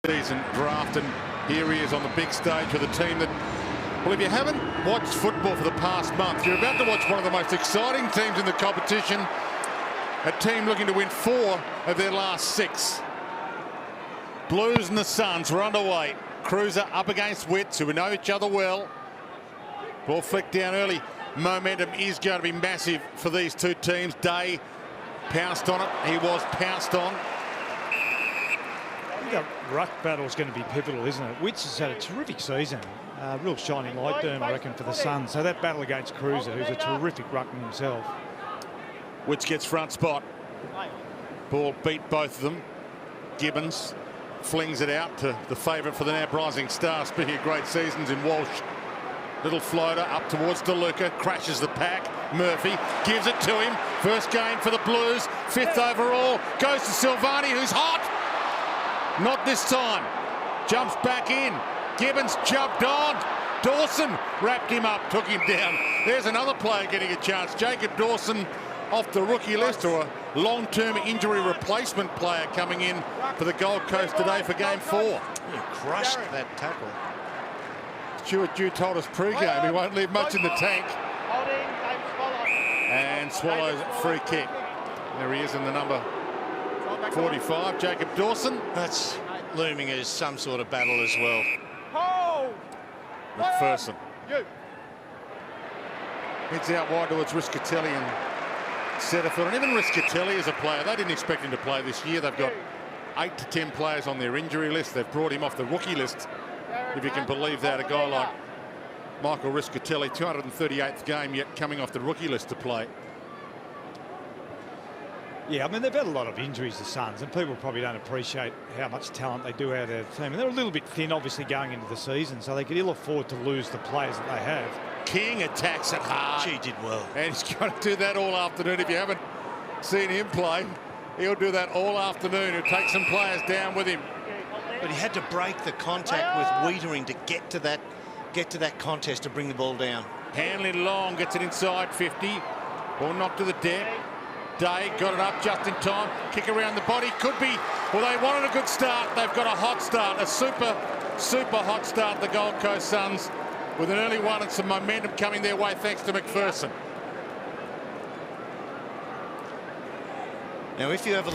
Season draft, and here he is on the big stage with a team that, well, if you haven't watched football for the past month, you're about to watch one of the most exciting teams in the competition. A team looking to win 4 of their last 6. Blues and the Suns were underway. Cruiser up against Wits, who know each other well. Ball flicked down early. Momentum is going to be massive for these two teams. Day pounced on it. He was pounced on. That ruck battle is going to be pivotal, isn't it? Wits has had a terrific season. Real shining light term, I reckon, for the Suns. So that battle against Cruiser, who's a terrific ruckman himself. Wits gets front spot. Ball beat both of them. Gibbons flings it out to the favourite for the now rising star. Speaking of great seasons in Walsh. Little floater up towards DeLuca. Crashes the pack. Murphy gives it to him. First game for the Blues. 5th overall. Goes to Silvani, who's hot. Not this time. Jumps back in. Gibbons jumped on. Dawson wrapped him up, took him down. There's another player getting a chance. Jacob Dawson off the rookie list, or a long-term injury replacement player coming in for the Gold Coast today for game 4. He crushed that tackle. Stuart Dew told us pre-game he won't leave much in the tank. And Swallows free kick. There he is in the number 45, Jacob Dawson. That's looming as some sort of battle as well. McPherson heads out wide towards Riscatelli and Setterfield. And even Riscatelli is a player, they didn't expect him to play this year. They've got 8 to 10 players on their injury list. They've brought him off the rookie list, if you can believe that. A guy like Michael Riscatelli, 238th game yet coming off the rookie list to play. Yeah, I mean, they've had a lot of injuries, the Suns, and people probably don't appreciate how much talent they do out of their team. And they're a little bit thin, obviously, going into the season, so they could ill afford to lose the players that they have. King attacks it hard. She did well. And he's got to do that all afternoon. If you haven't seen him play, he'll do that all afternoon. He'll take some players down with him. But he had to break the contact with Wiedering to get to that contest to bring the ball down. Hanley long gets it inside 50. Ball knocked to the deck. Day got it up just in time. Kick around the body. Could be. Well, they wanted a good start. They've got a hot start. A super hot start, the Gold Coast Suns, with an early one and some momentum coming their way thanks to McPherson. Now, if you have a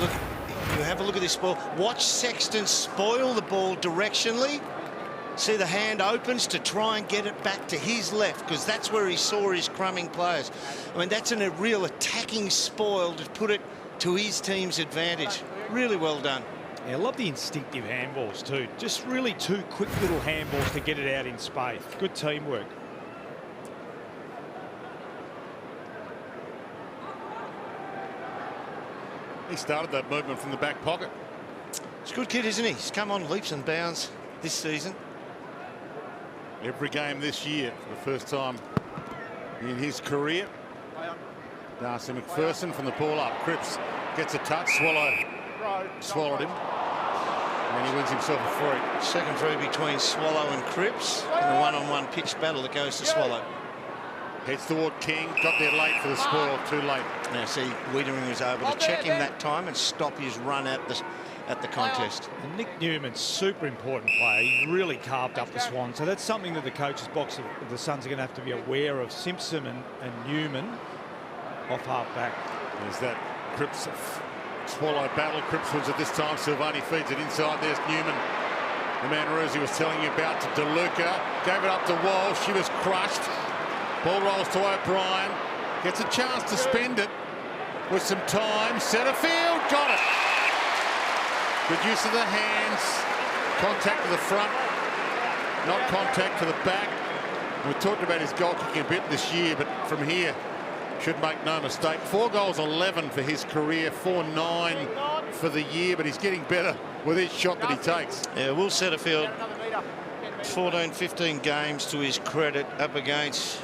look at this ball, watch Sexton spoil the ball directionally. See, the hand opens to try and get it back to his left, because that's where he saw his crumbing players. I mean, that's a real attacking spoil to put it to his team's advantage. Really well done. Yeah, I love the instinctive handballs too. Just really 2 quick little handballs to get it out in space. Good teamwork. He started that movement from the back pocket. He's a good kid, isn't he? He's come on leaps and bounds this season. Every game this year for the first time in his career. Darcy McPherson from the ball up. Cripps gets a touch. Swallowed him. And he wins himself a free. Second free between Swallow and Cripps in the one-on-one pitch battle that goes to Swallow. Heads toward King. Got there late for the spoil. Too late. Now, see, Wiedering was able to check him that time and stop his run at the contest. And Nick Newman's super important player. He really carved up the Swans. So that's something that the coaches box of the Suns are going to have to be aware of. Simpson and Newman off half-back. There's that Cripps Swallow battle. Cripps wins at this time. Silvani feeds it inside. There's Newman. The man Rosie was telling you about, to DeLuca. Gave it up to Walsh. She was crushed. Ball rolls to O'Brien. Gets a chance to spend it with some time. Setterfield got it. Good use of the hands. Contact to the front. Not contact to the back. We talked about his goal kicking a bit this year, but from here, should make no mistake. 4 goals, 11 for his career. 4-9 for the year, but he's getting better with each shot that he takes. Yeah, Will Setterfield, 14, 15 games to his credit, up against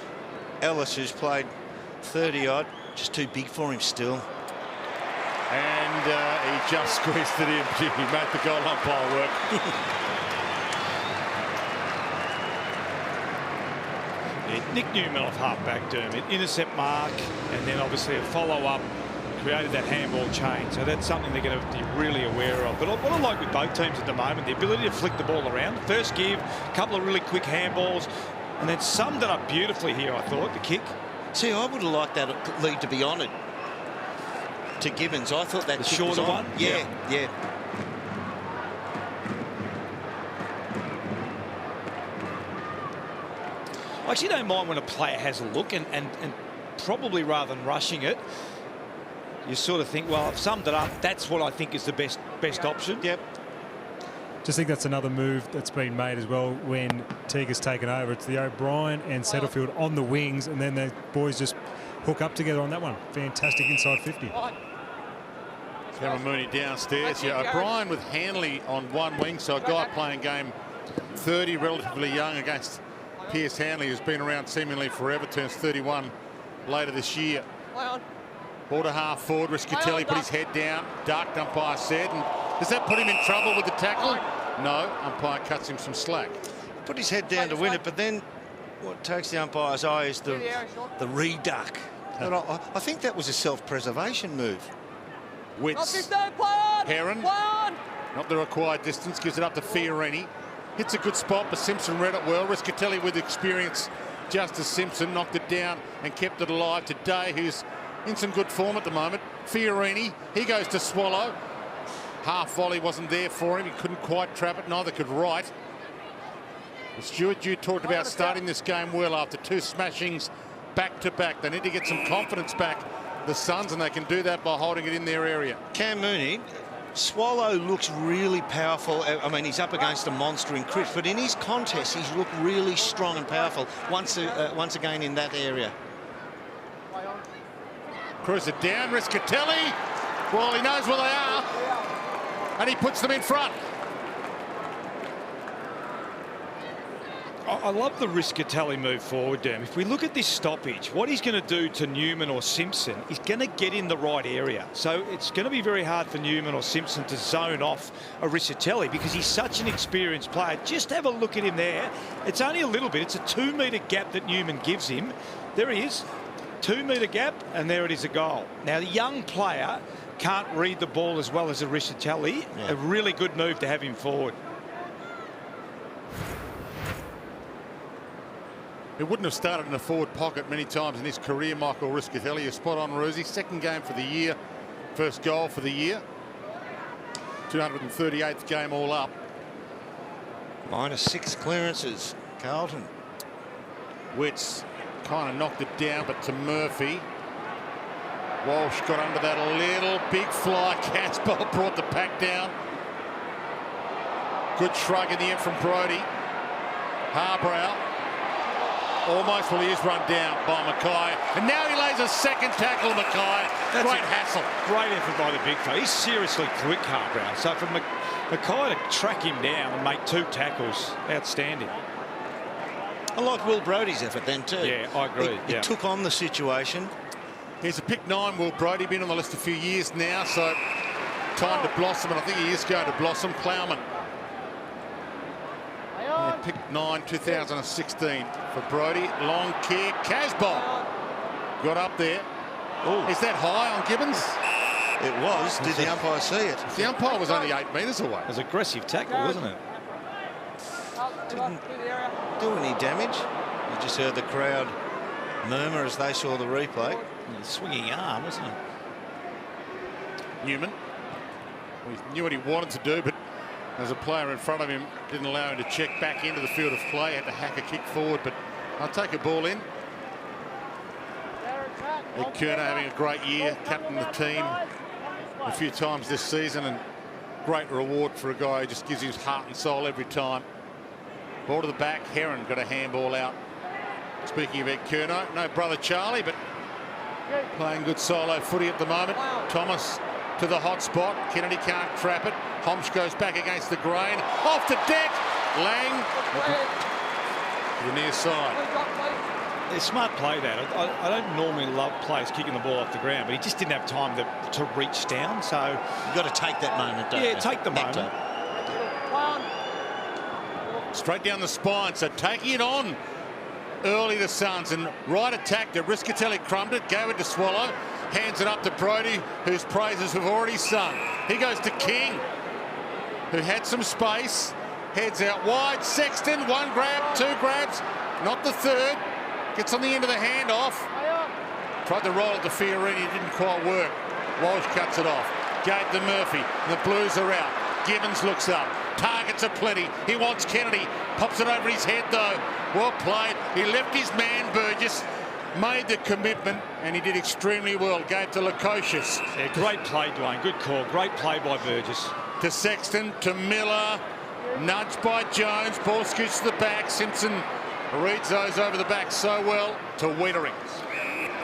Ellis, who's played 30-odd. Just too big for him still. And he just squeezed it in. He made the goal umpire work. Nick Newman off half-back, Dermot. Intercept mark, and then obviously a follow-up created that handball chain. So that's something they're going to be really aware of. But what I like with both teams at the moment, the ability to flick the ball around. First give, a couple of really quick handballs, and then summed it up beautifully here, I thought, the kick. See, I would have liked that lead to be honoured to Gibbons. I thought that the kick shorter was on. one? Yeah. I actually don't mind when a player has a look and probably rather than rushing it, you sort of think, well, I've summed it up. That's what I think is the best option. Yep. Just think that's another move that's been made as well when Teague's taken over. It's the O'Brien and Setterfield on the wings, and then the boys just hook up together on that one. Fantastic inside 50. Cameron Mooney downstairs. Yeah, O'Brien with Hanley on one wing, so a guy playing game 30, relatively young, against Pierce Hanley, who's been around seemingly forever, turns 31 later this year. Ball to half forward. Riscatelli put his head down. Dark, umpire said. And does that put him in trouble with the tackle? No. Umpire cuts him some slack. Put his head down to win it, but then what takes the umpire's eye is the reduck. And I think that was a self-preservation move. Wits. Heron. Not the required distance. Gives it up to Fiorini. Hits a good spot, but Simpson read it well. Riscatelli with experience, just as Simpson knocked it down and kept it alive today, who's in some good form at the moment. Fiorini, he goes to Swallow. Half volley wasn't there for him. He couldn't quite trap it. Neither could Wright. Stuart, you talked about starting this game well after two smashings back to back. They need to get some confidence back, the Suns, and they can do that by holding it in their area. Cam Mooney, Swallow looks really powerful. I mean, he's up against a monster in Chris, but in his contest, he's looked really strong and powerful once again in that area. Cruise it down, Riscatelli. Well, he knows where they are, and he puts them in front. I love the Riscatelli move forward, Derm. If we look at this stoppage, what he's going to do to Newman or Simpson, he's going to get in the right area. So it's going to be very hard for Newman or Simpson to zone off a Riscatelli because he's such an experienced player. Just have a look at him there. It's only a little bit. It's a 2-metre gap that Newman gives him. There he is. 2-metre gap, and there it is, a goal. Now, the young player can't read the ball as well as a Riscatelli. Yeah. A really good move to have him forward. He wouldn't have started in a forward pocket many times in his career, Michael Riscatelli. You're spot on, Rosie. Second game for the year. First goal for the year. 238th game all up. -6 clearances. Carlton. Wits kind of knocked it down, but to Murphy. Walsh got under that a little. Big fly. Casbolt brought the pack down. Good shrug in the end from Brodie. Harbrow. Almost, well, he is run down by Mackay. And now he lays a second tackle, Mackay. Great hassle. Great effort by the big fella. He's seriously quick, Harbrow. So for Mackay to track him down and make 2 tackles, outstanding. I like Will Brodie's effort then too. Yeah, I agree. He took on the situation. He's a pick 9, Will Brodie. Been on the list a few years now, so time to blossom, and I think he is going to blossom. Plowman. Yeah, pick 9, 2016 for Brodie. Long kick. Casbolt got up there. Ooh. Is that high on Gibbons? It was. Did the umpire see it? The umpire was only 8 metres away. It was an aggressive tackle, wasn't it? Didn't do any damage. You just heard the crowd murmur as they saw the replay. Swinging arm, wasn't it? Newman. He knew what he wanted to do, but as a player in front of him didn't allow him to check back into the field of play. Had to hack a kick forward, but I'll take a ball in. Ed Kerner having a great year, captain the team a few times this season, and great reward for a guy who just gives his heart and soul every time. Ball to the back. Heron got a handball out. Speaking of Ed Kerner, no brother Charlie, but playing good solo footy at the moment. Thomas to the hot spot. Kennedy can't trap it. Homsch goes back against the grain. Off the deck. Lang to the near side. It's smart play, that. I don't normally love players kicking the ball off the ground, but he just didn't have time to reach down. So you've got to take that moment, don't you? Yeah, take the moment. Straight down the spine. So taking it on early, the Suns, and right attack. The Riscatelli crumbed it, gave it to Swallow. Hands it up to Brodie, whose praises we've already sung. He goes to King, who had some space. Heads out wide. Sexton, one grab, two grabs. Not the third. Gets on the end of the handoff. Tried to roll it to Fiorini. Didn't quite work. Walsh cuts it off. Gave to Murphy. The Blues are out. Gibbons looks up. Targets are plenty. He wants Kennedy. Pops it over his head, though. Well played. He left his man, Burgess. Made the commitment, and he did extremely well. Gave to Lukosius. Yeah, great play, Dwayne. Good call. Great play by Burgess. To Sexton, to Miller. Nudged by Jones. Ball scoots to the back. Simpson reads those over the back so well. To Wiedering.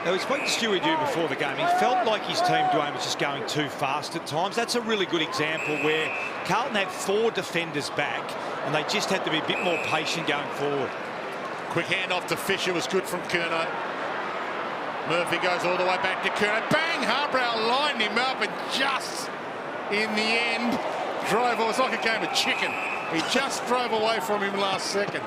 Now, we spoke to Stewie Dew before the game. He felt like his team, Dwayne, was just going too fast at times. That's a really good example where Carlton had 4 defenders back, and they just had to be a bit more patient going forward. Quick handoff to Fisher was good from Curnow. Murphy goes all the way back to Curnow. Bang! Harbrow lined him up and just in the end drove. It was like a game of chicken. He just drove away from him last second.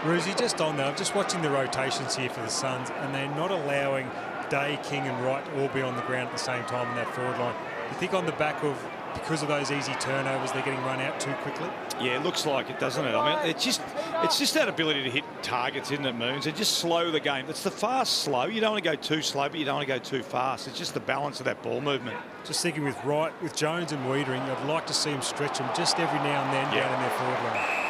Roosie, just on that, I'm just watching the rotations here for the Suns, and they're not allowing Day, King and Wright to all be on the ground at the same time in that forward line. You think on the back of, because of those easy turnovers, they're getting run out too quickly? Yeah, it looks like it, doesn't it? I mean, it's just that ability to hit targets, isn't it, Moons? And just slow the game. It's the fast slow. You don't want to go too slow, but you don't want to go too fast. It's just the balance of that ball movement. Just thinking with Wright, with Jones and Wiedering, I'd like to see them stretch them just every now and then down in their forward line.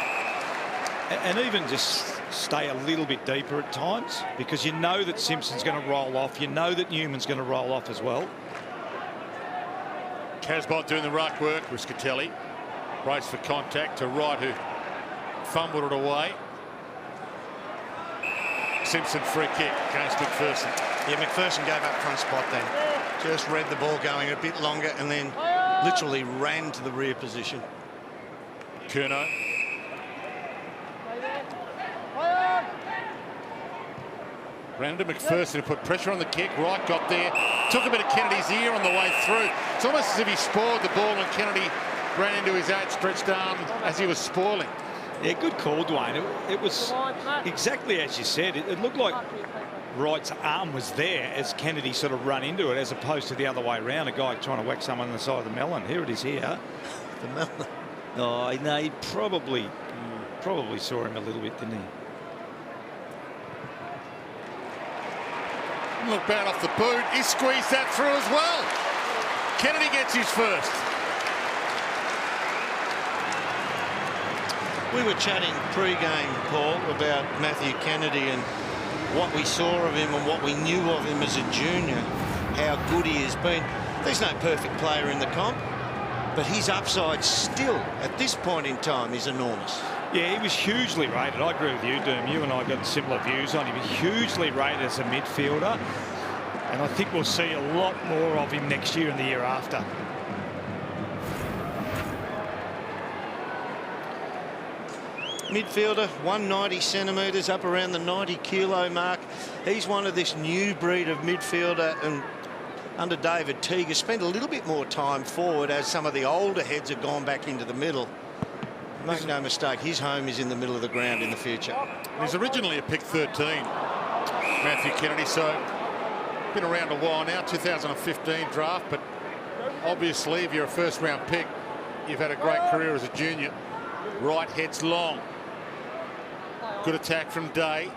And even just stay a little bit deeper at times, because you know that Simpson's going to roll off. You know that Newman's going to roll off as well. Casbolt doing the ruck work. Riscatelli race for contact to Wright, who fumbled it away. Simpson free kick against McPherson. Yeah, McPherson gave up front spot then. Just read the ball going a bit longer and then literally ran to the rear position. Curnow. Ran to McPherson, who put pressure on the kick. Wright got there. Took a bit of Kennedy's ear on the way through. It's almost as if he spoiled the ball and Kennedy ran into his outstretched arm as he was spoiling. Yeah, good call, Dwayne. It was exactly as you said. It looked like Wright's arm was there as Kennedy sort of run into it, as opposed to the other way around, a guy trying to whack someone on the side of the melon. Here it is here. The melon. Oh, no, he probably saw him a little bit, didn't he? Look bad off the boot. He squeezed that through as well. Kennedy gets his first. We were chatting pre-game, Paul, about Matthew Kennedy and what we saw of him and what we knew of him as a junior, how good he has been. There's no perfect player in the comp, but his upside still, at this point in time, is enormous. Yeah, he was hugely rated. I agree with you, Doom. You and I got similar views on him. Hugely rated as a midfielder. And I think we'll see a lot more of him next year and the year after. Midfielder, 190 centimetres, up around the 90-kilo mark. He's one of this new breed of midfielder, and under David Teague has spent a little bit more time forward as some of the older heads have gone back into the middle. Make no mistake, his home is in the middle of the ground in the future. He's originally a pick 13, Matthew Kennedy, so been around a while now, 2015 draft, but obviously if you're a first-round pick, you've had a great career as a junior. Wright heads long. Good attack from Day.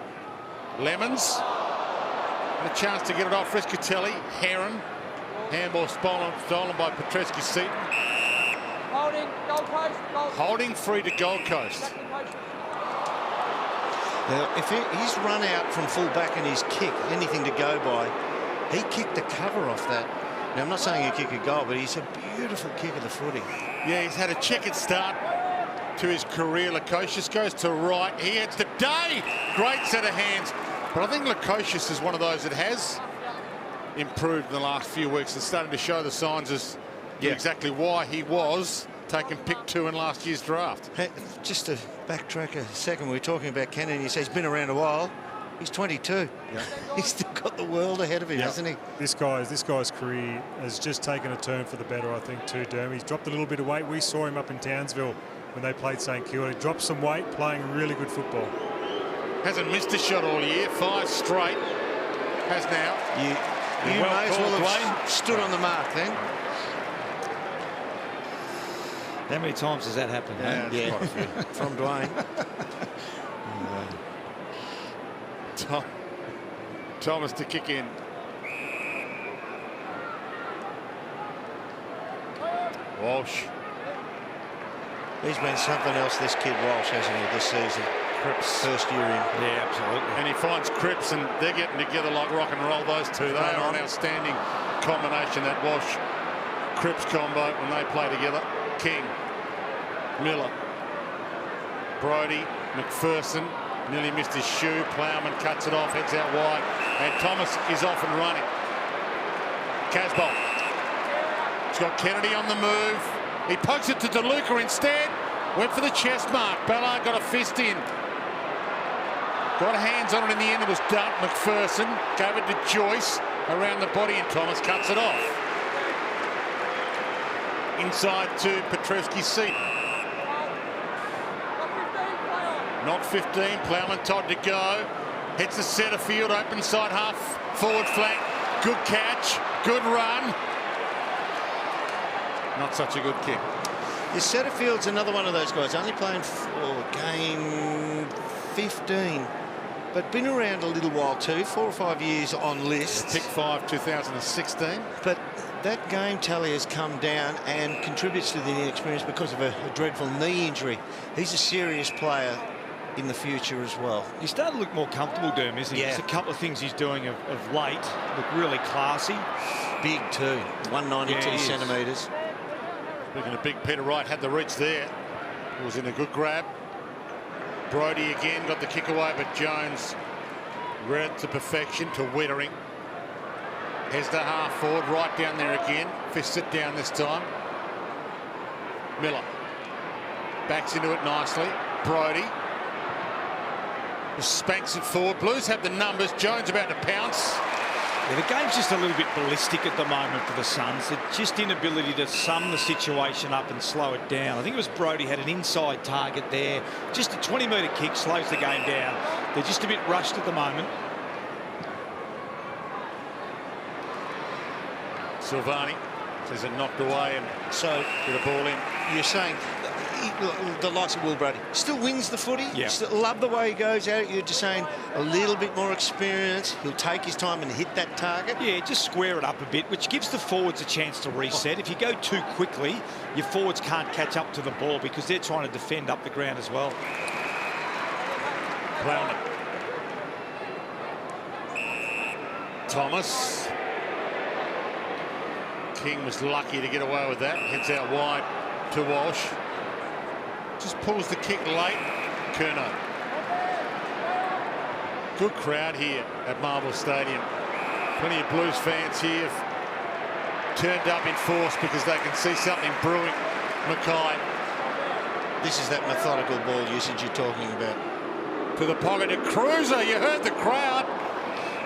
Lemons. And a chance to get it off Riscatelli. Heron. Handball stolen by Petrescu-Seaton. Holding, Gold Coast. Holding free to Gold Coast. Now, if he's run out from full back and his kick, anything to go by, he kicked the cover off that. Now, I'm not saying he kicked a goal, but he's a beautiful kick of the footy. Yeah, he's had a checkered start to his career. Lukosius goes to Wright. He heads to Day. Great set of hands. But I think Lukosius is one of those that has improved in the last few weeks and starting to show the signs as to exactly why he was taken pick 2 in last year's draft. Hey, just to backtrack a second, we were talking about Kennedy. He says he's been around a while. He's 22. Yeah. He's still got the world ahead of him, hasn't he? This guy's career has just taken a turn for the better, I think, too, Derm. He's dropped a little bit of weight. We saw him up in Townsville when they played St Kilda. He dropped some weight, playing really good football. Hasn't missed a shot all year. 5 straight. Has now. You Well may as called, well Dwayne. have stood on the mark then. How many times has that happened? Yeah, quite a few. from Dwayne. Thomas to kick in. Walsh. He's been something else, this kid Walsh, hasn't he, this season? Cripps. First year in. Yeah, absolutely. And he finds Cripps, and they're getting together like rock and roll, those two. They are an outstanding combination, that Walsh-Cripps combo, when they play together. King, Miller, Brodie, McPherson, nearly missed his shoe. Plowman cuts it off, heads out wide, and Thomas is off and running. Casbolt. He's got Kennedy on the move. He pokes it to DeLuca instead. Went for the chest mark. Ballard got a fist in. Got hands on it in the end. It was Dunt. McPherson gave it to Joyce around the body, and Thomas cuts it off. Inside to Petrevski-Seaton. Not 15. Plowman Todd to go. Hits the centre field. Open side half. Forward flank. Good catch. Good run. Not such a good kick. This Setterfield's another one of those guys, only playing for game 15, but been around a little while too, 4 or 5 years on lists. Pick 5, 2016. But that game tally has come down and contributes to the inexperience because of a dreadful knee injury. He's a serious player in the future as well. He's starting to look more comfortable, Derm, isn't he? Yeah. There's a couple of things he's doing of late look really classy. Big too, 192 Yeah, he is. centimetres. Looking at big Peter Wright, had the reach there. Was in a good grab. Brodie again got the kick away, but Jones read it to perfection to Wittering. Here's the half forward, right down there again. Fist it down this time. Miller backs into it nicely. Brodie just spanks it forward. Blues have the numbers. Jones about to pounce. Yeah, the game's just a little bit ballistic at the moment for the Suns. They're just inability to sum the situation up and slow it down. I think it was Brodie had an inside target there. Just a 20-metre kick slows the game down. They're just a bit rushed at the moment. Silvani says it knocked away and So get a ball in. you're saying the likes of Will Brodie still wins the footy. Yeah. Still love the way he goes out. You're just saying a little bit more experience. He'll take his time and hit that target. Yeah, just square it up a bit, which gives the forwards a chance to reset. If you go too quickly, your forwards can't catch up to the ball because they're trying to defend up the ground as well. Plowman. Thomas. King was lucky to get away with that. Hits out wide to Walsh. Just pulls the kick late. Curnow. Good crowd here at Marvel Stadium. Plenty of Blues fans here have turned up in force because they can see something brewing. Mackay This is that methodical ball usage you're talking about. to the pocket to Cruiser. You heard the crowd.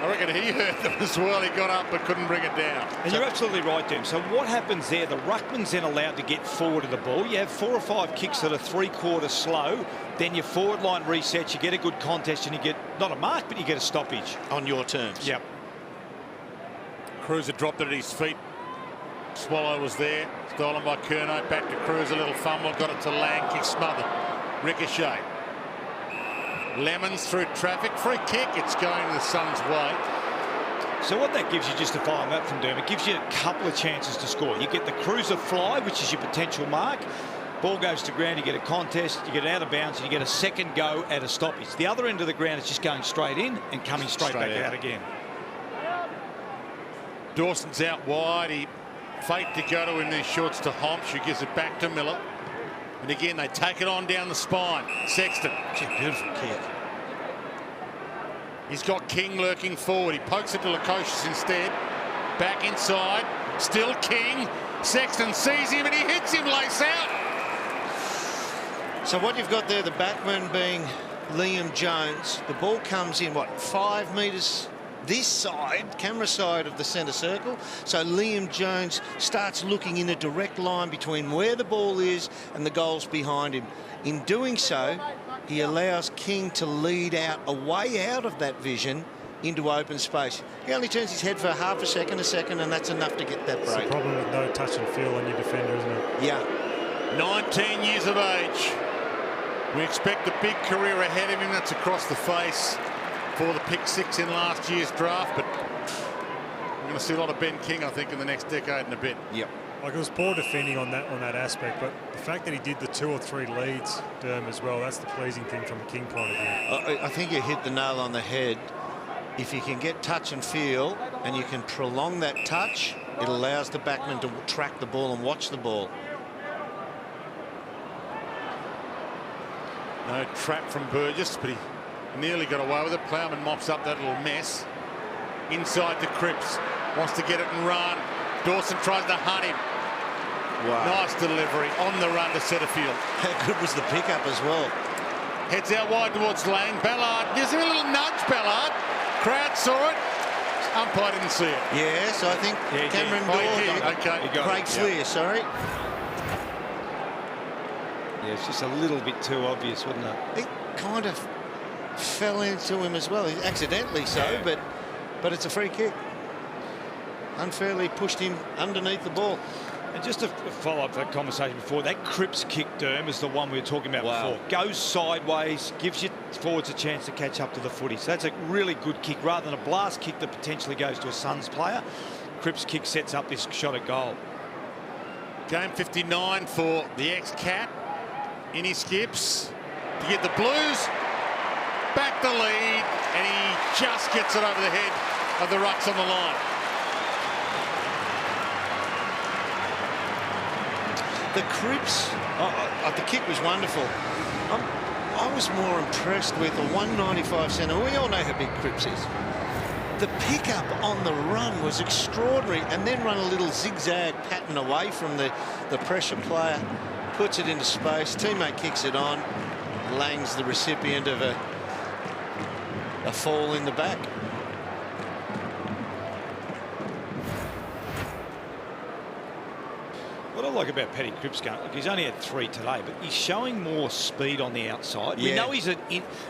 I reckon he heard them as well. He got up but couldn't bring it down. And you're absolutely right, Dem. So what happens there? The ruckman's then allowed to get forward of the ball. You have 4 or 5 kicks that are 3/4 slow. Then your forward line resets. You get a good contest and you get not a mark, but you get a stoppage. On your terms. Yep. Cruiser dropped it at his feet. Swallow was there. Stolen by Curnow. Back to Cruiser. Little fumble. Got it to Lang. Kick smothered. Ricochet. Lemons through traffic. Free kick. It's going the Suns' way. So what that gives you, just to follow that from Derm, it gives you a couple of chances to score. You get the Cruiser fly, which is your potential mark. Ball goes to ground, you get a contest, you get out of bounds, and you get a second go at a stoppage. The other end of the ground is just going straight in and coming straight back out again. Dawson's out wide. He faked to go to him. These shorts to Homps, who gives it back to Miller. And again, they take it on down the spine. Sexton. It's a beautiful kick. He's got King lurking forward. He pokes it to Lukosius instead. Back inside. Still King. Sexton sees him and he hits him lace out. So what you've got there, the backman being Liam Jones. The ball comes in, what, 5 metres this side, camera side of the centre circle. So Liam Jones starts looking in a direct line between where the ball is and the goals behind him. In doing so, he allows King to lead out away out of that vision into open space. He only turns his head for half a second, and that's enough to get that It's the break. problem with no touch and feel on your defender, isn't it? Yeah. 19 years of age. We expect a big career ahead of him. That's across the face for the pick 6 in last year's draft. But we're going to see a lot of Ben King, I think, in the next decade and a bit. Yep. Like, it was poor defending on that aspect, but the fact that he did the 2 or 3 leads, Derm, as well, that's the pleasing thing from a King point of view. I think you hit the nail on the head. If you can get touch and feel and you can prolong that touch, it allows the backman to track the ball and watch the ball. No trap from Burgess, but he nearly got away with it. Plowman mops up that little mess. Inside to Cripps. Wants to get it and run. Dawson tries to hunt him. Wow. Nice delivery on the run to Setterfield. How good was the pickup as well? Heads out wide towards Lang. Ballard gives him a little nudge, Ballard. Crowd saw it. Umpire didn't see it. Yes, I think Cameron Oh, Dawes. he did. Okay. Craig Fleer, sorry. Yeah, it's just a little bit too obvious, wasn't it? It kind of fell into him as well. Accidentally so, Yeah. but it's a free kick. Unfairly pushed him underneath the ball. And just to follow up that conversation before, that Cripps kick, Derm, is the one we were talking about before. Goes sideways, gives your forwards a chance to catch up to the footy. So that's a really good kick rather than a blast kick that potentially goes to a Suns player. Cripps kick sets up this shot at goal. Game 59 for the ex-Cat. In he skips to get the Blues back the lead, and he just gets it over the head of the rucks on the line. The Cripps, the kick was wonderful. I was more impressed with a 195 centre. We all know how big Cripps is. The pickup on the run was extraordinary, and then run a little zigzag pattern away from the pressure player, puts it into space, teammate kicks it on, Lang's the recipient of a fall in the back. What I like about Paddy Cripps, look, he's only had 3 today, but he's showing more speed on the outside. We know he's a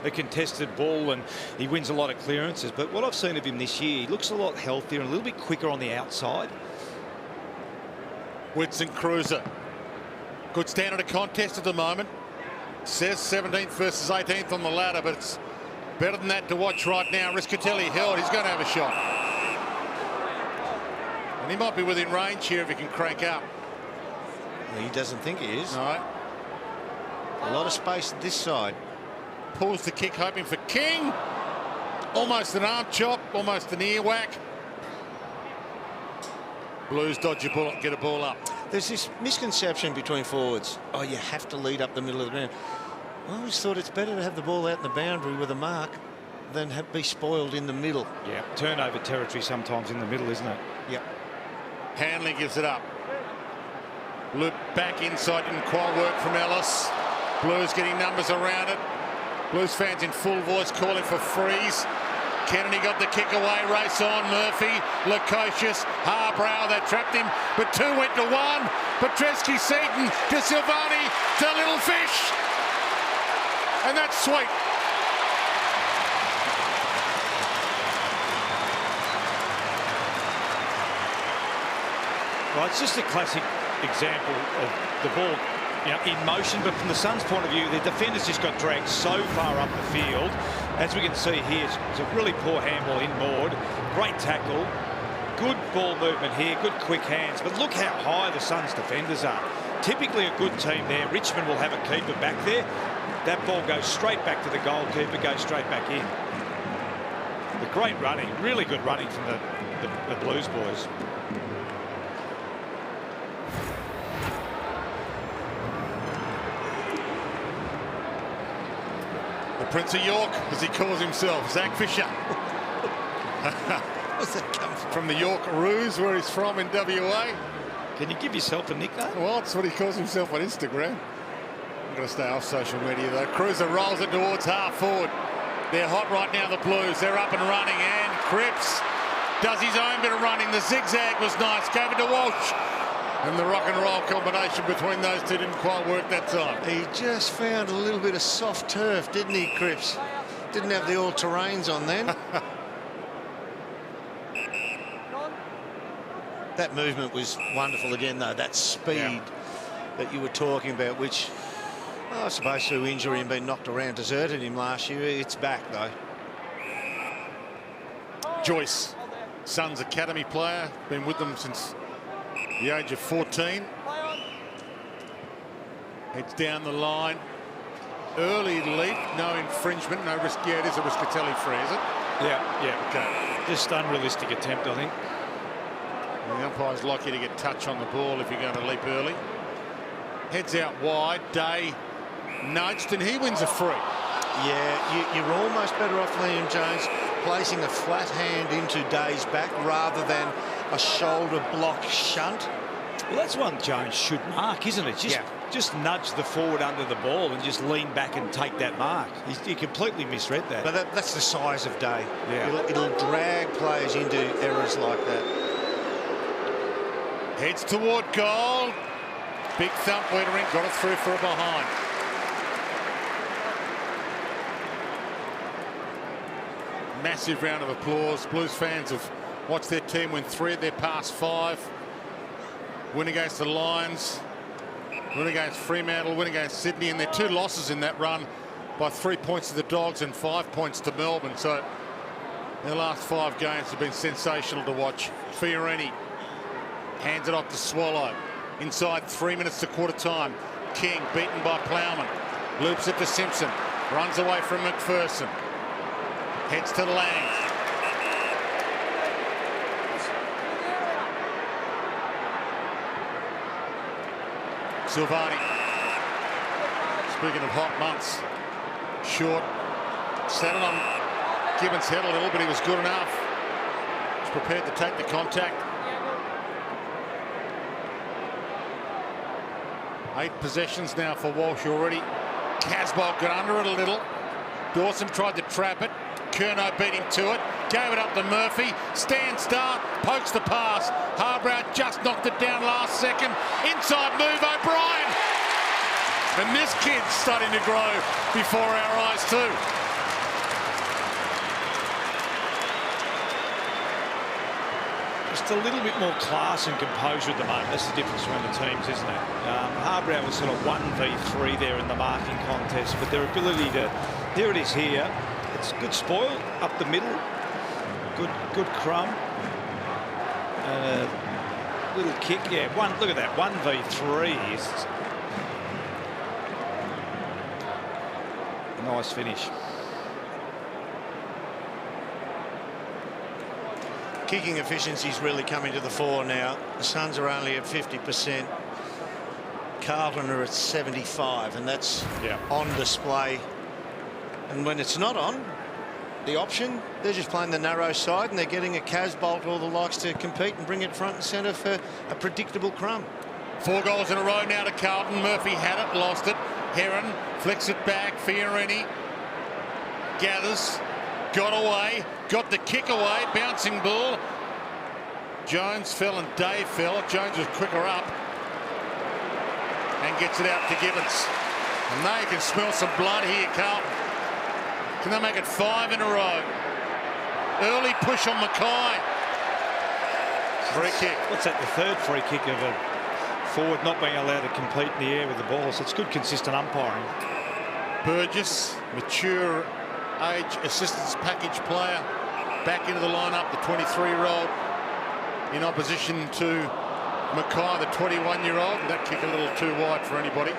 contested ball and he wins a lot of clearances, but what I've seen of him this year, he looks a lot healthier and a little bit quicker on the outside. Whitson Cruiser. Good standard of contest at the moment. Says 17th versus 18th on the ladder, but it's better than that to watch right now. Riscatelli held. He's going to have a shot. And he might be within range here if he can crank up. He doesn't think he is. No. A lot of space this side. Pulls the kick, hoping for King. Almost an arm chop, almost an ear whack. Blues dodge a ball, get a ball up. There's this misconception between forwards. Oh, you have to lead up the middle of the ground. I always thought it's better to have the ball out in the boundary with a mark than be spoiled in the middle. Yeah, turnover territory sometimes in the middle, isn't it? Yep. Hanley gives it up. Loop back inside, didn't quite work from Ellis. Blues getting numbers around it. Blues fans in full voice calling for freeze. Kennedy got the kick away, race on. Murphy, Lukosius, Harbrow, they trapped him, but 2 went to 1. Petreski, Seaton, to Silvani, to Little Fish. And that's sweet. Well, it's just a classic example of the ball, in motion, but from the Suns' point of view, the defenders just got dragged so far up the field. As we can see here, it's a really poor handball inboard. Great tackle, good ball movement here, good quick hands. But look how high the Suns' defenders are. Typically a good team there. Richmond will have a keeper back there. That ball goes straight back to the goalkeeper, goes straight back in. But great running, really good running from the Blues boys. The Prince of York, as he calls himself, Zach Fisher. What's that come from? From the York Roos, where he's from in WA. Can you give yourself a nickname? Well, that's what he calls himself on Instagram. I'm going to stay off social media, though. Cruiser rolls it towards half forward. They're hot right now, the Blues. They're up and running, and Cripps does his own bit of running. The zigzag was nice. Gave it to Walsh. And the rock and roll combination between those two didn't quite work that time. He just found a little bit of soft turf, didn't he, Cripps? Didn't have the all-terrains on then. That movement was wonderful again, though. That speed that you were talking about, which I suppose through injury and being knocked around deserted him last year. It's back, though. Joyce, Suns academy player, been with them since the age of 14. Heads down the line. Early lead, no infringement, no risk. Yeah, it is a Riscatelli free, is it? Yeah. Okay. Just unrealistic attempt, I think. And the umpire's likely to get touch on the ball if you're going to leap early. Heads out wide. Day nudged, and he wins a free. Yeah, you're almost better off, Liam Jones, placing a flat hand into Day's back rather than a shoulder block shunt. Well, that's one Jones should mark, isn't it? Just nudge the forward under the ball and just lean back and take that mark. He completely misread that. But that's the size of Day. Yeah. It'll drag players into errors like that. Heads toward goal. Big thump, Wiedering got it through for a behind. Massive round of applause. Blues fans have watched their team win 3 of their past 5. Win against the Lions, win against Fremantle, win against Sydney, and their 2 losses in that run by 3 points to the Dogs and 5 points to Melbourne. So their last 5 games have been sensational to watch. Fiorini hands it off to Swallow. Inside 3 minutes to quarter time. King beaten by Plowman. Loops it to Simpson. Runs away from McPherson. Heads to Lang. Silvani. Speaking of hot months. Short. Settled on Gibbons' head a little, but he was good enough. He's prepared to take the contact. 8 possessions now for Walsh already. Casbolt got under it a little. Dawson tried to trap it. Curnow beat him to it. Gave it up to Murphy. Stand start. Pokes the pass. Harbrow just knocked it down last second. Inside move O'Brien. And this kid's starting to grow before our eyes too. Just a little bit more class and composure at the moment. That's the difference between the teams, isn't it? Harbrow was sort of 1v3 there in the marking contest, but their ability to... Here it is here. It's good spoil up the middle. Good crumb. And a little kick. Yeah, look at that. 1v3 is... Nice finish. Kicking efficiency's really coming to the fore now. The Suns are only at 50%. Carlton are at 75, and that's on display. And when it's not on, the option, they're just playing the narrow side, and they're getting a Casbolt or the likes to compete and bring it front and centre for a predictable crumb. 4 goals in a row now to Carlton. Murphy had it, lost it. Heron flicks it back. Fiorini gathers, got away, got the kick away, bouncing ball. Jones fell and Dave fell. Jones was quicker up and gets it out to Gibbons. And now you can smell some blood here, Carlton. Can they make it 5 in a row? Early push on Mackay. Free kick. What's that? The 3rd free kick of a forward not being allowed to compete in the air with the ball. So it's good, consistent umpiring. Burgess, mature age assistance package player, back into the lineup, the 23-year-old in opposition to Mackay, the 21-year-old. That kick a little too wide for anybody.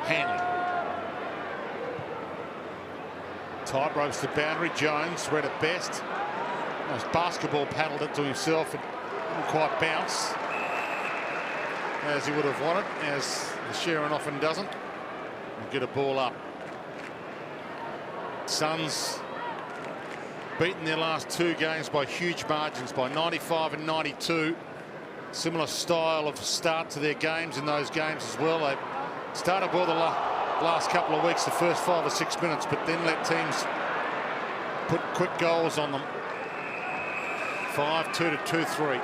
Hanley. Tight ropes the boundary. Jones read it best. As basketball paddled it to himself, it didn't quite bounce as he would have wanted, as the Sharon often doesn't. And get a ball up. Suns beaten their last 2 games by huge margins, by 95 and 92. Similar style of start to their games in those games as well. They started well the last couple of weeks, the first 5 or 6 minutes, but then let teams put quick goals on them. 5-2 to 2-3.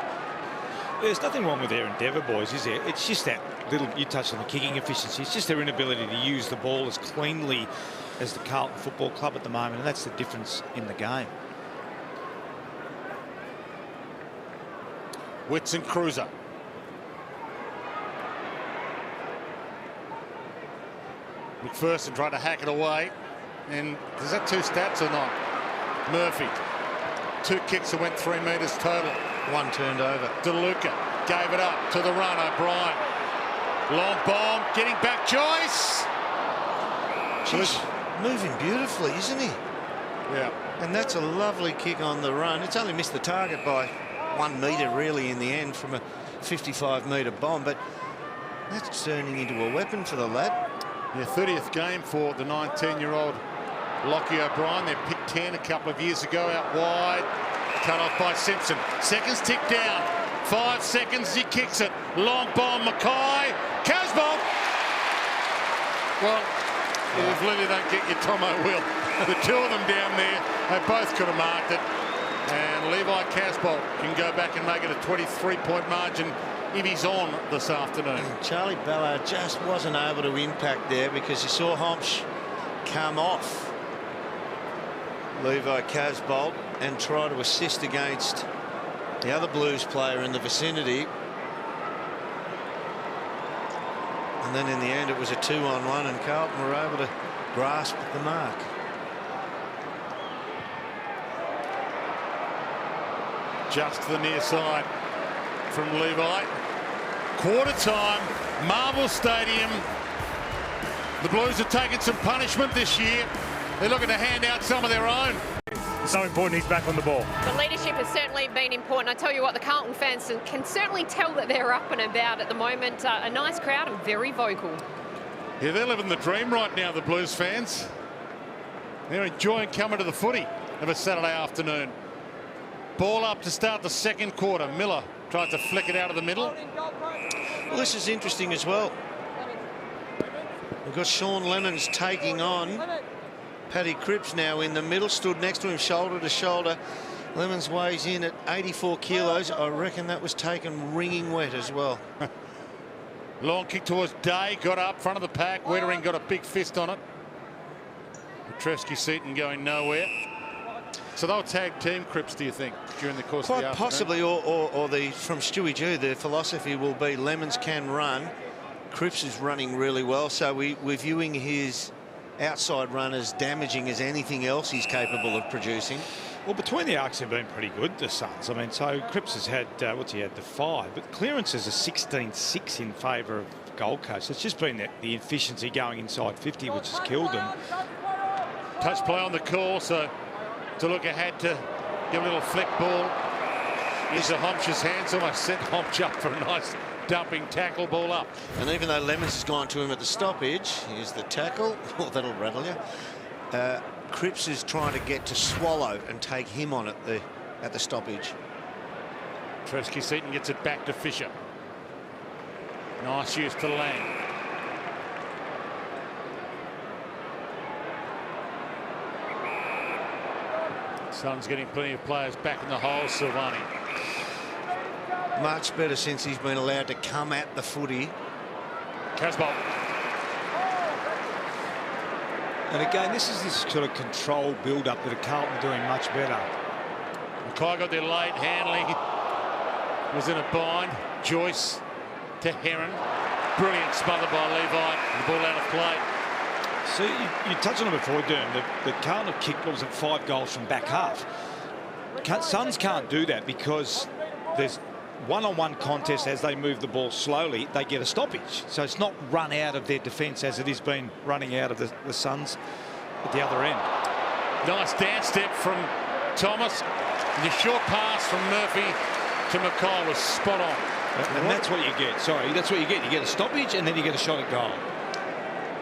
There's nothing wrong with their endeavour, boys, is there? It's just that little, you touched on the kicking efficiency. It's just their inability to use the ball as cleanly as the Carlton Football Club at the moment, and that's the difference in the game. Whitson Cruiser. McPherson tried to hack it away. And is that 2 stats or not? Murphy. 2 kicks that went 3 metres total. 1 turned over. DeLuca gave it up to the run. O'Brien. Long bomb. Getting back. Joyce. Jeez, moving beautifully, isn't he? Yeah. And that's a lovely kick on the run. It's only missed the target by 1 metre, really, in the end from a 55-metre bomb. But that's turning into a weapon for the lad. Yeah, 30th game for the 19-year-old Lockie O'Brien. They picked 10 a couple of years ago out wide. Cut off by Simpson. Seconds tick down. 5 seconds, he kicks it. Long bomb, Mackay. Casbolt. Well, if Lily don't get you, Tomo will. The 2 of them down there, they both could have marked it. And Levi Casbolt can go back and make it a 23-point margin if he's on this afternoon. Charlie Ballard just wasn't able to impact there because he saw Homsch come off Levi Casbolt and try to assist against the other Blues player in the vicinity. And then in the end it was a 2-on-1 and Carlton were able to grasp the mark. Just to the near side from Levi. Quarter time, Marvel Stadium. The Blues have taken some punishment this year. They're looking to hand out some of their own. It's so important he's back on the ball. The leadership has certainly been important. I tell you what, the Carlton fans can certainly tell that they're up and about at the moment. A nice crowd and very vocal. Yeah, they're living the dream right now, the Blues fans. They're enjoying coming to the footy of a Saturday afternoon. Ball up to start the second quarter. Miller tries to flick it out of the middle. Well, this is interesting as well. We've got Sean Lemons taking on Paddy Cripps now in the middle, stood next to him shoulder to shoulder. Lemons weighs in at 84 kilos. I reckon that was taken wringing wet as well. Long kick towards Day, got up front of the pack. Wettering got a big fist on it. Petreski-Seaton going nowhere. So they'll tag team Cripps, do you think, during the course of the afternoon? Quite possibly, or the from Stewie G, the philosophy will be Lemons can run. Cripps is running really well, so we're viewing his outside run as damaging as anything else he's capable of producing. Well, between the arcs have been pretty good, the Suns. I mean, so Cripps has had, what's he had, the 5, but clearances are 16-6 in favour of Gold Coast. It's just been the efficiency going inside 50, which has killed them. Touch play on the call, so DeLuca had to give a little flick ball into Homsch's hands. Almost sent Homsch up for a nice dumping tackle, ball up. And even though Lemons has gone to him at the stoppage, here's the tackle. Oh, that'll rattle you. Cripps is trying to get to Swallow and take him on at the stoppage. Petreski-Seaton gets it back to Fisher. Nice use to Lang. Suns getting plenty of players back in the hole. Silvani. Much better since he's been allowed to come at the footy. Casbolt. And again, this is this sort of controlled build-up that Carlton doing much better. Mackay got there late. Hanley was in a bind. Joyce to Heron. Brilliant smother by Levi. The ball out of play. So you touched on it before, Derm. The Carlton have kicked balls at 5 goals from back half. Suns can't do that because there's one-on-one contest. As they move the ball slowly, they get a stoppage. So it's not run out of their defence as it has been running out of the Suns at the other end. Nice dance step from Thomas. The short pass from Murphy to Mackay was spot on. And that's what you get. Sorry, that's what you get. You get a stoppage and then you get a shot at goal.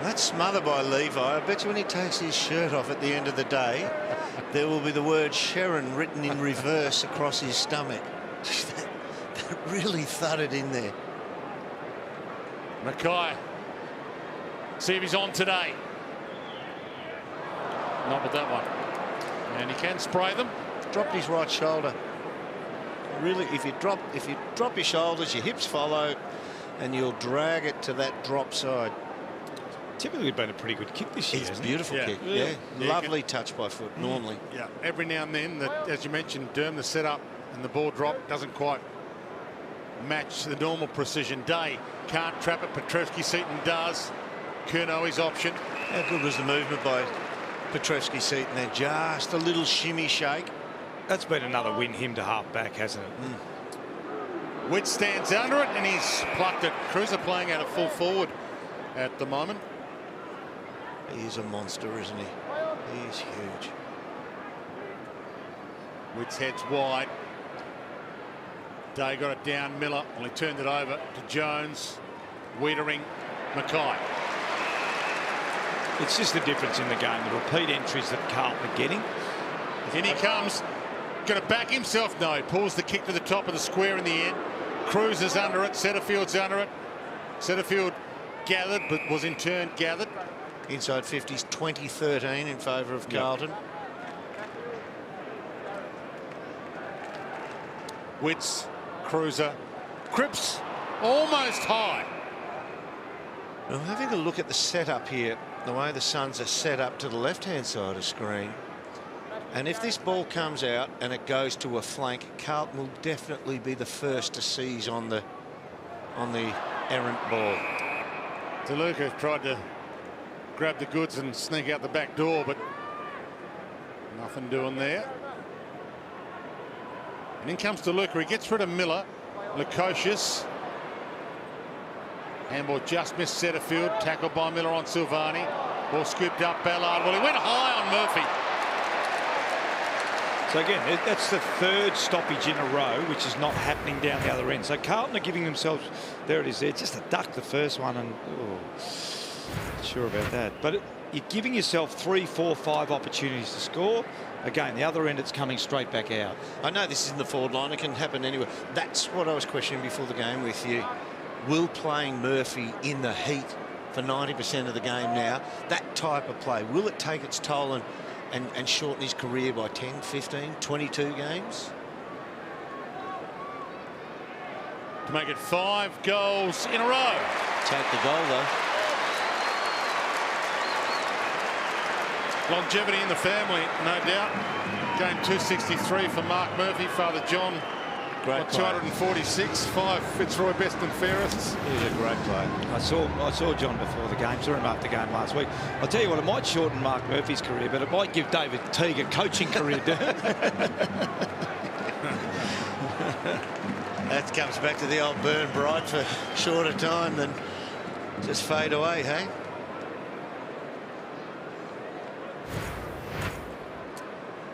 That's smothered by Levi. I bet you when he takes his shirt off at the end of the day, there will be the word Sharon written in reverse across his stomach. That really thudded in there. Mackay. See if he's on today. Not with that one. And he can spray them. Dropped his right shoulder. really, if you drop your shoulders, your hips follow, and you'll drag it to that drop side. Typically been a pretty good kick this year. It's a beautiful kick. Yeah. Lovely touch by foot, normally. Yeah, every now and then, as you mentioned, Derm, the setup and the ball drop doesn't quite match the normal precision. Day can't trap it. Petrevski-Seton does. Curnow his option. How good was the movement by Petrevski-Seton there? Just a little shimmy shake. That's been another win him to half back, hasn't it? Witt stands under it and he's plucked it. Cruiser playing out of full forward at the moment. He's a monster, isn't he? He's huge. Witt's head's wide. Day got it down. Miller only turned it over to Jones. Wiedering, Mackay. It's just the difference in the game, the repeat entries that Carlton are getting. In he comes. Going to back himself. No, he pulls the kick to the top of the square in the end. Cruiser's under it. Setterfield's under it. Setterfield gathered, but was in turn gathered. Inside 50s, 20-13 in favour of Carlton. Witts, Cruiser, Cripps, almost high. Well, having a look at the setup here, the way the Suns are set up to the left-hand side of screen, and if this ball comes out and it goes to a flank, Carlton will definitely be the first to seize on the errant ball. DeLuca tried to grab the goods and sneak out the back door, but nothing doing there. And in comes DeLuca. He gets rid of Miller. Lukosius. Handball just missed Setterfield. Tackled by Miller on Silvani. Ball scooped up Ballard. Well, he went high on Murphy. So again, that's the third stoppage in a row, which is not happening down the other end. So Carlton are giving themselves, there it is there, just a duck the first one, and not sure about that. But you're giving yourself 3, 4, 5 opportunities to score. Again, the other end, it's coming straight back out. I know this isn't the forward line. It can happen anywhere. That's what I was questioning before the game with you. Will playing Murphy in the heat for 90% of the game now, that type of play, will it take its toll and shorten his career by 10, 15, 22 games? To make it 5 goals in a row. Take the goal, though. Longevity in the family, no doubt. Game 263 for Mark Murphy. Father John, Great 246. 5 Fitzroy best and fairest. He's a great player. I saw John before the game, saw him after the game last week. I'll tell you what, it might shorten Mark Murphy's career, but it might give David Teague a coaching career. That comes back to the old burn bright for shorter time than just fade away, hey?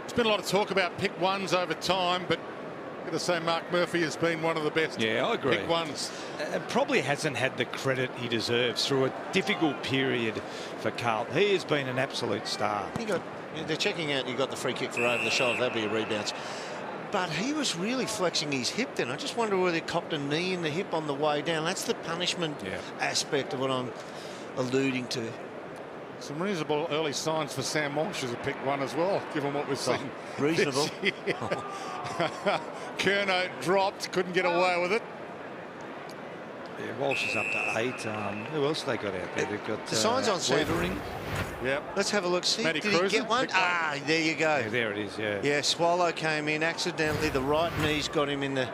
There's been a lot of talk about pick ones over time, but I've got to say Mark Murphy has been one of the best. Yeah, I agree. Pick ones. Probably hasn't had the credit he deserves through a difficult period for Carlton. He has been an absolute star. They're checking out, you got the free kick for over the shoulder. That'll be a rebound. But he was really flexing his hip then. I just wonder whether he copped a knee in the hip on the way down. That's the punishment aspect of what I'm alluding to. Some reasonable early signs for Sam Walsh as a pick one as well, given what we've seen. Reasonable. Curnow dropped, couldn't get away with it. Yeah, Walsh is up to 8. Who else they got out there? They've got the signs on Wiedering. Yep. Let's have a look. See, Matty did Cruiser, he get one? Ah, there you go. Yeah, there it is, yeah. Yeah, Swallow came in accidentally. The right knee's got him in the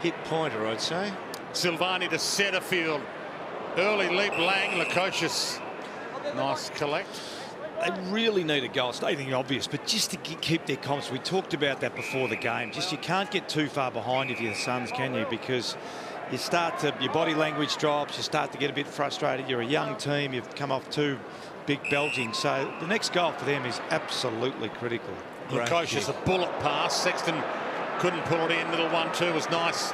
hip pointer, I'd say. Silvani to Setterfield. Early leap, Lang, Lukosius. Nice collect. They really need a goal. It's nothing obvious, but just to keep their confidence. We talked about that before the game. Just you can't get too far behind if you're the Suns, can you? Because you start to, your body language drops, you start to get a bit frustrated. You're a young team, you've come off 2 big beltings. So the next goal for them is absolutely critical. Lukosius, a bullet pass. Sexton couldn't pull it in. Little 1-2 was nice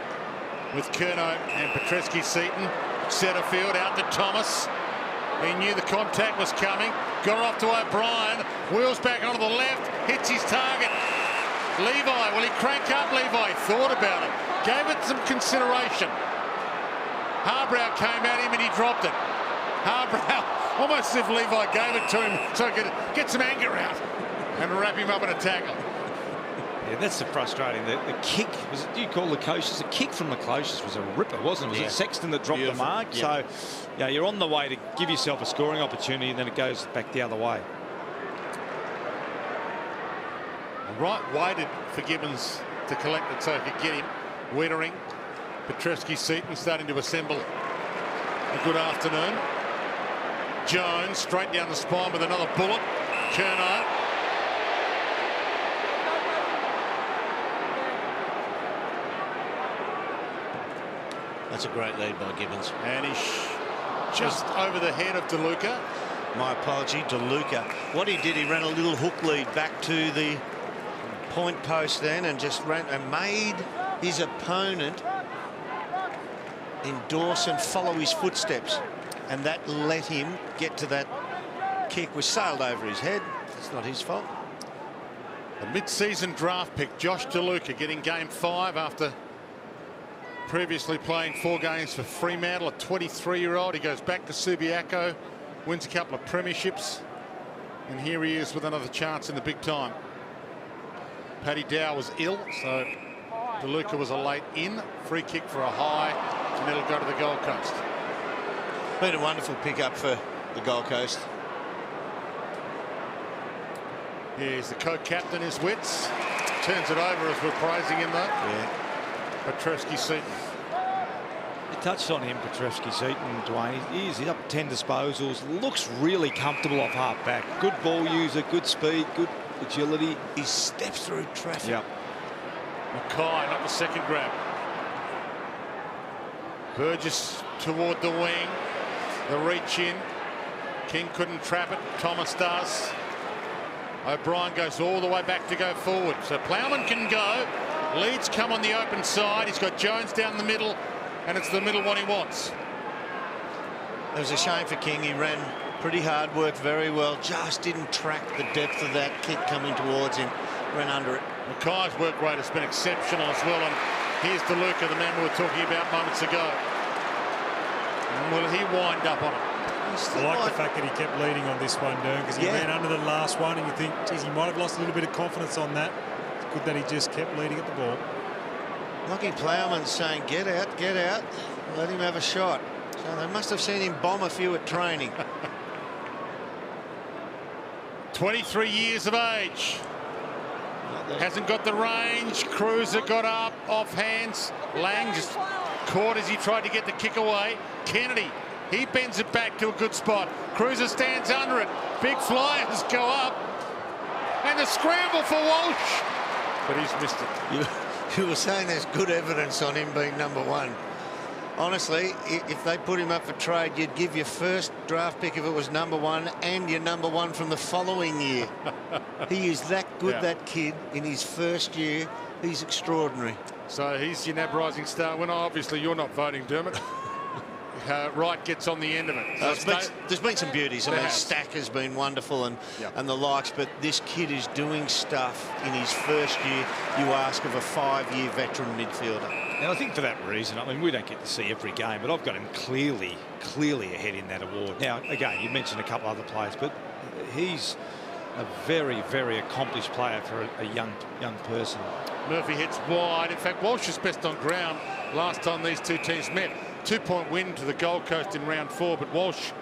with Curnow and Petrevski-Seton. Setterfield out to Thomas. He knew the contact was coming. Got her off to O'Brien. Wheels back onto the left. Hits his target. Levi, will he crank up? Levi thought about it. Gave it some consideration. Harbrow came at him and he dropped it. Harbrow, almost as if Levi gave it to him so he could get some anger out and wrap him up in a tackle. Yeah, that's the frustrating. The kick, was it, you call the Cloches? The kick from the Cloches was a ripper, wasn't it? Was it Sexton that dropped the mark? Yeah. So, yeah, you're on the way to give yourself a scoring opportunity, and then it goes back the other way. Right, waited for Gibbons to collect it so he could get him. Wiedering, Petreski-Seaton starting to assemble a good afternoon. Jones straight down the spine with another bullet. Curnow. That's a great lead by Gibbons. And he's just over the head of DeLuca. My apology, DeLuca. What he did, he ran a little hook lead back to the point post then and just ran and made his opponent endorse and follow his footsteps. And that let him get to that kick, which sailed over his head. It's not his fault. The mid-season draft pick, Josh DeLuca, getting game 5 after previously playing 4 games for Fremantle. A 23-year-old. He goes back to Subiaco, wins a couple of premierships, and here he is with another chance in the big time. Paddy Dow was ill, so DeLuca was a late in. Free kick for a high, and it'll go to the Gold Coast. Been a wonderful pickup for the Gold Coast. Here's the co-captain, his wits. Turns it over as we're praising him, though. Yeah. Petreski-Seaton. You touched on him, Petreski-Seaton, Dwayne. He's up 10 disposals. Looks really comfortable off half back. Good ball user, good speed, good agility. He steps through traffic. Yep. Mackay, not the second grab. Burgess toward the wing. The reach in. King couldn't trap it. Thomas does. O'Brien goes all the way back to go forward. So Plowman can go. Leeds come on the open side. He's got Jones down the middle, and it's the middle one he wants. It was a shame for King. He ran pretty hard, worked very well, just didn't track the depth of that kick coming towards him. Ran under it. Mackay's work rate has been exceptional as well, and here's DeLuca, the man we were talking about moments ago. And will he wind up on it? I like the fact that he kept leading on this one, Dern, because he ran under the last one, and you think, geez, he might have lost a little bit of confidence on that. It's good that he just kept leading at the ball. Lockie Plowman saying, get out, let him have a shot. So they must have seen him bomb a few at training. 23 years of age. Hasn't got the range. Cruiser got up, off hands. Lang just caught as he tried to get the kick away. Kennedy, he bends it back to a good spot. Cruiser stands under it. Big flyers go up. And the scramble for Walsh. But he's missed it. You were saying there's good evidence on him being #1. Honestly, if they put him up for trade, you'd give your first draft pick if it was #1 and your #1 from the following year. He is that good, that kid, in his first year. He's extraordinary. So he's your NAB Rising Star winner. Obviously, you're not voting, Dermot. Wright gets on the end of it. There's been some beauties. I mean, Stack has been wonderful and the likes, but this kid is doing stuff in his first year you ask of a 5-year veteran midfielder. Now, I think for that reason, I mean, we don't get to see every game, but I've got him clearly ahead in that award. Now, again, you mentioned a couple other players, but he's a very, very accomplished player for a young person. Murphy hits wide. In fact, Walsh is best on ground last time these two teams met. 2-point win to the Gold Coast in round 4, but Walsh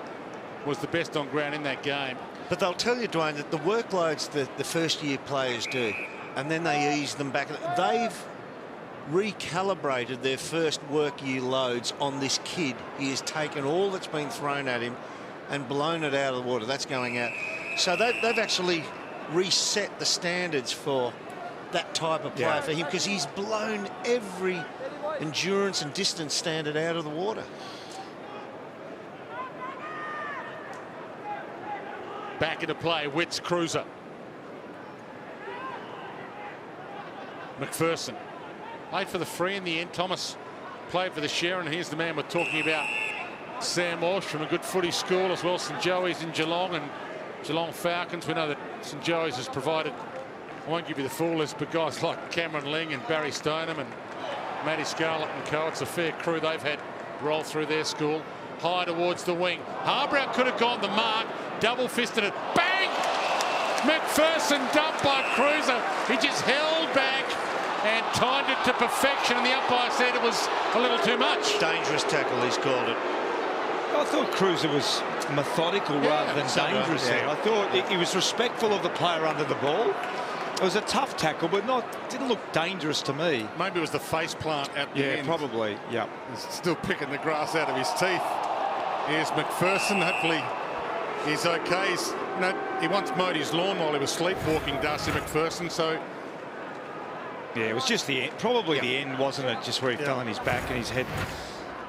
was the best on ground in that game. But they'll tell you, Dwayne, that the workloads that the first-year players do, and then they ease them back. They've recalibrated their first work year loads on this kid. He has taken all that's been thrown at him and blown it out of the water. That's going out. So they've actually reset the standards for that type of player for him, because he's blown every endurance and distance standard out of the water. Back into play, Witts, Cruiser. McPherson played for the free in the end. Thomas played for the share, and here's the man we're talking about, Sam Walsh, from a good footy school as well. St Joey's in Geelong and Geelong Falcons. We know that St Joey's has provided, I won't give you the full list, but guys like Cameron Ling and Barry Stoneham and Matty Scarlett and co. It's a fair crew they've had roll through their school. High towards the wing. Harbrow could have gone the mark. Double fisted it. Bang! McPherson dumped by Cruiser. He just held pulled back and timed it to perfection, and the umpire said it was a little too much. Dangerous tackle, he's called it. I thought Cruiser was methodical rather than dangerous there. I thought he was respectful of the player under the ball. It was a tough tackle, but didn't look dangerous to me. Maybe it was the face plant at the end. Yeah, probably. Yeah. He's still picking the grass out of his teeth. Here's McPherson. Hopefully he's okay. He once mowed his lawn while he was sleepwalking, Darcy McPherson. So yeah, it was just the end, probably the end, wasn't it? Just where he fell on his back and his head.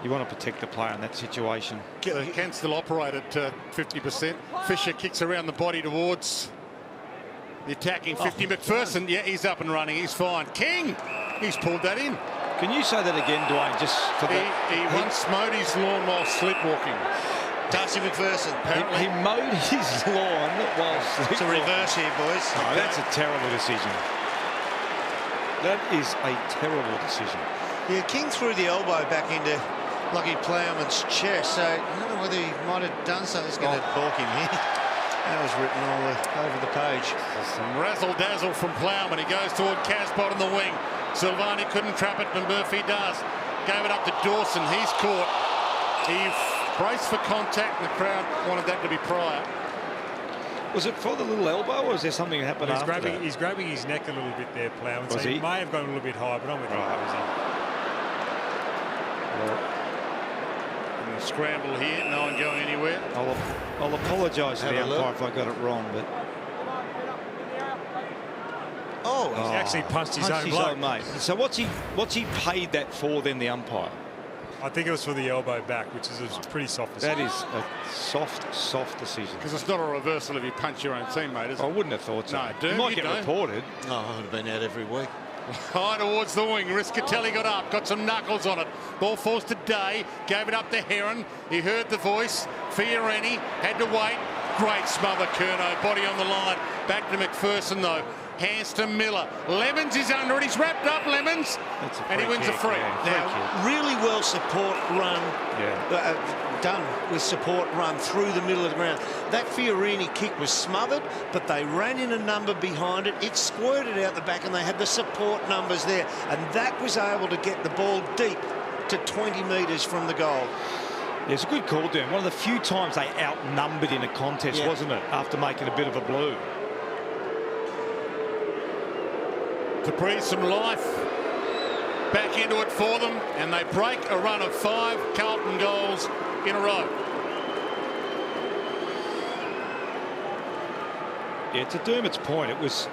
You want to protect the player in that situation. He can still operate at 50%. Fisher kicks around the body towards the attacking 50. McPherson, yeah, he's up and running. He's fine. King, he's pulled that in. Can you say that again, Dwayne? Just for he once mowed his lawn while sleepwalking. Darcy McPherson. He mowed his lawn while sleepwalking. It's a reverse here, boys. Oh, that's a terrible decision. That is a terrible decision. Yeah, King threw the elbow back into Lucky Plowman's chest, so I don't know whether he might have done something that's going to balk him here. That was written all over the page. Some razzle-dazzle from Plowman. He goes toward Caspot on the wing. Silvani couldn't trap it, but Murphy does. Gave it up to Dawson. He's caught. He braced for contact, and the crowd wanted that to be prior. Was it for the little elbow, or is there something that happened after that? He's grabbing his neck a little bit there, Plowman. Was so he? He may have gone a little bit high, but I'm with Scramble here, no one going anywhere. I'll apologise to the umpire if I got it wrong, but He's actually punched his own bloke. mate. So what's he paid that for then, the umpire? I think it was for the elbow back, which is a pretty soft decision. That is a soft decision. Because it's not a reversal if you punch your own teammate, is it? I wouldn't have thought so. No, it might get don't. reported. Oh, I would have been out every week. High towards the wing. Riscatelli got up, got some knuckles on it. Ball falls to Day, gave it up to Heron. He heard the voice. Fiorini had to wait. Great smother, Curnow. Body on the line. Back to McPherson, though. Hands to Miller. Lemons is under it. He's wrapped up, Lemons. And he wins a free. Now, really well support run. Done with support run through the middle of the ground. That Fiorini kick was smothered, but they ran in a number behind it. It squirted out the back, and they had the support numbers there. And that was able to get the ball deep to 20 metres from the goal. Yeah, it's a good call, Dan. One of the few times they outnumbered in a contest, wasn't it? After making a bit of a blue. To breathe some life back into it for them, and they break a run of 5 Carlton goals in a row. Yeah, to Dermot's point, it was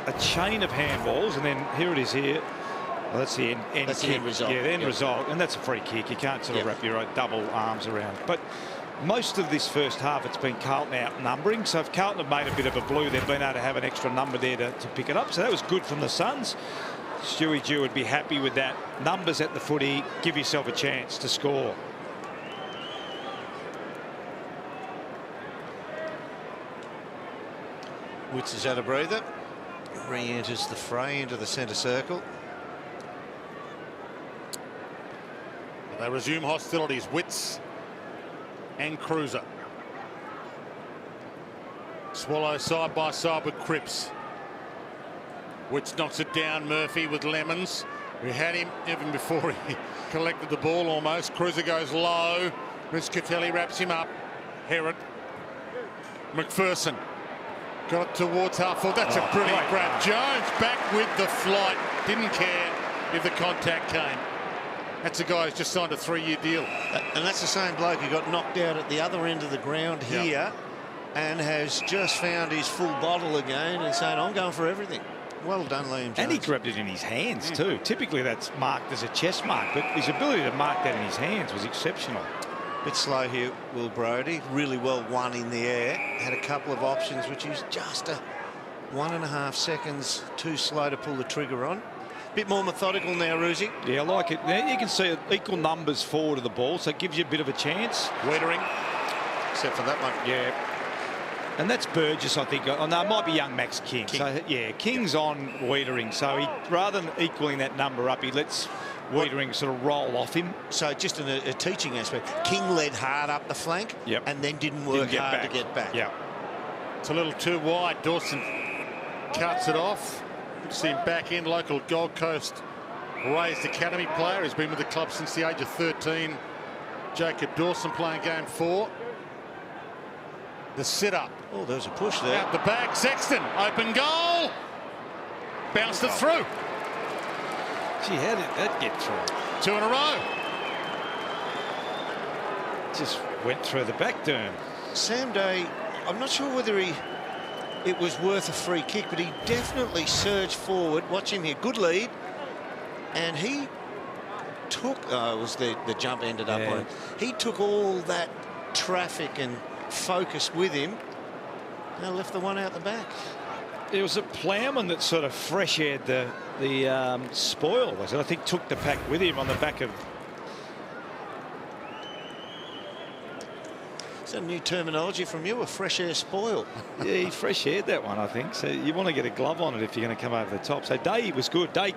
a chain of handballs, and then here it is here. Well, that's the end That's kick. the end result. Yeah, the end result, and that's a free kick. You can't sort of wrap your double arms around. But most of this first half, it's been Carlton outnumbering. So if Carlton have made a bit of a blue, they've been able to have an extra number there to pick it up. So that was good from the Suns. Stewie Dew would be happy with that. Numbers at the footy, give yourself a chance to score. Witts has had a breather. Re-enters the fray into the centre circle. They resume hostilities. Witts and Cruiser. Swallow side by side with Cripps. Witts knocks it down. Murphy with Lemons. We had him even before he collected the ball almost. Cruiser goes low. Riscatelli wraps him up. Herod. McPherson. Got it towards half forward. That's a brilliant grab. Jones back with the flight. Didn't care if the contact came. That's a guy who's just signed a 3-year deal. And that's the same bloke who got knocked out at the other end of the ground here and has just found his full bottle again and saying, I'm going for everything. Well done, Liam Jones. And he grabbed it in his hands too. Typically that's marked as a chest mark, but his ability to mark that in his hands was exceptional. Bit slow here, Will Brodie. Really well won in the air. Had a couple of options, which is just a 1.5 seconds too slow to pull the trigger on. Bit more methodical now, Ruzi. Yeah, I like it. Now you can see equal numbers forward of the ball, so it gives you a bit of a chance. Wiedering. Except for that one. Yeah. And that's Burgess, I think. Oh, no, it might be young Max King. So, yeah, King's on Wiedering. So he, rather than equaling that number up, he lets Wiedering sort of roll off him. So just in a teaching aspect, King led hard up the flank and then didn't work get hard back. to get back. Yeah. It's a little too wide. Dawson cuts it off. Good to see him back in. Local Gold Coast raised academy player. He's been with the club since the age of 13. Jacob Dawson playing game 4. The sit-up. Oh, there's a push there. Out the back. Sexton. Open goal. Bounced it through. Gee, how did that get through? 2 in a row. Just went through the back, Durham. Sam Day, I'm not sure whether it was worth a free kick, but he definitely surged forward. Watch him here. Good lead. And he took... Oh, it was the jump ended up on him. He took all that traffic and focus with him. Now left the one out the back. It was a Plowman that sort of fresh aired the spoil, was it? I think took the pack with him on the back of... Is that new terminology from you, a fresh air spoil? Yeah, he fresh aired that one, I think. So you want to get a glove on it if you're going to come over the top. So Day was good. Day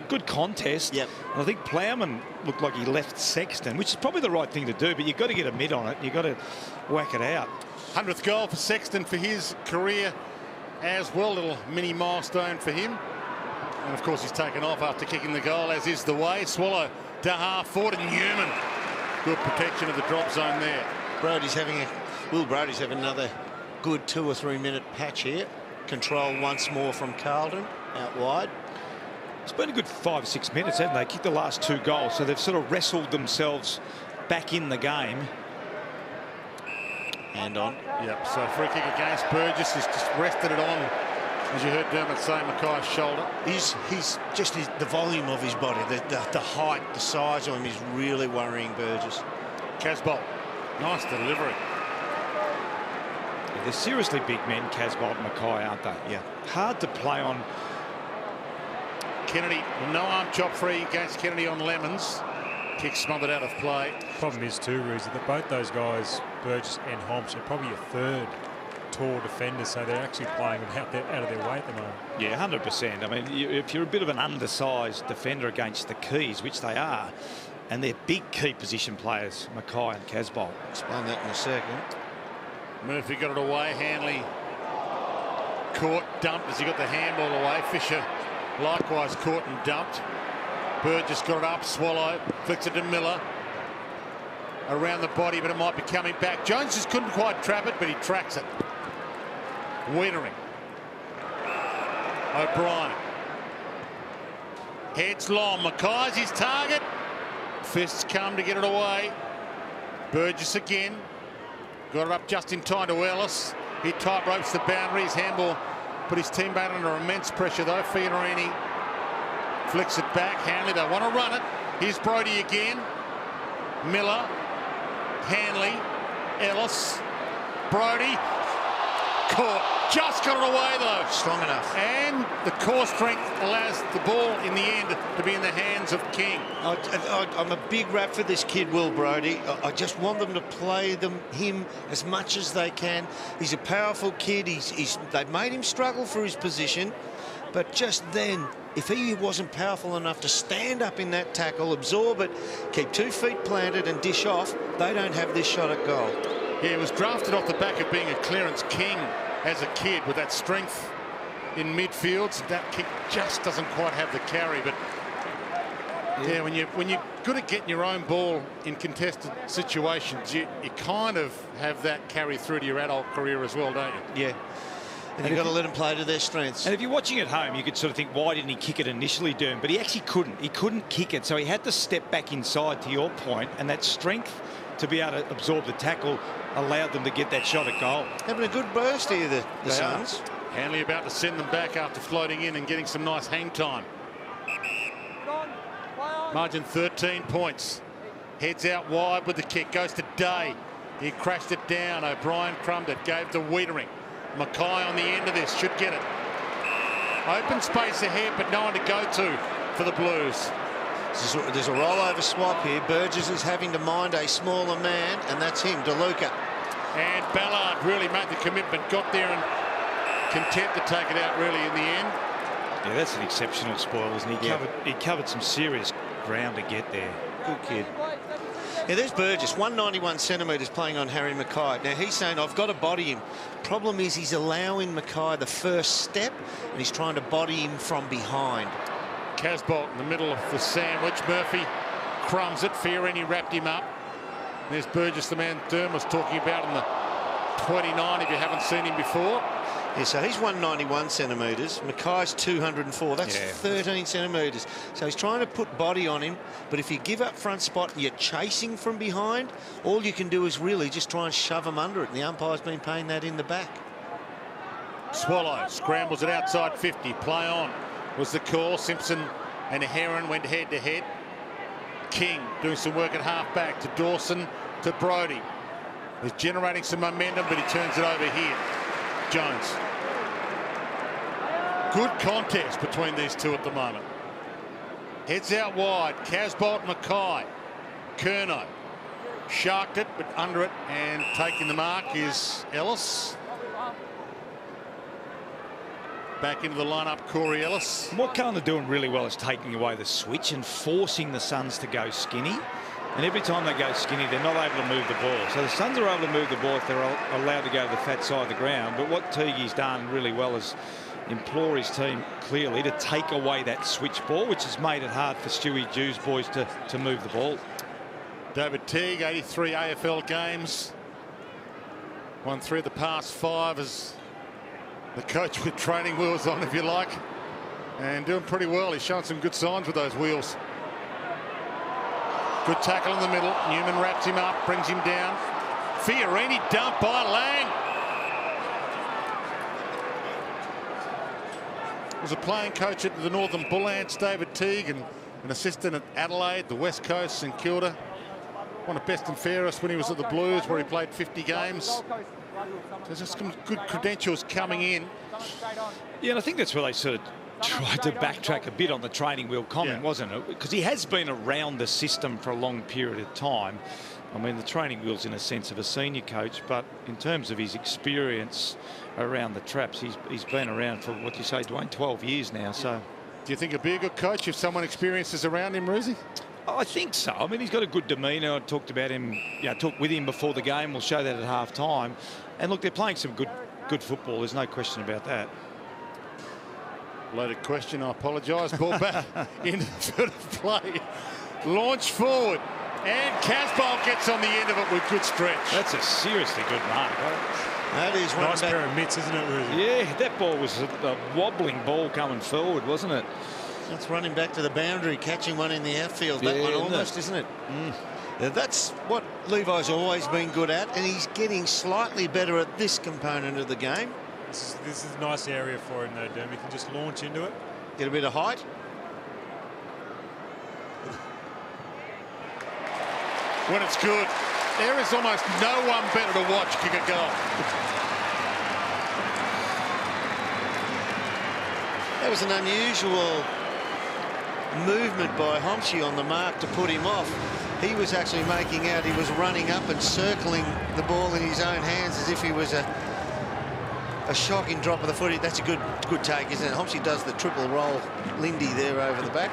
good contest. Yep. And I think Plowman looked like he left Sexton, which is probably the right thing to do, but you've got to get a mid on it. You've got to whack it out. 100th goal for Sexton for his career as well. Little mini milestone for him. And of course he's taken off after kicking the goal, as is the way. Swallow to half forward, and Newman. Good protection of the drop zone there. Will Brodie's having another good 2 or 3 minute patch here. Control once more from Carlton out wide. It's been a good 5 or 6 minutes, haven't they? Kicked the last 2 goals, so they've sort of wrestled themselves back in the game. And on. Yep, so free kick against Burgess. He's just rested it on, as you heard Dermot say, Mackay's shoulder. The volume of his body, the height, the size of him is really worrying Burgess. Casbolt, nice delivery. Yeah, they're seriously big men, Casbolt and Mackay, aren't they? Yeah. Hard to play on. Kennedy, no arm chop free against Kennedy on Lemons. Kick smothered out of play. Problem is too, Reezy, that both those guys, Burgess and Homps, are probably a third tall defenders, so they're actually playing out of their way at the moment. Yeah, 100%. I mean, if you're a bit of an undersized defender against the Keys, which they are, and they're big key position players, Mackay and Casbolt. Explain that in a second. Murphy got it away. Hanley caught, dumped as he got the handball away. Fisher likewise caught and dumped. Burgess got it up. Swallow flicks it to Miller. Around the body, but it might be coming back. Jones just couldn't quite trap it, but he tracks it. Wiedering. O'Brien. Heads long. Mackay's his target. Fists come to get it away. Burgess again. Got it up just in time to Ellis. He tight ropes the boundary. His handball put his teammate under immense pressure though. Fiorini flicks it back. Hanley, they want to run it. Here's Brodie again. Miller. Hanley. Ellis. Brodie. Caught. Just got it away though. Strong enough. And the core strength allows the ball in the end to be in the hands of King. I'm a big rap for this kid, Will Brodie. I just want them to play him as much as they can. He's a powerful kid. They've made him struggle for his position. But just then, if he wasn't powerful enough to stand up in that tackle, absorb it, keep 2 feet planted and dish off, they don't have this shot at goal. Yeah, he was drafted off the back of being a clearance king as a kid with that strength in midfield. So that kick just doesn't quite have the carry, but yeah, when you're good at getting your own ball in contested situations, you kind of have that carry through to your adult career as well, don't you? Yeah. And you've got to let them play to their strengths. And if you're watching at home, you could sort of think, why didn't he kick it initially, Durham? But he actually couldn't. He couldn't kick it, so he had to step back inside, to your point, and that strength to be able to absorb the tackle allowed them to get that shot at goal. Having a good burst here, the Suns. Hanley about to send them back after floating in and getting some nice hang time. Margin 13 points. Heads out wide with the kick. Goes to Day. He crashed it down. O'Brien crumbed it. Gave to Wiedering. Mackay on the end of this. Should get it. Open space ahead, but no one to go to for the Blues. There's a rollover swap here. Burgess is having to mind a smaller man, and that's him, DeLuca. And Ballard really made the commitment. Got there and content to take it out really in the end. Yeah, that's an exceptional spoil, isn't he? Yeah. He covered some serious ground to get there. Good kid. Yeah, there's Burgess, 191 centimetres playing on Harry Mackay. Now, he's saying, I've got to body him. Problem is he's allowing Mackay the first step, and he's trying to body him from behind. Casbolt in the middle of the sandwich. Murphy crumbs it. Fiorini wrapped him up. There's Burgess, the man Derm was talking about in the 29, if you haven't seen him before. Yeah, so he's 191 centimetres. Mackay's 204. That's 13 centimetres. So he's trying to put body on him. But if you give up front spot and you're chasing from behind, all you can do is really just try and shove him under it. And the umpire's been paying that in the back. Swallow scrambles it outside 50. Play on was the call. Simpson and Heron went head to head. King doing some work at half back to Dawson to Brodie. He's generating some momentum, but he turns it over here. Jones. Good contest between these two at the moment. Heads out wide. Casbolt, Mackay. Curnow sharked it, but under it, and taking the mark is Ellis. Back into the lineup, Corey Ellis. What Carlton are doing really well is taking away the switch and forcing the Suns to go skinny. And every time they go skinny, they're not able to move the ball. So the Suns are able to move the ball if they're allowed to go to the fat side of the ground. But what Teague's done really well is implore his team clearly to take away that switch ball, which has made it hard for Stewie Jew's boys to move the ball. David Teague, 83 AFL games. Won 3 of the past 5 as the coach with training wheels on, if you like. And doing pretty well. He's shown some good signs with those wheels. Good tackle in the middle. Newman wraps him up, brings him down. Fiorini dumped by Lang. Was a playing coach at the Northern Bull Ants, David Teague, and an assistant at Adelaide, the West Coast, St Kilda. One of best and fairest when he was at the Blues, where he played 50 games. So there's just some good credentials coming in. Yeah, and I think that's where they sort of tried to backtrack a bit on the training wheel comment, wasn't it? Because he has been around the system for a long period of time. I mean, the training wheel's in a sense of a senior coach, but in terms of his experience around the traps, he's been around for, what do you say, Dwayne, 12 years now. So, do you think he'd be a good coach if someone experienced is around him, Ruzi? I think so. I mean, he's got a good demeanour. I talked about him, talked with him before the game. We'll show that at half time. And look, they're playing some good football. There's no question about that. Loaded question, I apologise. Ball back into the field of play. Launch forward. And Casbolt gets on the end of it with good stretch. That's a seriously good mark. That is nice pair of mitts, isn't it, Ruzi? Yeah, that ball was a wobbling ball coming forward, wasn't it? That's running back to the boundary, catching one in the outfield. That one almost, isn't it? Now, that's what Levi's always been good at, and he's getting slightly better at this component of the game. This is a nice area for him, though, Derm. He can just launch into it. Get a bit of height. When it's good, there is almost no one better to watch kick a goal. That was an unusual movement by Homshi on the mark to put him off. He was actually making out he was running up and circling the ball in his own hands as if he was a shocking drop of the foot. That's a good take, isn't it? Homshi does the triple roll Lindy there over the back.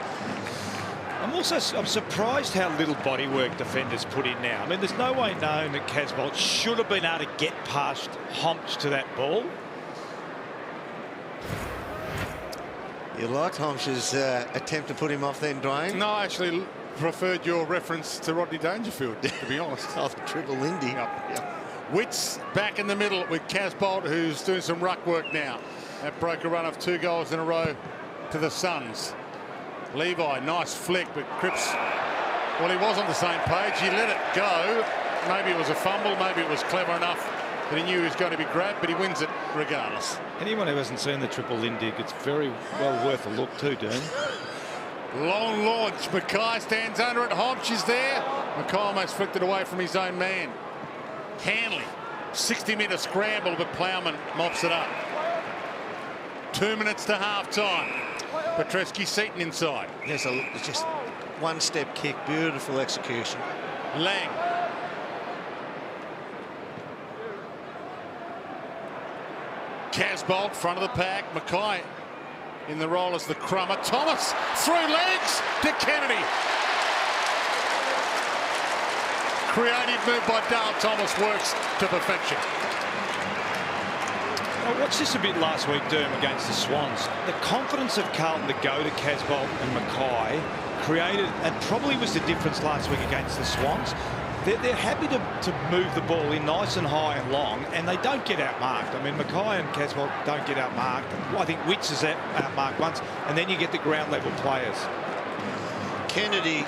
I'm surprised how little bodywork defenders put in now. I mean, there's no way known that Casbolt should have been able to get past Homps to that ball. You liked Homsh's attempt to put him off then, Dwayne? No, I actually preferred your reference to Rodney Dangerfield, to be honest. Oh, the triple Lindy. Yep. Witts back in the middle with Casbolt, who's doing some ruck work now. That broke a run of 2 goals in a row to the Suns. Levi, nice flick, but Cripps, well, he was on the same page. He let it go. Maybe it was a fumble, maybe it was clever enough that he knew he was going to be grabbed, but he wins it regardless. Anyone who hasn't seen the triple Lindy, it's very well worth a look too, Dean. Long launch. Mackay stands under it. Hodge is there. Mackay almost flicked it away from his own man. Hanley, 60-metre scramble, but Plowman mops it up. 2 minutes to half-time. Petreski Seaton inside. Yes, it's just one-step kick. Beautiful execution. Lang. Casbolt, front of the pack. Mackay in the role as the crummer. Thomas through legs to Kennedy. creative move by Dale Thomas works to perfection. I watched this a bit last week, Derm, against the Swans. The confidence of Carlton to go to Casbolt and Mackay created, and probably was the difference last week against the Swans. They're happy to move the ball in nice and high and long, and they don't get outmarked. I mean, Mackay and Casbolt don't get outmarked. I think Witts is outmarked once, and then you get the ground level players. Kennedy,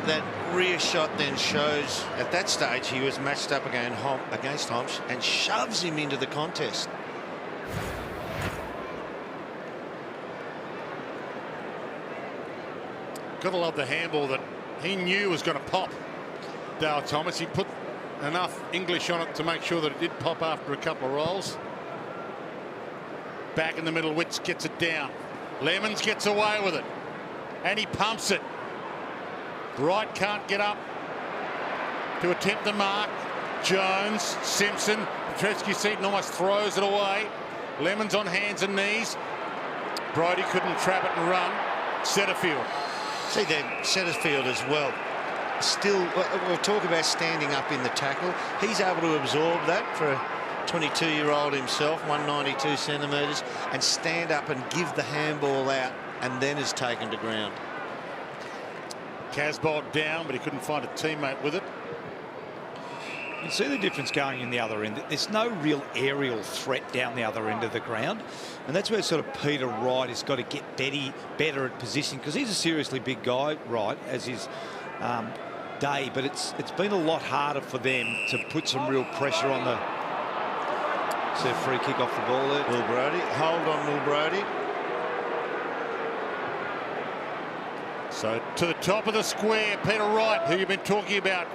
that rear shot then shows at that stage he was matched up against Homsch and shoves him into the contest. Gotta love the handball that he knew was going to pop. Dale Thomas, he put enough English on it to make sure that it did pop after a couple of rolls. Back in the middle, Witts gets it down. Lemons gets away with it, and he pumps it. Wright can't get up to attempt the mark. Jones, Simpson, Petrescu-Seton almost throws it away. Lemons on hands and knees. Brodie couldn't trap it and run. Setterfield. See then, Setterfield as well. Still, we'll talk about standing up in the tackle. He's able to absorb that for a 22-year-old himself, 192 centimetres, and stand up and give the handball out, and then is taken to ground. Casbolt down, but he couldn't find a teammate with it. You see the difference going in the other end. There's no real aerial threat down the other end of the ground, and that's where sort of Peter Wright has got to get better at positioning, because he's a seriously big guy, Wright, as is Day, but it's been a lot harder for them to put some real pressure on the. See a free kick off the ball there. Will Brodie, hold on, Will Brodie. So to the top of the square, Peter Wright, who you've been talking about.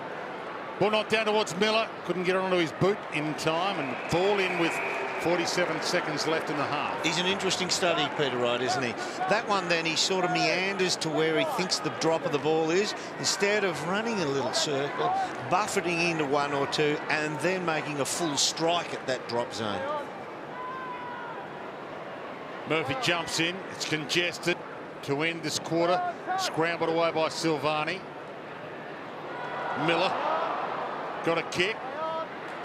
Ball knocked down towards Miller, couldn't get onto his boot in time, and ball in with 47 seconds left in the half. He's an interesting study, Peter Wright, isn't he? That one then, he sort of meanders to where he thinks the drop of the ball is, instead of running a little circle, buffeting into one or two, and then making a full strike at that drop zone. Murphy jumps in, it's congested to end this quarter, scrambled away by Silvani. Miller got a kick.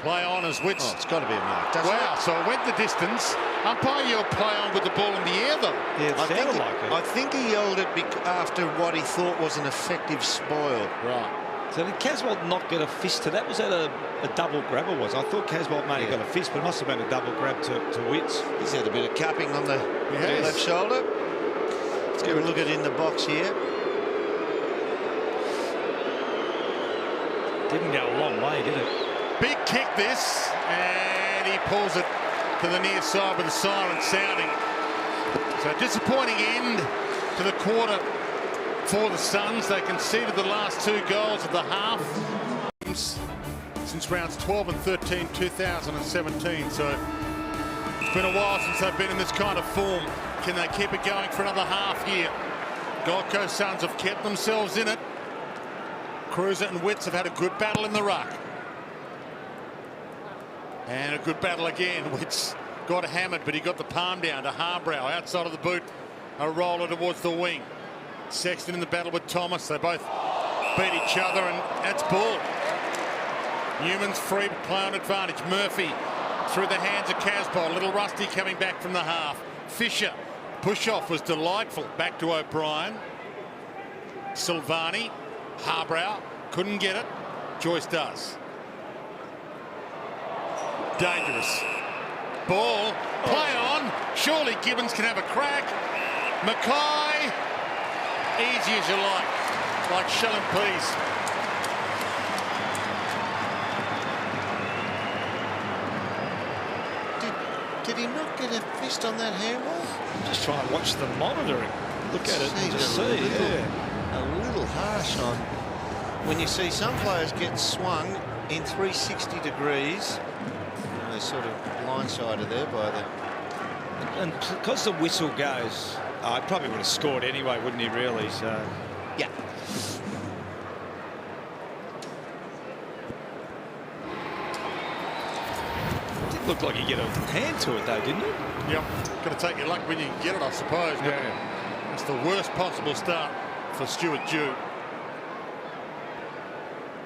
Play on as Witts. Oh, it's got to be a mark, doesn't it? Wow, so it went the distance. Umpire yelled play on with the ball in the air, though. Yeah, it sounded like it. I think he yelled it after what he thought was an effective spoil. Right. So did Casbolt not get a fist to that? Was that a double grab or was? I thought Casbolt may have got a fist, but it must have been a double grab to Witts. He's had a bit of cupping on the left shoulder. Let's get a look at it in the box here. Didn't go a long way, did it? Big kick this, and he pulls it to the near side with a siren sounding. So disappointing end to the quarter for the Suns. They conceded the last two goals of the half since rounds 12 and 13, 2017. So it's been a while since they've been in this kind of form. Can they keep it going for another half here? Gold Coast Suns have kept themselves in it. Cruiser and Witts have had a good battle in the ruck. And a good battle again. Witts got hammered, but he got the palm down to Harbrow outside of the boot. A roller towards the wing. Sexton in the battle with Thomas. They both beat each other, and that's ball. Newman's free, play on advantage. Murphy through the hands of Casbolt. Little rusty coming back from the half. Fisher, push-off was delightful. Back to O'Brien. Silvani, Harbrow, couldn't get it. Joyce does. Dangerous. Ball, play on. Surely Gibbons can have a crack. Mackay, easy as you like shelling peas. Did he not get a fist on that handball? Just try and watch the monitoring. Look at it and just see. A little harsh on when you see some players get swung in 360 degrees. They're sort of blindsided there by the. And because the whistle goes, I probably would have scored anyway, wouldn't he, really? So Yeah. it did look like you get a hand to it, though, didn't it? Yep. Got to take your luck when you get it, I suppose. But it's the worst possible start for Stuart Dew.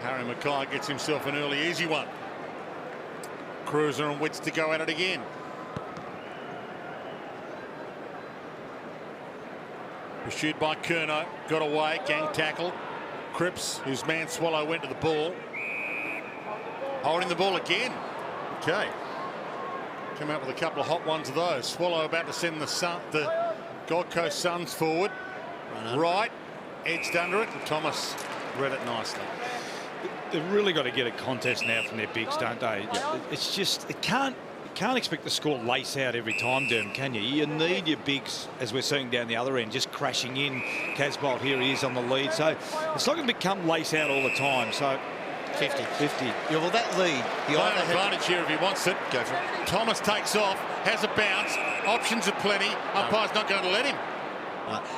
Harry Mackay gets himself an early easy one. Cruiser and Witts to go at it again. Pursued by Curnow, got away, gang tackle. Cripps, whose man Swallow went to the ball. Holding the ball again. Okay. Come out with a couple of hot ones of those. Swallow about to send the Gold Coast Suns forward. Right, edged under it, and Thomas read it nicely. They've really got to get a contest now from their bigs, don't they? It's just, it can't expect the score lace out every time, Derm, can you? You need your bigs, as we're seeing down the other end, just crashing in. Casbolt, here he is on the lead. So it's not going to become lace out all the time. So 50. 50. Yeah, well, that lead. Player advantage here if he wants it. Go for it. Thomas takes off, has a bounce. Options are plenty. Umpire's not going to let him.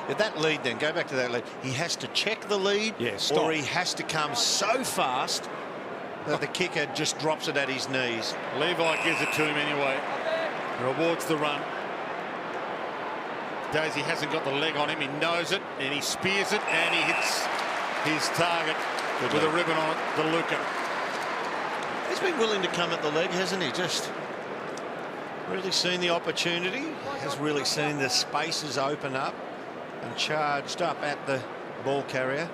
If that lead, then go back to that lead. He has to check the lead, or he has to come so fast that the kicker just drops it at his knees. Levi gives it to him anyway. Rewards the run. Daisy hasn't got the leg on him. He knows it, and he spears it, and he hits his target with a ribbon on it, the Luca. He's been willing to come at the leg, hasn't he? Just really seen the opportunity, has really seen the spaces open up and charged up at the ball carrier.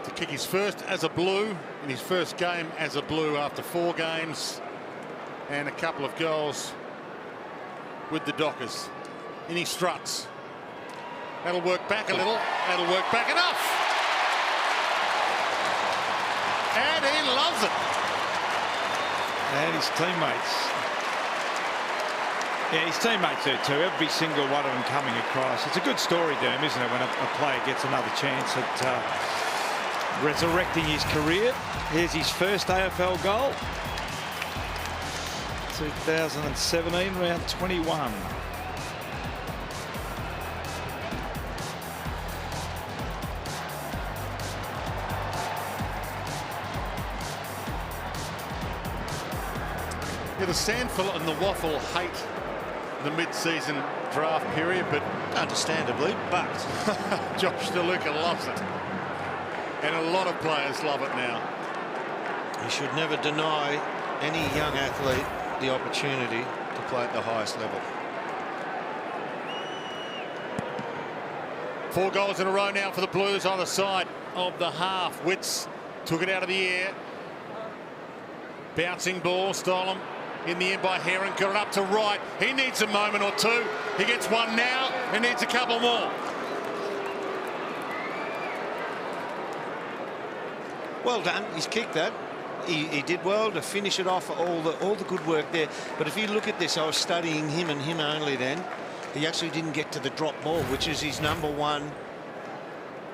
To kick his first as a Blue in his first game as a Blue after 4 games and a couple of goals with the Dockers. In he struts. That'll work back a little. That'll work back enough. And he loves it. And his teammates. Yeah, his teammates do too. Every single one of them coming across. It's a good story, Derm, isn't it, when a player gets another chance at resurrecting his career. Here's his first AFL goal. 2017, round 21. Yeah, the Sandful and the Waffle hate the mid-season draft period, but Understandably, but Josh DeLuca loves it. And a lot of players love it now. you should never deny any young athlete the opportunity to play at the highest level. 4 goals in a row now for the Blues on the side of the half. Witts took it out of the air. Bouncing ball, stolen in the end by Heron, got it up to right. He needs a moment or two. He gets one now and needs a couple more. Well done. He's kicked that. He did well to finish it off. All the good work there. But if you look at this, I was studying him and him only then. He actually didn't get to the drop ball, which is his #1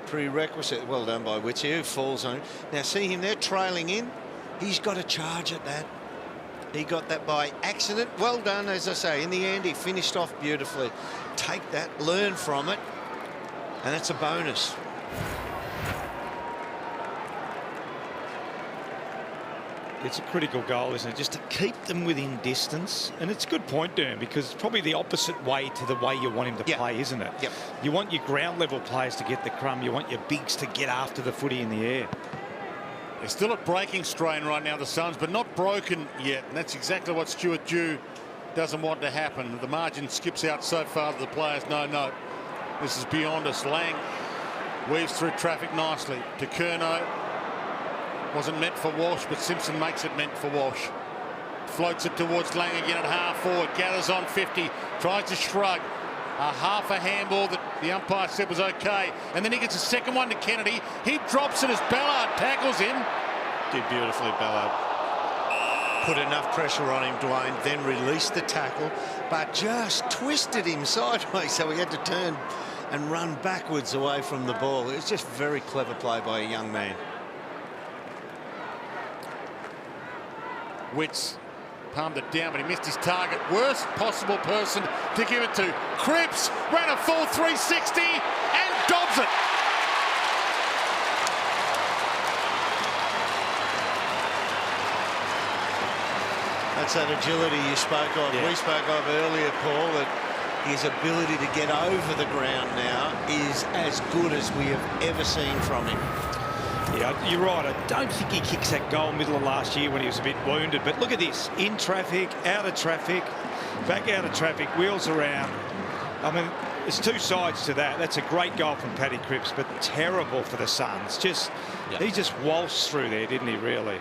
prerequisite. Well done by Witts here, who falls on him. Now see him there trailing in. He's got to charge at that. He got that by accident. Well done, as I say. In the end, he finished off beautifully. Take that, learn from it, and that's a bonus. It's a critical goal, isn't it? Just to keep them within distance. And it's a good point, Derm, because it's probably the opposite way to the way you want him to play, isn't it? Yep. You want your ground level players to get the crumb. You want your bigs to get after the footy in the air. They're still at breaking strain right now, the Suns, but not broken yet. And that's exactly what Stuart Dew doesn't want to happen. The margin skips out so far that the players know, no, this is beyond us. Lang weaves through traffic nicely to Curnow. Wasn't meant for Walsh, but Simpson makes it meant for Walsh. Floats it towards Lang again at half forward. Gathers on 50. Tries to shrug. A half a handball that the umpire said was okay. And then he gets a second one to Kennedy. He drops it as Ballard tackles him. Did beautifully, Ballard. Put enough pressure on him, Dwayne, then released the tackle, but just twisted him sideways, so he had to turn and run backwards away from the ball. It was just very clever play by a young man. Witts palmed it down, but he missed his target. Worst possible person to give it to. Cripps ran a full 360 and dobs it. That's that agility you spoke of. Yeah. We spoke of earlier, Paul, that his ability to get over the ground now is as good as we have ever seen from him. Yeah, you're right. I don't think he kicks that goal middle of last year when he was a bit wounded. But look at this. In traffic, out of traffic, back out of traffic, wheels around. I mean, there's two sides to that. That's a great goal from Paddy Cripps, but terrible for the Suns. He just waltzed through there, didn't he, really?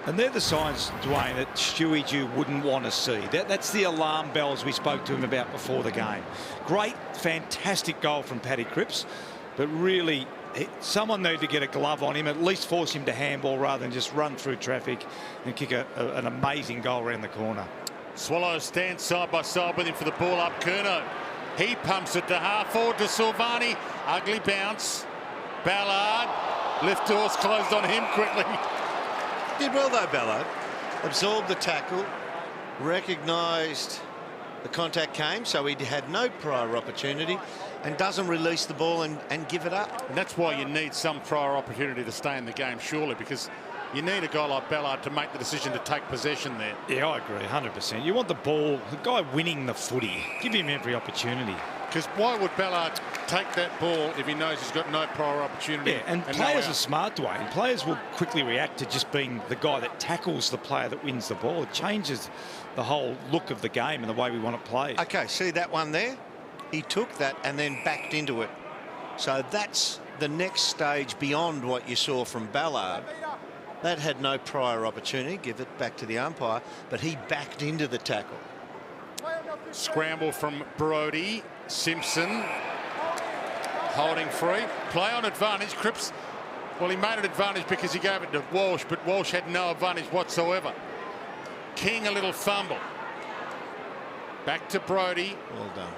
And they're the signs, Dwayne, that Stewie Jew wouldn't want to see. That's the alarm bells we spoke to him about before the game. Great, fantastic goal from Paddy Cripps, but really, someone needed to get a glove on him, at least force him to handball rather than just run through traffic and kick an amazing goal around the corner. Swallows stand side by side with him for the ball up. Curnow. He pumps it to half forward to Silvani. Ugly bounce. Ballard. Left doors closed on him quickly. Did well though, Ballard. Absorbed the tackle, recognised the contact came, so he had no prior opportunity, and doesn't release the ball and give it up. And that's why you need some prior opportunity to stay in the game, surely, because you need a guy like Ballard to make the decision to take possession there. Yeah, I agree, 100%. You want the ball, the guy winning the footy. Give him every opportunity. Because why would Ballard take that ball if he knows he's got no prior opportunity? Yeah, and players are smart, Dwayne. Players will quickly react to just being the guy that tackles the player that wins the ball. It changes the whole look of the game and the way we want to play. Okay, see that one there? He took that and then backed into it. So that's the next stage beyond what you saw from Ballard. That had no prior opportunity, give it back to the umpire, but he backed into the tackle. Scramble from Brodie. Simpson holding free. Play on advantage. Cripps, well, he made an advantage because he gave it to Walsh, but Walsh had no advantage whatsoever. King a little fumble. Back to Brodie. Well done.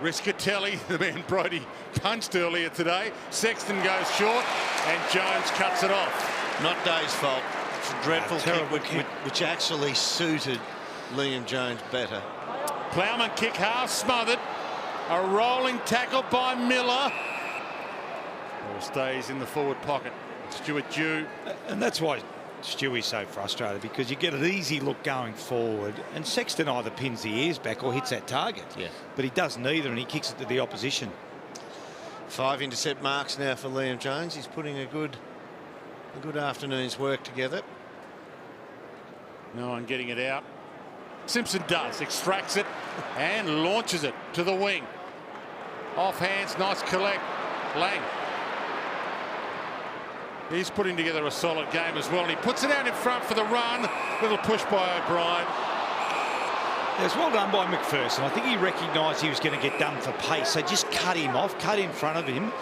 Riscatelli, the man Brodie punched earlier today. Sexton goes short and Jones cuts it off. Not Day's fault. It's a dreadful terrible kick, which actually suited Liam Jones better. Plowman kick half smothered. A rolling tackle by Miller. Ball stays in the forward pocket. Stuart Dew. And that's why Stewie's so frustrated, because you get an easy look going forward and Sexton either pins the ears back or hits that target. Yeah. But he does neither and he kicks it to the opposition. 5 intercept marks now for Liam Jones. He's putting a good afternoon's work together. No one getting it out. Simpson does, extracts it and launches it to the wing. Off hands, nice collect. Lang. He's putting together a solid game as well, and he puts it out in front for the run. Little push by O'Brien. Yeah, it's well done by McPherson. I think he recognised he was going to get done for pace, so just cut him off, cut in front of him.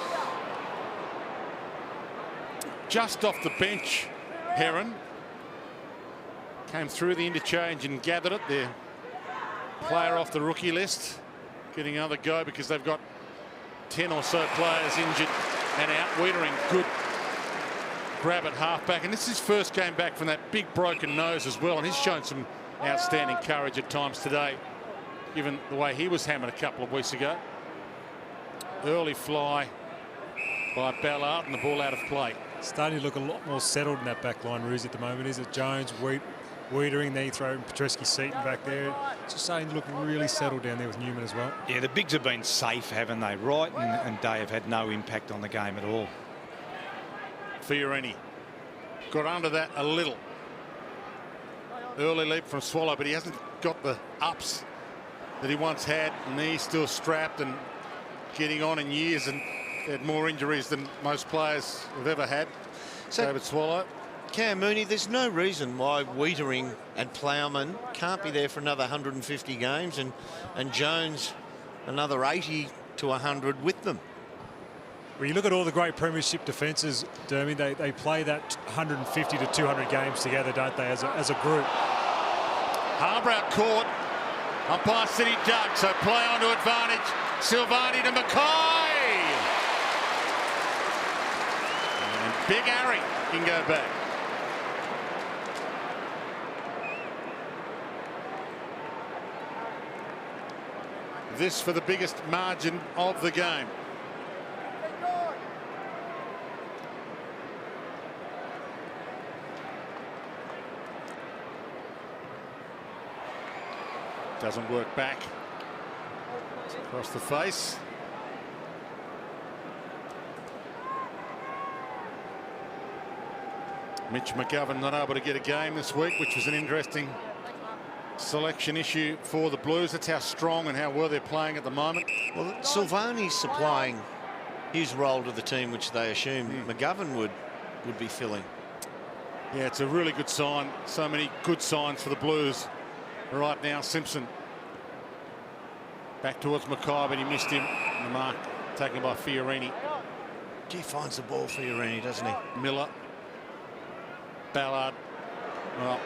Just off the bench, Heron. Came through the interchange and gathered it. Their player off the rookie list. Getting another go because they've got 10 or so players injured and out. Wiedering, good grab at halfback. And this is his first game back from that big broken nose as well. And he's shown some outstanding courage at times today, given the way he was hammered a couple of weeks ago. Early fly by Ballard and the ball out of play. Starting to look a lot more settled in that back line, Ruse, at the moment, is it? Jones, Wiedering, then you throw Petreski Seaton back there. It's just starting to look really settled down there with Newman as well. Yeah, the bigs have been safe, haven't they? Wright and Day have had no impact on the game at all. Fiorini got under that a little. Early leap from Swallow, but he hasn't got the ups that he once had. Knee still strapped and getting on in years, and had more injuries than most players have ever had. So, David Swallow. Cam Mooney, there's no reason why Wiedering and Plowman can't be there for another 150 games and Jones another 80 to 100 with them. Well, you look at all the great premiership defences, Dermy, they play that 150 to 200 games together, don't they, as a group. Harbour out caught. Umpire City dug, so play on to advantage. Silvani to Mackay. And Big Harry can go back. This for the biggest margin of the game. Doesn't work back. Across the face. Mitch McGovern not able to get a game this week, which was an interesting selection issue for the Blues. That's how strong and how well they're playing at the moment. Well, Silvani's supplying his role to the team, which they assumed McGovern would be filling. Yeah, it's a really good sign. So many good signs for the Blues right now. Simpson back towards Mackay, but he missed him. The mark taken by Fiorini. He finds the ball, Fiorini, doesn't he? Miller. Ballard. Well,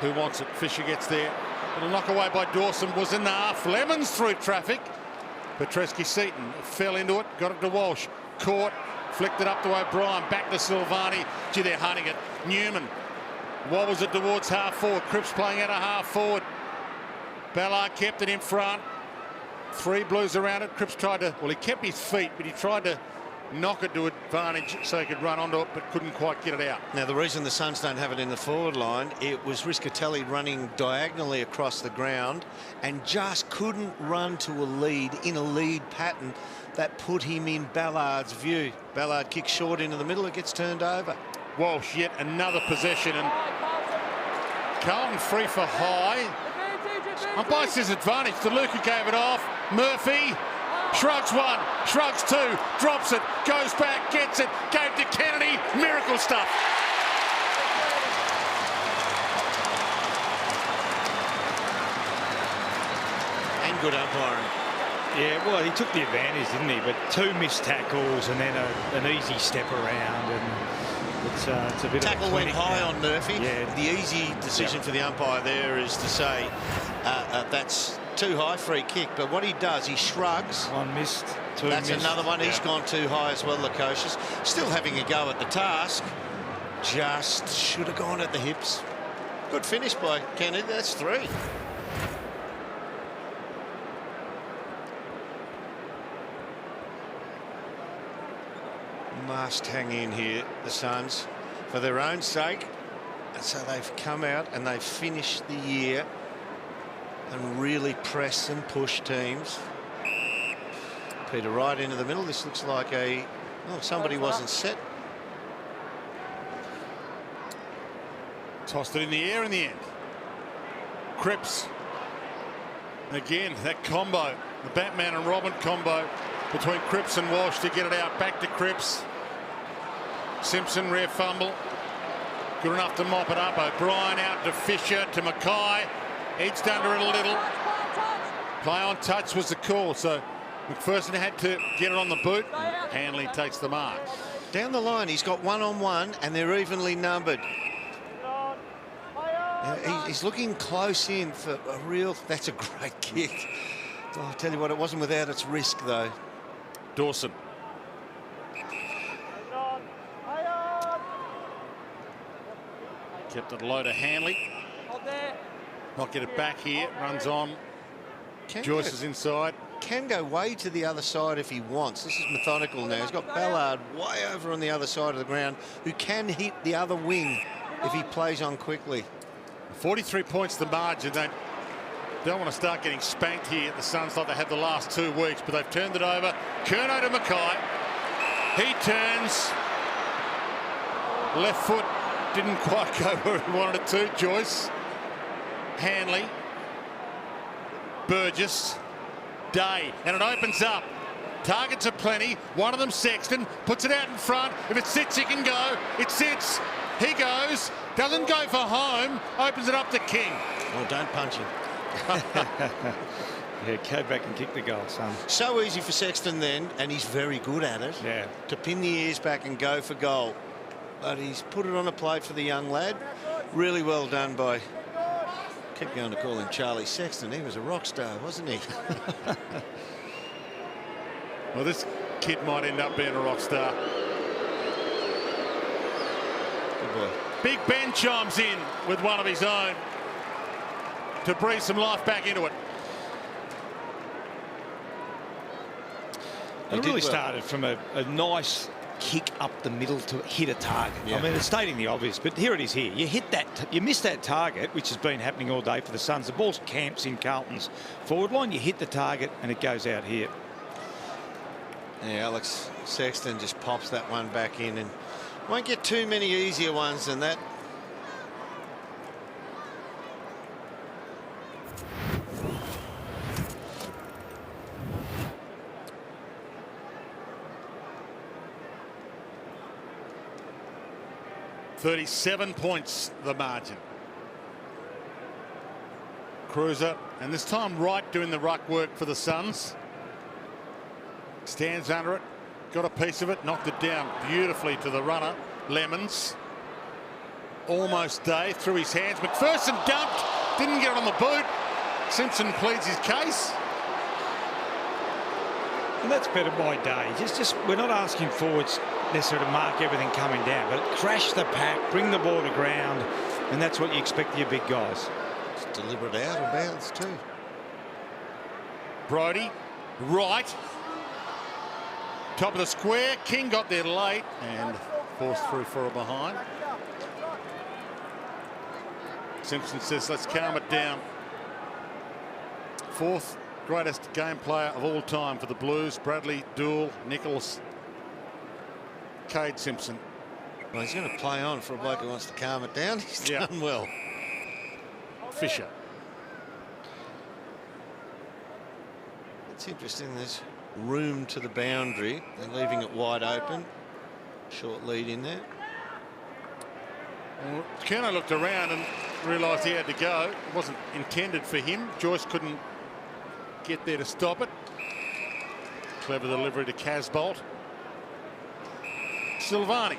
who wants it? Fisher gets there. Little knock away by Dawson. Was in the half. Lemons through traffic. Petreski-Seaton fell into it. Got it to Walsh. Caught. Flicked it up to O'Brien. Back to Silvani. Gee, they're hunting it. Newman. What was it towards half forward? Cripps playing out a half forward. Ballard kept it in front. 3 Blues around it. Cripps tried to, well, he kept his feet, but he tried to knock it to advantage so he could run onto it, but couldn't quite get it out. Now, the reason the Suns don't have it in the forward line, it was Riscatelli running diagonally across the ground and just couldn't run to a lead in a lead pattern that put him in Ballard's view. Ballard kicks short into the middle. It gets turned over. Walsh, yet another possession, and Carlton free for high. Umpire says advantage to Luke, who gave it off. Murphy shrugs one, shrugs two, drops it, goes back, gets it, gave to Kennedy. Miracle stuff. And good umpiring. Yeah, well, he took the advantage, didn't he? But 2 missed tackles and then an easy step around, and it's a bit Tackle of a went high now. on Murphy. Yeah. The easy decision for the umpire there is to say that's too high, free kick. But what he does, he shrugs. 1 missed, 2 That's missed. another one. He's gone too high as well, Lukosius. Still having a go at the task. Just should have gone at the hips. Good finish by Kennedy. That's 3. Must hang in here, the Suns, for their own sake. And so they've come out and they've finished the year and really press and push teams. Peter right into the middle. This looks like a... Oh, somebody wasn't set. Tossed it in the air in the end. Cripps. Again, that combo, the Batman and Robin combo between Cripps and Walsh to get it out. Back to Cripps. Simpson, rare fumble. Good enough to mop it up. O'Brien out to Fisher, to Mackay. Edged under it a little. Play on touch was the call, so McPherson had to get it on the boot. Hanley takes the mark. Down the line, he's got 1-on-1 and they're evenly numbered. He's looking close in for a real... That's a great kick. Oh, I'll tell you what, it wasn't without its risk, though. Dawson. Kept it low to Hanley. Not get it back here. Runs on. Joyce is inside. Can go way to the other side if he wants. This is methodical now. He's got Ballard way over on the other side of the ground, who can hit the other wing if he plays on quickly. 43 points the margin. They don't want to start getting spanked here at the Suns like they have the last 2 weeks, but they've turned it over. Curnow to Mackay. He turns. Left foot didn't quite go where he wanted it to. Joyce. Hanley. Burgess. Day. And it opens up. Targets are plenty. One of them, Sexton, puts it out in front. If it sits, he can go. It sits. He goes. Doesn't go for home. Opens it up to King. Oh, don't punch him. Yeah, go back and kick the goal, son. So easy for Sexton then, and he's very good at it. Yeah. To pin the ears back and go for goal. But he's put it on a plate for the young lad. Really well done by... Kept going to call him Charlie Sexton. He was a rock star, wasn't he? Well, this kid might end up being a rock star. Good boy. Big Ben chimes in with one of his own to breathe some life back into it. It really started from a nice kick up the middle to hit a target. Yeah. I mean, it's stating the obvious, but here it is here. You hit that, you miss that target, which has been happening all day for the Suns. The ball camps in Carlton's forward line. You hit the target and it goes out here. Yeah, Alex Sexton just pops that one back in and won't get too many easier ones than that. .37 points the margin. Cruiser, and this time Wright doing the ruck work for the Suns. Stands under it, got a piece of it, knocked it down beautifully to the runner, Lemons. Almost day through his hands. McPherson dumped, didn't get it on the boot. Simpson pleads his case. And that's better by day. Just we're not asking forwards necessarily to mark everything coming down, but crash the pack, bring the ball to ground, and that's what you expect of your big guys. It's deliberate out of bounds too. Brodie, right. Top of the square. King got there late and forced through for a behind. Simpson says, let's calm it down. Fourth greatest game player of all time for the Blues. Bradley, Dool, Nichols, Cade Simpson. Well, he's going to play on for a bloke who wants to calm it down. He's done well. Fisher. It's interesting. There's room to the boundary. They're leaving it wide open. Short lead in there. Well, Kerno looked around and realised he had to go. It wasn't intended for him. Joyce couldn't get there to stop it. Clever delivery to Casbolt. Silvani.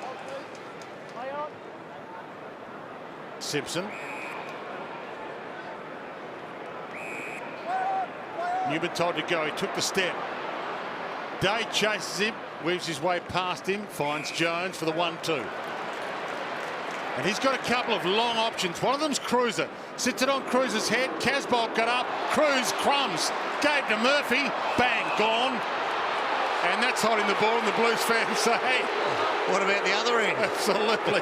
Simpson. Newman told to go. He took the step. Day chases him, weaves his way past him, finds Jones for the 1-2. And he's got a couple of long options. One of them's Cruiser. Sits it on Cruiser's head. Casbolt got up. Cruz crumbs. Gave to Murphy. Bang, gone. And that's holding the ball, and the Blues fans say, hey. What about the other end? Absolutely.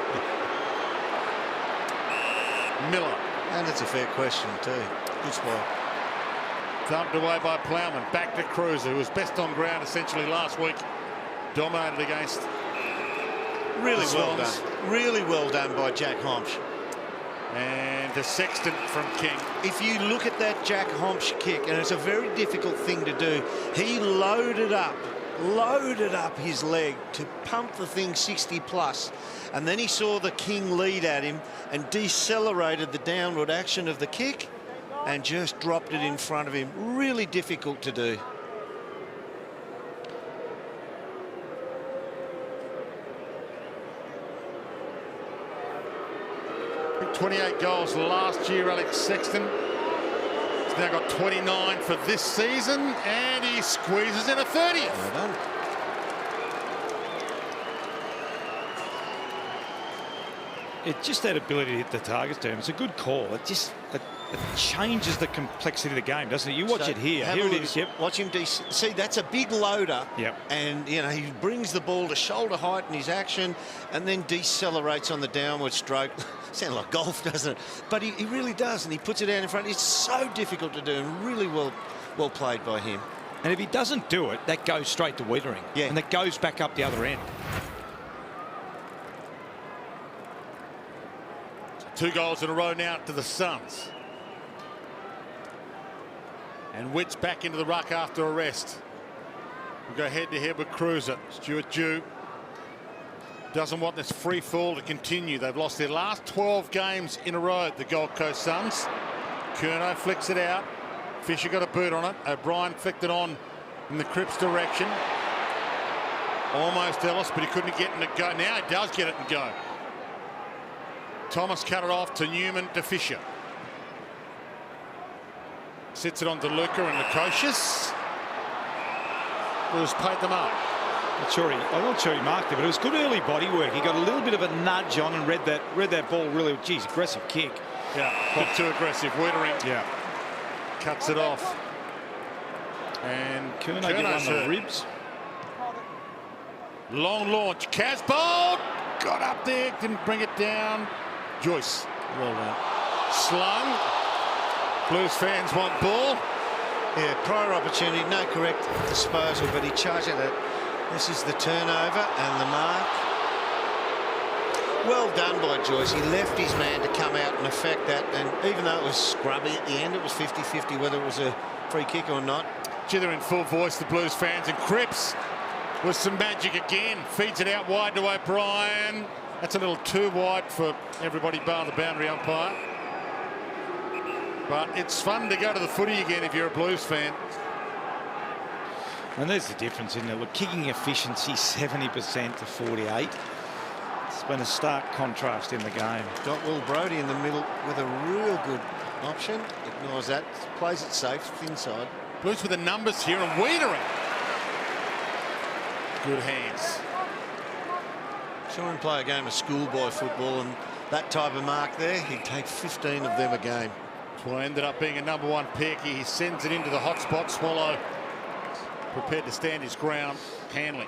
Miller. And it's a fair question too. Good spot. Thumped away by Plowman. Back to Cruiser, who was best on ground essentially last week. Dominated against Really the well Swans. done. Really well done by Jack Homsch. And to Sexton from King. If you look at that Jack Homsch kick, and it's a very difficult thing to do, he loaded up his leg to pump the thing 60 plus, and then he saw the King lead at him and decelerated the downward action of the kick and just dropped it in front of him. Really difficult to do. I think 28 goals last year, Alex Sexton. He's now got 29 for this season, and he squeezes in a 30th. Well done. It's just that ability to hit the targets, Derm. It's a good call. It changes the complexity of the game, doesn't it? You watch So it here. have Here a it look is. at- Yep. Watch him. See, that's a big loader. Yep. And, you know, he brings the ball to shoulder height in his action and then decelerates on the downward stroke. Sounds like golf, doesn't it? But he really does, and he puts it out in front. It's so difficult to do, and really well played by him. And if he doesn't do it, that goes straight to Wiedering. Yeah. And that goes back up the other end. 2 goals in a row now to the Suns. And Witt's back into the ruck after a rest. We'll go head-to-head with Cruiser. Stuart Dew doesn't want this free fall to continue. They've lost their last 12 games in a row, the Gold Coast Suns. Curnow flicks it out. Fisher got a boot on it. O'Brien flicked it on in the Cripps direction. Almost Ellis, but he couldn't get it to go. Now he does get it and go. Thomas cut it off to Newman to Fisher. Sits it on to Luca and Lukosius. Blues paid them up. I'm not sure he marked it, but it was good early body work. He got a little bit of a nudge on and read that ball really. Geez, aggressive kick. Yeah, not too aggressive. Wiedering Yeah. cuts it off. And Curnow get on the ribs. Long launch. Casbolt got up there, didn't bring it down. Joyce. Well done. Slung. Blues fans want ball. Yeah, prior opportunity, no correct disposal, but he charged it. This is the turnover and the mark. Well done by Joyce. He left his man to come out and affect that, and even though it was scrubby at the end, it was 50-50 whether it was a free kick or not. They're in full voice, the Blues fans, and Cripps with some magic again. Feeds it out wide to O'Brien. That's a little too wide for everybody bar the boundary umpire. But it's fun to go to the footy again if you're a Blues fan. And there's the difference, isn't it? Look, kicking efficiency 70% to 48. It's been a stark contrast in the game. Got Will Brodie in the middle with a real good option. Ignores that. Plays it safe, thin side. Blues with the numbers here and Wiedering. Good hands. Try and play a game of schoolboy football, and that type of mark there, he'd take 15 of them a game. Well, ended up being a #1 pick. He sends it into the hot spot. Swallow prepared to stand his ground. Hanley.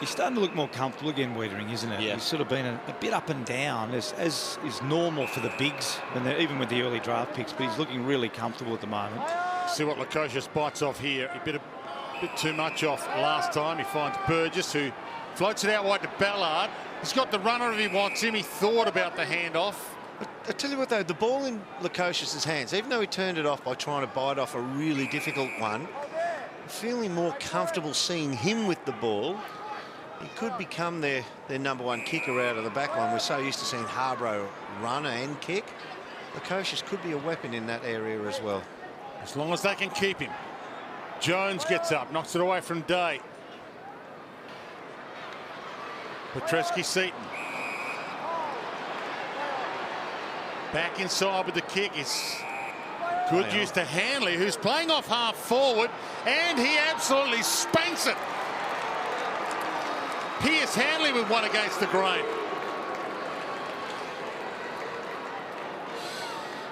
He's starting to look more comfortable again, Wiedering, isn't it? Yeah. He's sort of been a bit up and down, as is normal for the bigs, and even with the early draft picks, but he's looking really comfortable at the moment. See what Lukosius bites off here. A bit too much off last time. He finds Burgess, who floats it out wide to Ballard. He's got the runner if he wants him. He thought about the handoff. I tell you what, though, the ball in Lukosius's hands, even though he turned it off by trying to bite off a really difficult one, I'm feeling more comfortable seeing him with the ball. He could become their #1 kicker out of the back line. We're so used to seeing Harbrow run and kick. Lukosius could be a weapon in that area as well. As long as they can keep him. Jones gets up, knocks it away from Day. Petreski-Seaton. Back inside with the kick. Is good use to Hanley, who's playing off half forward, and he absolutely spanks it. Pierce Hanley with one against the grain.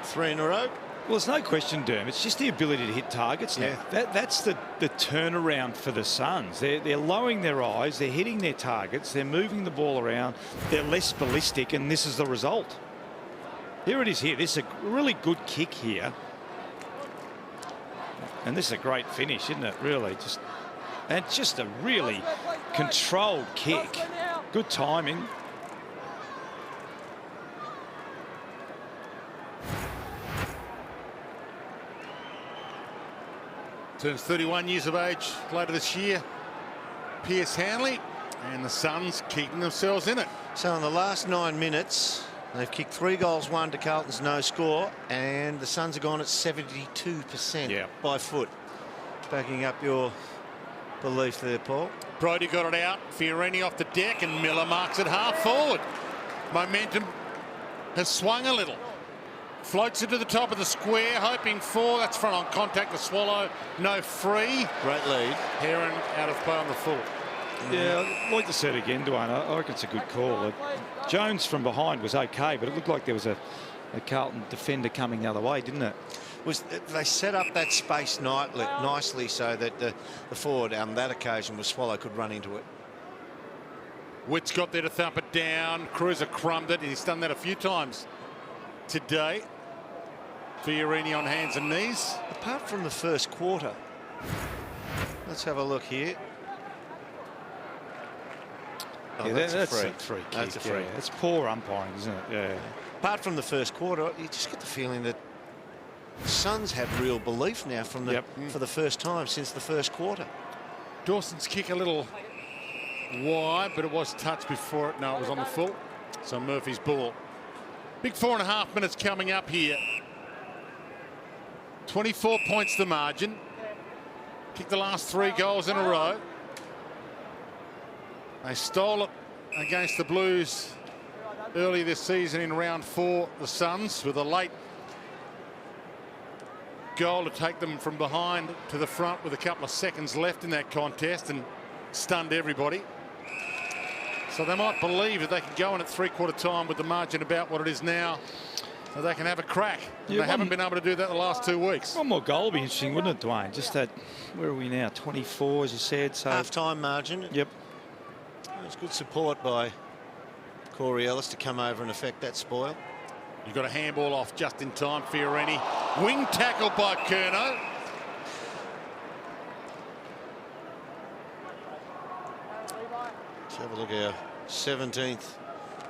3 in a row. Well, there's no question, Derm. It's just the ability to hit targets now. That's the turnaround for the Suns. They're lowering their eyes. They're hitting their targets. They're moving the ball around. They're less ballistic, and this is the result. Here it is here. This is a really good kick here. And this is a great finish, isn't it? Really. Just a really controlled kick. Good timing. Turns 31 years of age later this year. Pierce Hanley, and the Suns keeping themselves in it. So in the last 9 minutes, they've kicked 3 goals, 1 to Carlton's no score, and the Suns are gone at 72% by foot. Backing up your belief there, Paul. Brodie got it out. Fiorini off the deck, and Miller marks it half forward. Momentum has swung a little. Floats it to the top of the square, hoping for, that's front on contact to Swallow. No free. Great lead. Heron out of play on the full. Yeah, I'd like to say it again, Dwayne. I reckon it's a good call. Jones from behind was okay, but it looked like there was a Carlton defender coming the other way, didn't it? They set up that space nicely so that the forward on that occasion was Swallow could run into it. Witt's got there to thump it down. Cruiser crumbed it, and he's done that a few times today. Fiorini on hands and knees. Apart from the first quarter, let's have a look here. Oh, Yeah, that's a free. kick. That's a free. Yeah. It's poor umpiring, isn't it? Yeah. Apart from the first quarter, you just get the feeling that the Suns have real belief now from for the first time since the first quarter. Dawson's kick a little wide, but it was touched before it. No, it was on the full. So Murphy's ball. Big 4.5 minutes coming up here. 24 points the margin. Kicked the last 3 goals in a row. They stole it against the Blues early this season in round 4, the Suns, with a late goal to take them from behind to the front with a couple of seconds left in that contest and stunned everybody. So they might believe that they can go in at 3/4 time with the margin about what it is now, so they can have a crack. And they haven't been able to do that the last 2 weeks. One more goal would be interesting, wouldn't it, Dwayne? Just that, where are we now? 24, as you said. So Half-time margin. Yep. It's good support by Corey Ellis to come over and affect that spoil. You've got a handball off just in time. Fiorini. Wing tackle by Curnow. Let's have a look at our 17th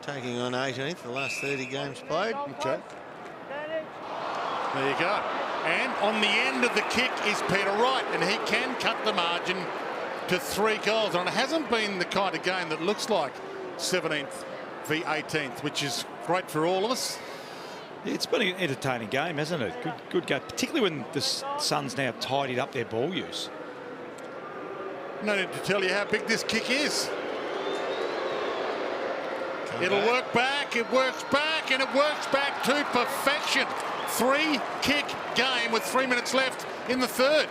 taking on 18th, the last 30 games played. Okay. There you go. And on the end of the kick is Peter Wright, and he can cut the margin to 3 goals. And it hasn't been the kind of game that looks like 17th v 18th, which is great for all of us. It's been an entertaining game, hasn't it? Good game, particularly when the Suns now tidied up their ball use. No need to tell you how big this kick is. It'll work back, it works back, and it works back to perfection. 3-kick game with 3 minutes left in the third.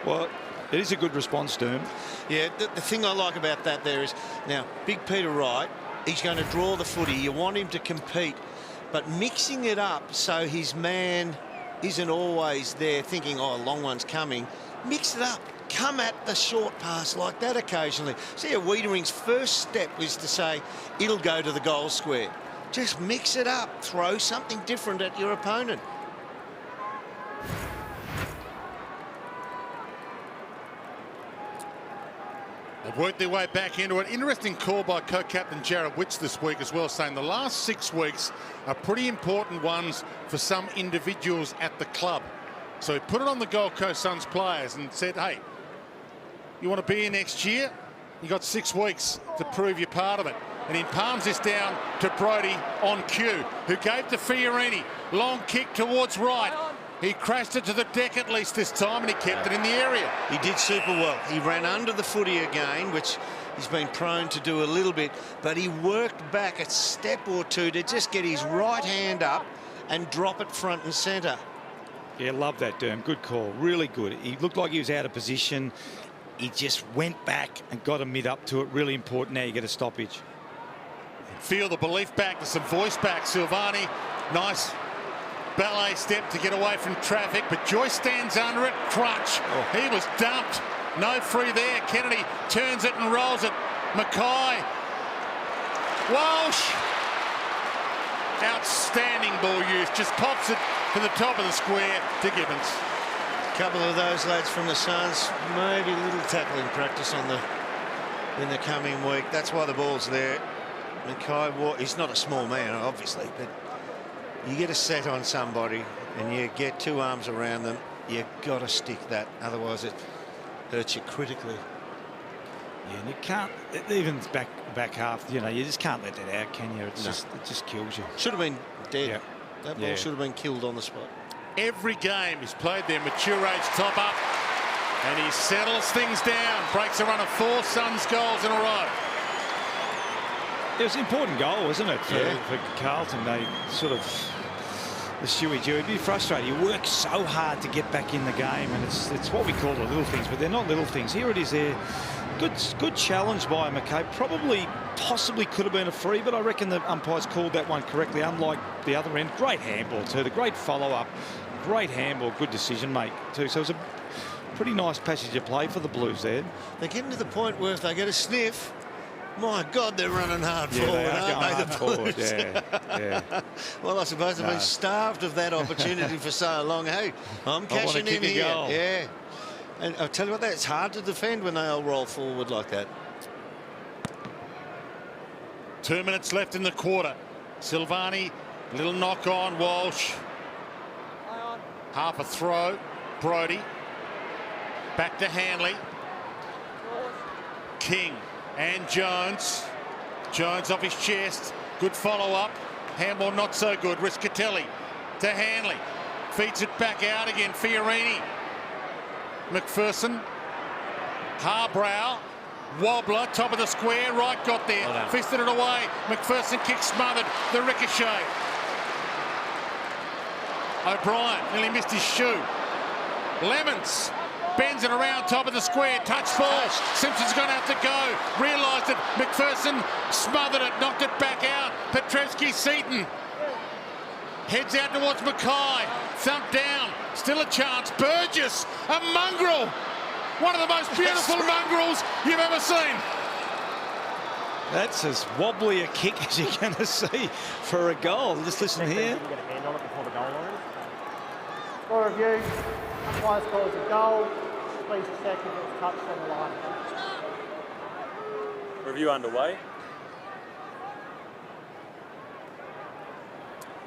Well, it is a good response, Derm. Yeah, the thing I like about that there is, now, big Peter Wright, he's going to draw the footy. You want him to compete, but mixing it up so his man isn't always there thinking, oh, a long one's coming. Mix it up. Come at the short pass like that occasionally. See how Wiedering's first step was to say, it'll go to the goal square. Just mix it up. Throw something different at your opponent. They've worked their way back into it. Interesting call by co-captain Jared Witch this week as well, saying the last 6 weeks are pretty important ones for some individuals at the club. So he put it on the Gold Coast Suns players and said, hey, you want to be here next year? You got 6 weeks to prove you're part of it. And he palms this down to Brodie on cue, who gave to Fiorini. Long kick towards Wright. He crashed it to the deck at least this time, and he kept it in the area. He did super well. He ran under the footy again, which he's been prone to do a little bit, but he worked back a step or two to just get his right hand up and drop it front and centre. Yeah, love that, Derm. Good call. Really good. He looked like he was out of position. He just went back and got a mid up to it. Really important. Now you get a stoppage. Feel the belief back. There's some voice back. Silvani, nice ballet step to get away from traffic, but Joyce stands under it. Crutch. He was dumped. No free there. Kennedy turns it and rolls it. Mackay. Walsh. Outstanding ball use. Just pops it to the top of the square to Gibbons. A couple of those lads from the Suns, maybe a little tackling practice on in the coming week. That's why the ball's there. Mackay, he's not a small man, obviously, but you get a set on somebody and you get 2 arms around them, you've got to stick that, otherwise it hurts you critically. Yeah, and you can't, even back half, you know, you just can't let that out, can you? It's just, it just kills you. Should have been dead. Yeah. That ball should have been killed on the spot. Every game he's played there, mature age top up, and he settles things down, breaks a run of 4 Suns goals in a row. It was an important goal, wasn't it, for Carlton? They sort of, the Stewie Jew, it'd be frustrating. You work so hard to get back in the game, and it's what we call the little things, but they're not little things. Here it is there. Good challenge by Mackay. Possibly could have been a free, but I reckon the umpires called that one correctly, unlike the other end. Great handball too, the great follow-up. Great handball, good decision, mate, too. So it was a pretty nice passage of play for the Blues there. They're getting to the point where if they get a sniff, my God, they're running hard forward, aren't they? Forward, yeah. Well, I suppose they've been starved of that opportunity for so long. Hey, I'm cashing in here. Yeah. And I'll tell you what, it's hard to defend when they all roll forward like that. 2 minutes left in the quarter. Silvani, little knock on Walsh. Half a throw. Brodie. Back to Hanley. King and Jones. Jones off his chest. Good follow-up. Handball not so good. Riscatelli to Hanley. Feeds it back out again. Fiorini. McPherson. Harbrow. Wobbler. Top of the square. Wright got there. Well, fisted it away. McPherson kick smothered. The ricochet. O'Brien nearly missed his shoe. Lemons bends it around top of the square. Touch ball. Simpson's going to have to go. Realised it. McPherson smothered it. Knocked it back out. Petrevski-Seaton heads out towards Mackay. Thump down. Still a chance. Burgess. A mongrel. One of the most beautiful mongrels you've ever seen. That's as wobbly a kick as you're going to see for a goal. Just listen here. You get a hand on it before the goal line. For review, umpire scores a goal. Please check if it's touched on the line. Review underway.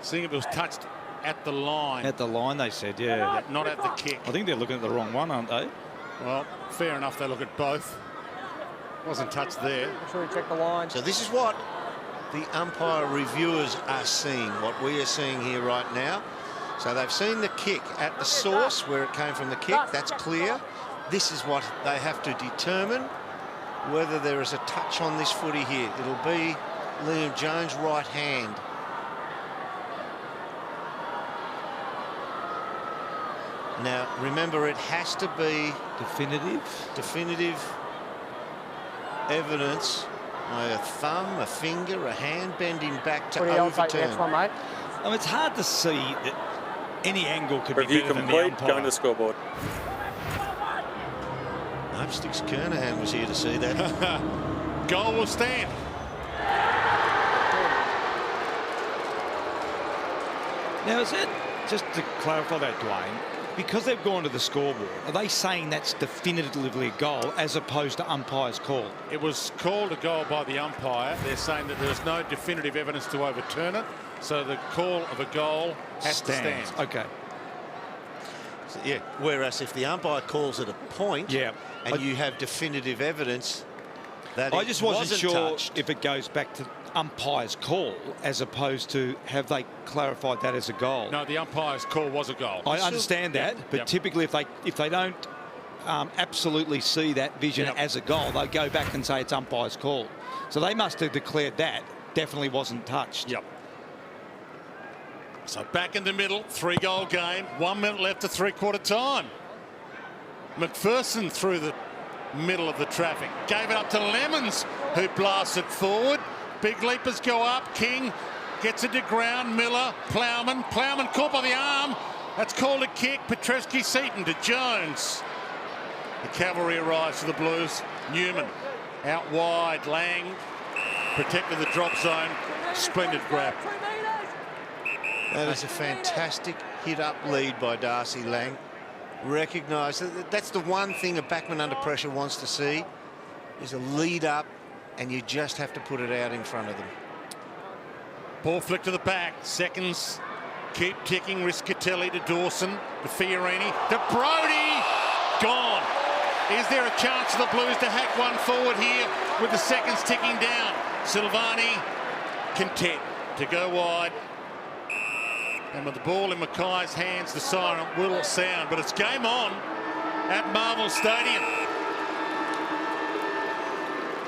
Seeing if it was touched at the line. At the line, they said, yeah. Not at the kick. I think they're looking at the wrong one, aren't they? Well, fair enough. They look at both. Wasn't touched there. Make sure you check the line. So this is what the umpire reviewers are seeing, what we are seeing here right now. So they've seen the kick at the source where it came from the kick. That's clear. This is what they have to determine, whether there is a touch on this footy here. It'll be Liam Jones' right hand. Now, remember, it has to be definitive evidence by a thumb, a finger, a hand bending back to overturn. Next one, mate. It's hard to see that any angle could Review be better than the complete. umpire. Going to the scoreboard. Sticks Kernahan was here to see that. Goal will stand. Now, is it, just to clarify that, Dwayne, because they've gone to the scoreboard, are they saying that's definitively a goal as opposed to umpire's call? It was called a goal by the umpire. They're saying that there's no definitive evidence to overturn it, so the call of a goal has to stand. Okay. So, yeah. Whereas if the umpire calls it a point, Yeah. and you have definitive evidence that I it just wasn't wasn't sure touched. if it goes back to umpire's call as opposed to have they clarified that as a goal. No, the umpire's call was a goal. I understand that, but Yep. typically if they don't absolutely see that vision Yep. as a goal, they go back and say it's umpire's call. So they must have declared that definitely wasn't touched. Yep. So back in the middle, 3-goal game, 1 minute left to three-quarter time. McPherson through the middle of the traffic, gave it up to Lemons, who blasted forward. Big leapers go up. King gets it to ground. Miller, Plowman caught by the arm. That's called a kick. Petreski-Seaton to Jones. The cavalry arrives for the Blues. Newman out wide. Lang protected the drop zone. Splendid grab. That is a fantastic hit-up lead by Darcy Lang. Recognise that's the one thing a backman under pressure wants to see, is a lead-up, and you just have to put it out in front of them. Ball flick to the back. Seconds keep ticking. Riscatelli to Dawson, to Fiorini, to Brody. Gone. Is there a chance for the Blues to hack one forward here with the seconds ticking down? Silvani content to go wide. And with the ball in Mackay's hands, the siren will sound. But it's game on at Marvel Stadium.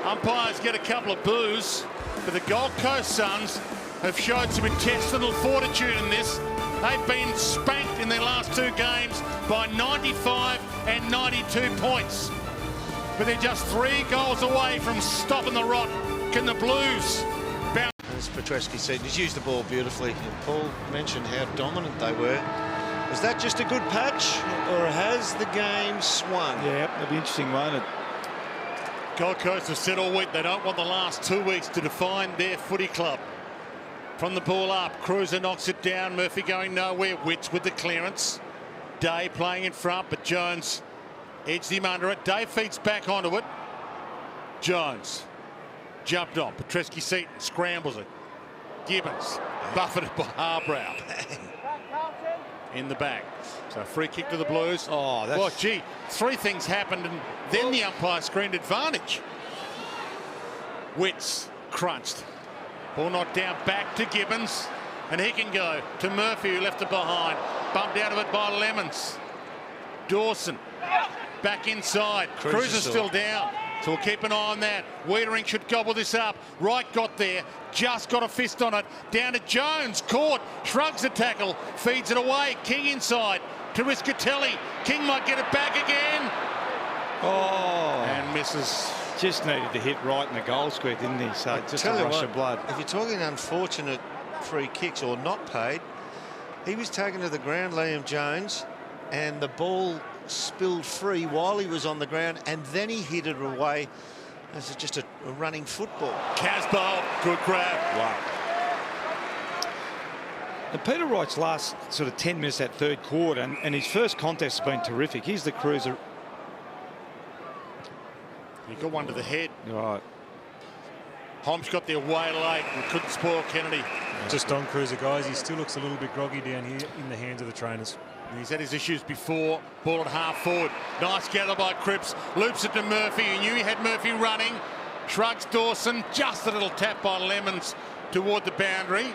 Umpires get a couple of boos, but the Gold Coast Suns have showed some intestinal fortitude in this. They've been spanked in their last 2 games by 95 and 92 points. But they're just 3 goals away from stopping the rot. Can the Blues bounce? As Petreski said, he's used the ball beautifully. And Paul mentioned how dominant they were. Was that just a good patch, or has the game swung? Yeah, it'll be interesting, won't it? Gold Coast have said all week they don't want the last 2 weeks to define their footy club. From the ball up, Cruiser knocks it down. Murphy going nowhere. Witts with the clearance. Day playing in front, but Jones edged him under it. Day feeds back onto it. Jones jumped on. Petreski-Seaton scrambles it. Gibbons buffeted by Harbrow. In the back. So free kick to the Blues. Oh, that's... Well, gee, 3 things happened, and then the umpire screened advantage. Witts crunched. Ball knocked down back to Gibbons, and he can go to Murphy, who left it behind. Bumped out of it by Lemons. Dawson back inside. Cruiser's still down, so we'll keep an eye on that. Wiedering should gobble this up. Wright got there, just got a fist on it. Down to Jones, caught, shrugs the tackle, feeds it away. King inside to Riscatelli. King might get it back again. Oh, And misses. just needed to hit right in the goal square, didn't he? So just a Tell you rush what, of blood. If you're talking unfortunate free kicks or not paid, he was taken to the ground, Liam Jones, and the ball spilled free while he was on the ground, and then he hit it away This is just a running football. Casbolt, good grab. Wow. And Peter Wright's last sort of 10 minutes that third quarter, and his first contest has been terrific. Here's the cruiser. He got one to the head. Right. Holmes got there way late and couldn't spoil Kennedy. Just on cruiser, guys. He still looks a little bit groggy down here in the hands of the trainers. He's had his issues before. Ball at half forward. Nice gather by Cripps. Loops it to Murphy. He knew he had Murphy running. Shrugs Dawson. Just a little tap by Lemons toward the boundary.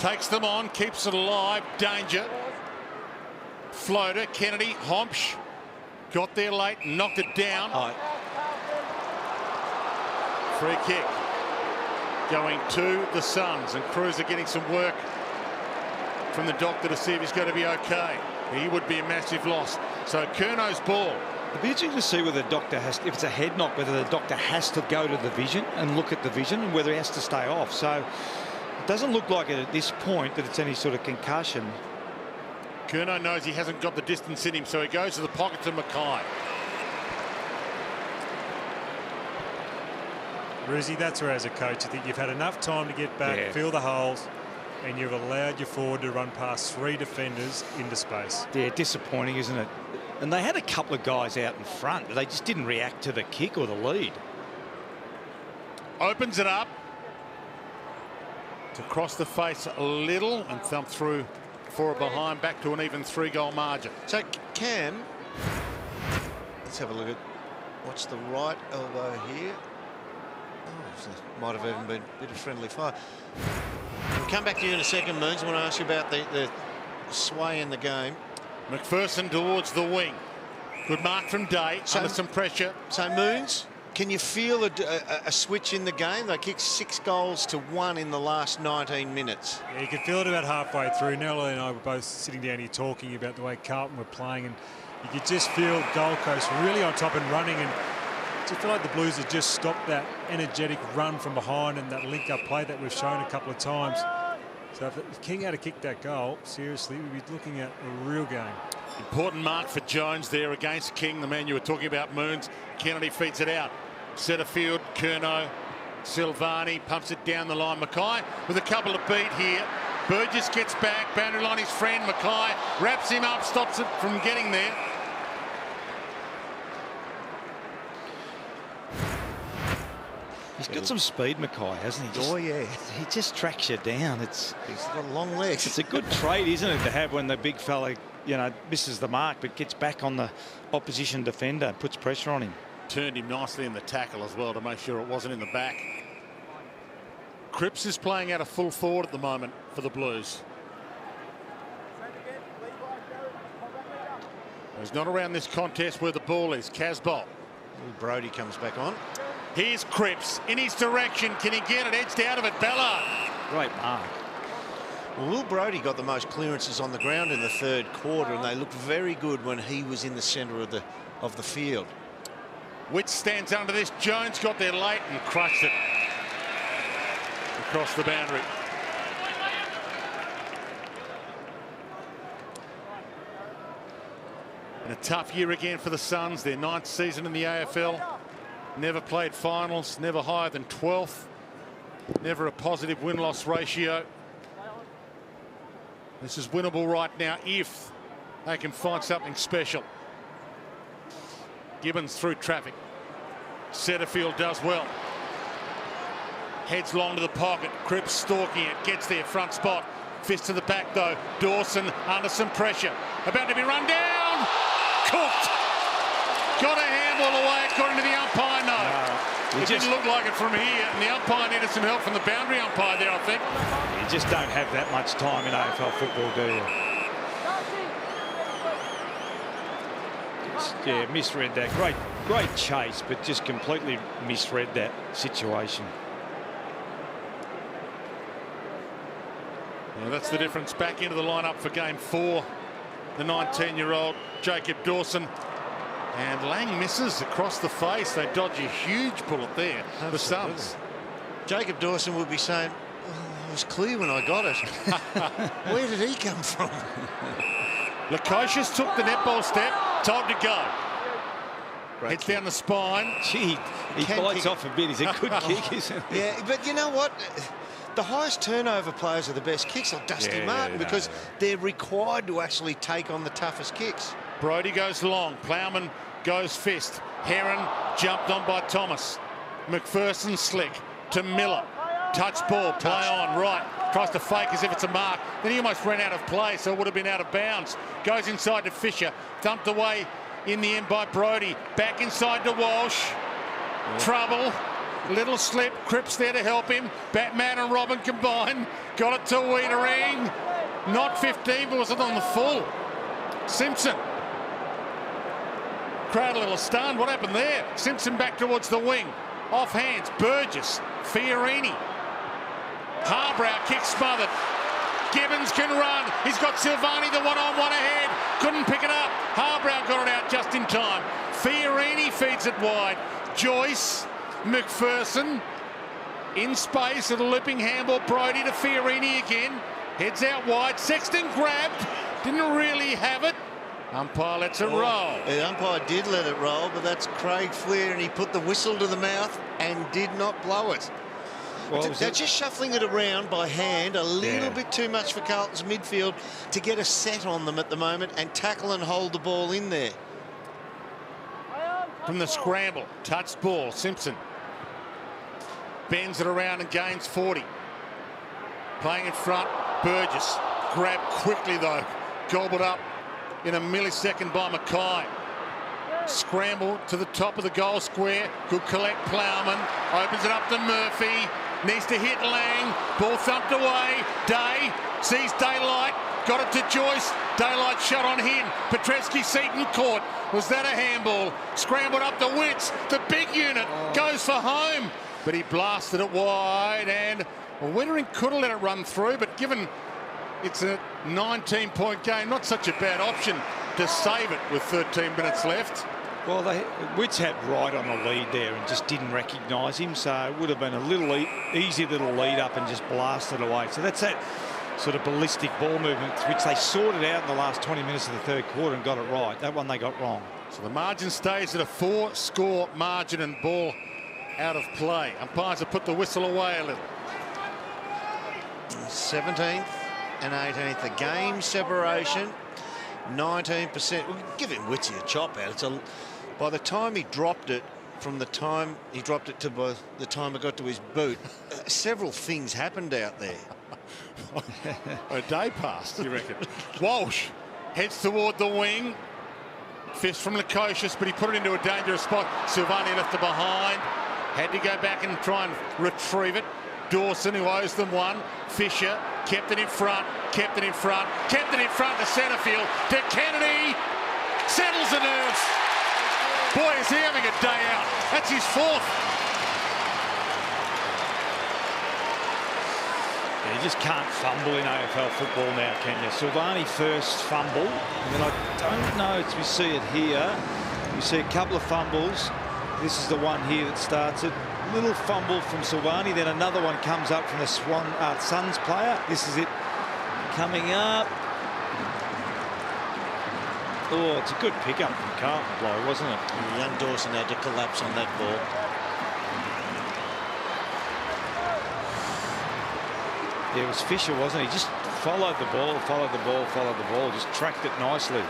Takes them on. Keeps it alive. Danger. Floater. Kennedy. Homsch. Got there late and knocked it down. Free kick. Going to the Suns. And Cruiser getting some work from the doctor to see if he's going to be okay. He would be a massive loss. So Curno's ball. It'd be interesting to see whether the doctor has, if it's a head knock, whether the doctor has to go to the vision and look at the vision and whether he has to stay off. So it doesn't look like it at this point that it's any sort of concussion. Curnow knows he hasn't got the distance in him, so he goes to the pocket to Mackay. Ruzzy, that's where as a coach you think you've had enough time to get back, fill the holes, and you've allowed your forward to run past 3 defenders into space. Yeah, disappointing, isn't it? And they had a couple of guys out in front, but they just didn't react to the kick or the lead. Opens it up to cross the face a little and thump through for a behind, back to an even 3-goal margin. So Cam, let's have a look at what's the right elbow here. Oh, so might have even been a bit of friendly fire. We'll come back to you in a second, Moons. I want to ask you about the sway in the game. McPherson towards the wing. Good mark from Day, under some pressure. So Moons, can you feel a switch in the game? They kicked 6 goals to 1 in the last 19 minutes. Yeah, you could feel it about halfway through. Nellie and I were both sitting down here talking about the way Carlton were playing, and you could just feel Gold Coast really on top and running, and I feel like the Blues have just stopped that energetic run from behind and that link-up play that we've shown a couple of times. So if King had to kick that goal, seriously, we'd be looking at a real game. Important mark for Jones there against King, the man you were talking about, Moons. Kennedy feeds it out. Setterfield, Curnow, Silvani pumps it down the line. Mackay with a couple of beat here. Burgess gets back, boundary line his friend. Mackay wraps him up, stops it from getting there. He's got some speed, Mackay, hasn't he? Oh, yeah. He just tracks you down. He's got long legs. It's a good trait, isn't it, to have when the big fella, you know, misses the mark but gets back on the opposition defender and puts pressure on him. Turned him nicely in the tackle as well to make sure it wasn't in the back. Cripps is playing out a full forward at the moment for the Blues. He's not around this contest where the ball is. Casbolt. Brody comes back on. Here's Cripps in his direction. Can he get it edged out of it? Ballard. Great mark. Well, Will Brody got the most clearances on the ground in the third quarter, and they looked very good when he was in the centre of the field. Which stands under this. Jones got there late and crushed it across the boundary. And a tough year again for the Suns. Their 9th season in the AFL. Never played finals, never higher than 12th. Never a positive win-loss ratio. This is winnable right now if they can find something special. Gibbons through traffic. Setterfield does well. Heads long to the pocket. Cripps stalking it. Gets there, front spot. Fist to the back though. Dawson under some pressure. About to be run down. Cooked. Got a handball away according to the umpire. No. It didn't look like it from here. And the umpire needed some help from the boundary umpire there, I think. You just don't have that much time in AFL football, do you? Yeah, misread that. Great chase, but just completely misread that situation. Well, that's the difference. Back into the lineup for game 4. The 19-year-old Jacob Dawson. And Lang misses across the face. They dodge a huge bullet there. Absolutely. The Suns. Jacob Dawson would be saying, oh, it was clear when I got it. Where did he come from? Lukosius took the netball step, told to go. Heads down the spine. Gee, he bites off a bit. He's a good kick, isn't he? Yeah, but you know what? The highest turnover players are the best kicks, like Dusty Martin, because they're required to actually take on the toughest kicks. Brodie goes long. Plowman goes fist. Heron jumped on by Thomas. McPherson slick to Miller. Touch ball, play on, right. Tries to fake as if it's a mark. Then he almost ran out of play, so it would have been out of bounds. Goes inside to Fisher. Thumped away in the end by Brodie. Back inside to Walsh. Trouble. Little slip. Cripps there to help him. Batman and Robin combined. Got it to Wiedering. Not 15, but was it on the full? Simpson. Crowd a little stunned. What happened there? Simpson back towards the wing. Off hands. Burgess. Fiorini. Harbrow kick smothered. Gibbons can run. He's got Silvani the one-on-one ahead. Couldn't pick it up. Harbrow got it out just in time. Fiorini feeds it wide. Joyce, McPherson in space. A looping handball. Brodie to Fiorini again. Heads out wide. Sexton grabbed. Didn't really have it. Umpire lets it roll. The umpire did let it roll, but that's Craig Fleer, and he put the whistle to the mouth and did not blow it. Well, they're just shuffling it around by hand a little bit too much for Carlton's midfield to get a set on them at the moment and tackle and hold the ball in there. From the scramble, touched ball, Simpson bends it around and gains 40. Playing in front, Burgess. Grabbed quickly though, gobbled up in a millisecond by Mackay. Scramble to the top of the goal square. Good collect, Plowman. Opens it up to Murphy. Needs to hit Lang. Ball thumped away. Day sees daylight. Got it to Joyce. Daylight shot on him. Petreski Seaton caught. Was that a handball? Scrambled up to Witts. The big unit goes for home. But he blasted it wide. And Wiedering could have let it run through. But given it's a 19-point game, not such a bad option to save it with 13 minutes left. Well, Witts had right on the lead there and just didn't recognise him, so it would have been a little easy little lead up and just blasted away. So that's that sort of ballistic ball movement, which they sorted out in the last 20 minutes of the third quarter and got it right. That one they got wrong. So the margin stays at a 4-score margin and ball out of play. Umpires have put the whistle away a little. 17th and 18th, the game separation. 19%. We'll give him Witsy a chop out. By the time he dropped it, from the time he dropped it to by the time it got to his boot, several things happened out there. A day passed, you reckon? Walsh heads toward the wing. Fist from Lukosius, but he put it into a dangerous spot. Silvani left it behind. Had to go back and try and retrieve it. Dawson, who owes them one. Fisher kept it in front, kept it in front, kept it in front to centre field. To Kennedy. Settles the nerves. Boy, is he having a day out. That's his fourth. Yeah, you just can't fumble in AFL football now, can you? Silvani first fumble, and then I don't know if we see it here. We see a couple of fumbles. This is the one here that starts it. Little fumble from Silvani, then another one comes up from the Suns player. This is it coming up. Oh, it's a good pickup from Carlton, blow, wasn't it? Young Dawson had to collapse on that ball. Yeah, it was Fisher, wasn't he? Just followed the ball, followed the ball, followed the ball, just tracked it nicely.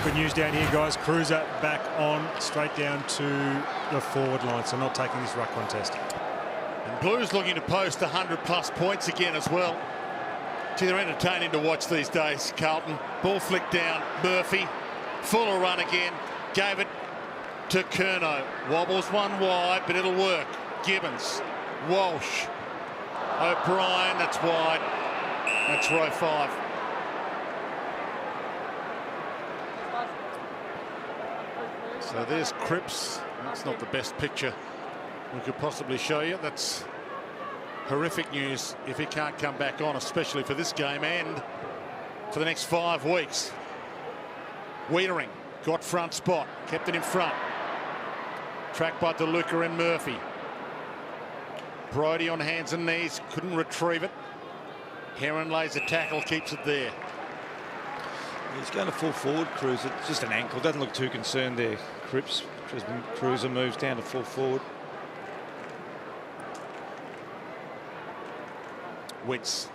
Good news down here, guys. Cruiser back on, straight down to the forward line, so not taking this ruck contest. And Blues looking to post 100+ points again as well. Gee, they're entertaining to watch these days, Carlton. Ball flicked down, Murphy. Fuller run again. Gave it to Curnow. Wobbles one wide, but it'll work. Gibbons. Walsh. O'Brien, that's wide. That's row 5. So there's Cripps. That's not the best picture we could possibly show you. That's horrific news if he can't come back on, especially for this game and for the next 5 weeks. Wiedering got front spot, kept it in front. Tracked by DeLuca and Murphy. Brodie on hands and knees, couldn't retrieve it. Heron lays a tackle, keeps it there. He's going to full forward, Cruiser. It's just an ankle. Doesn't look too concerned there, Cripps. Cruiser moves down to full forward. Wentz.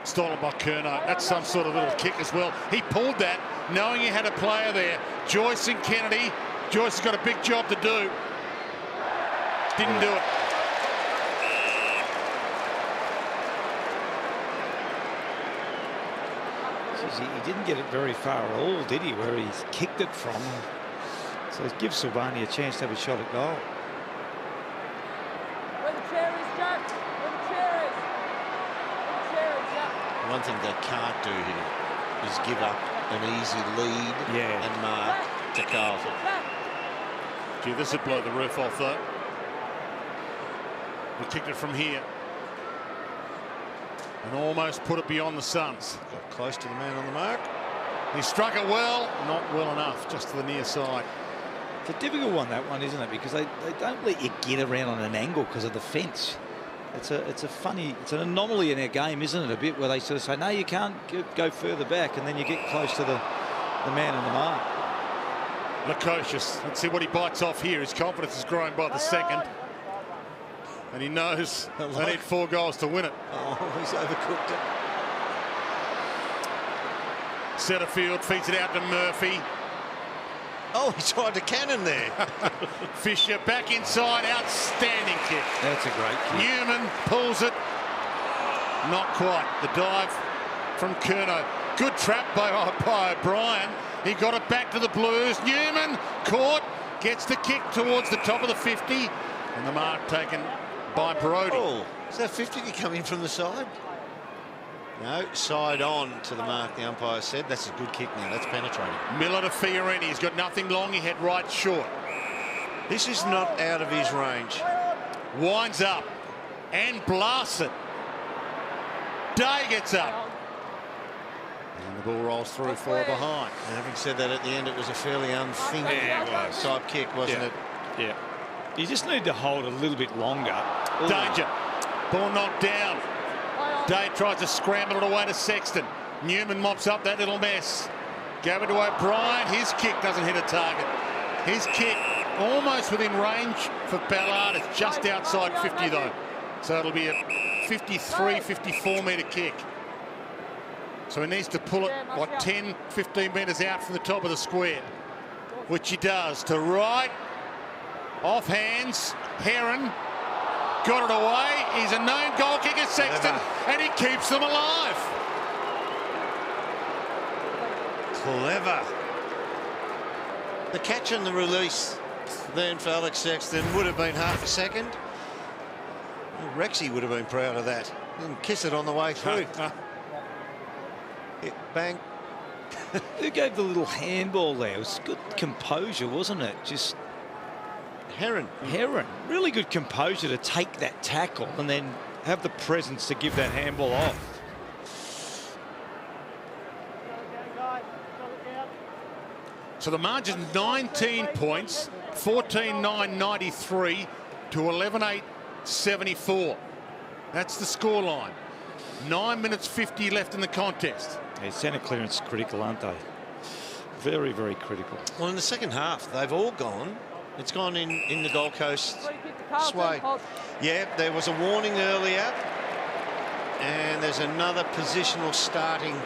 Stolen by Curnow. That's some sort of little kick as well. He pulled that knowing he had a player there. Joyce and Kennedy. Joyce has got a big job to do. Didn't do it. He didn't get it very far at all, did he, where he's kicked it from. So it gives Silvani a chance to have a shot at goal. Where the chair is, Jack. Where the chair is. Where the chair is, yeah. One thing they can't do here is give up an easy lead and mark to Carlton. Gee, this would blow the roof off, though. We kicked it from here. And almost put it beyond the Suns. Got close to the man on the mark. He struck it well, not well enough, just to the near side. It's a difficult one, that one, isn't it? Because they don't let you get around on an angle because of the fence. It's an anomaly in our game, isn't it? A bit where they sort of say, no, you can't go further back, and then you get close to the man on the mark. Lukosius, let's see what he bites off here. His confidence has grown by the second. And he knows they need 4 goals to win it. Oh, he's overcooked it. Setterfield feeds it out to Murphy. Oh, he tried to cannon there. Fisher back inside, outstanding kick. That's a great kick. Newman pulls it. Not quite. The dive from Curnow. Good trap by O'Brien. He got it back to the Blues. Newman caught, gets the kick towards the top of the 50. And the mark taken by Brody. Oh, is that 50 to come in from the side? No, side on to the mark, the umpire said. That's a good kick now. That's penetrating. Miller to Fiorini. He's got nothing long. He had right short. This is not out of his range. Winds up and blasts it. Day gets up. And the ball rolls through 4 behind. And having said that, at the end, it was a fairly unthinking type kick, wasn't it? Yeah. You just need to hold a little bit longer. Danger. Ball knocked down. Day tries to scramble it away to Sexton. Newman mops up that little mess. Gave it to O'Brien. His kick doesn't hit a target. His kick almost within range for Ballard. It's just outside 50 though. So it'll be a 53, 54 metre kick. So he needs to pull it, what, 10, 15 metres out from the top of the square. Which he does to right. Off hands. Heron. Got it away. He's a known goal kicker, Sexton, and he keeps them alive. Clever. The catch and the release then for Alex Sexton would have been half a second. Rexy would have been proud of that. Didn't kiss it on the way through. Bang. Who gave the little handball there? It was good composure, wasn't it? Just Heron. Really good composure to take that tackle and then have the presence to give that handball off. So the margin 19 points, 14-9-93 to 11-8-74. That's the scoreline. 9 minutes 50 left in the contest. Yeah, centre clearance critical, aren't they? Very, very critical. Well, in the second half, they've all gone. It's gone in the Gold Coast sway. Yeah, there was a warning earlier. And there's another positional starting,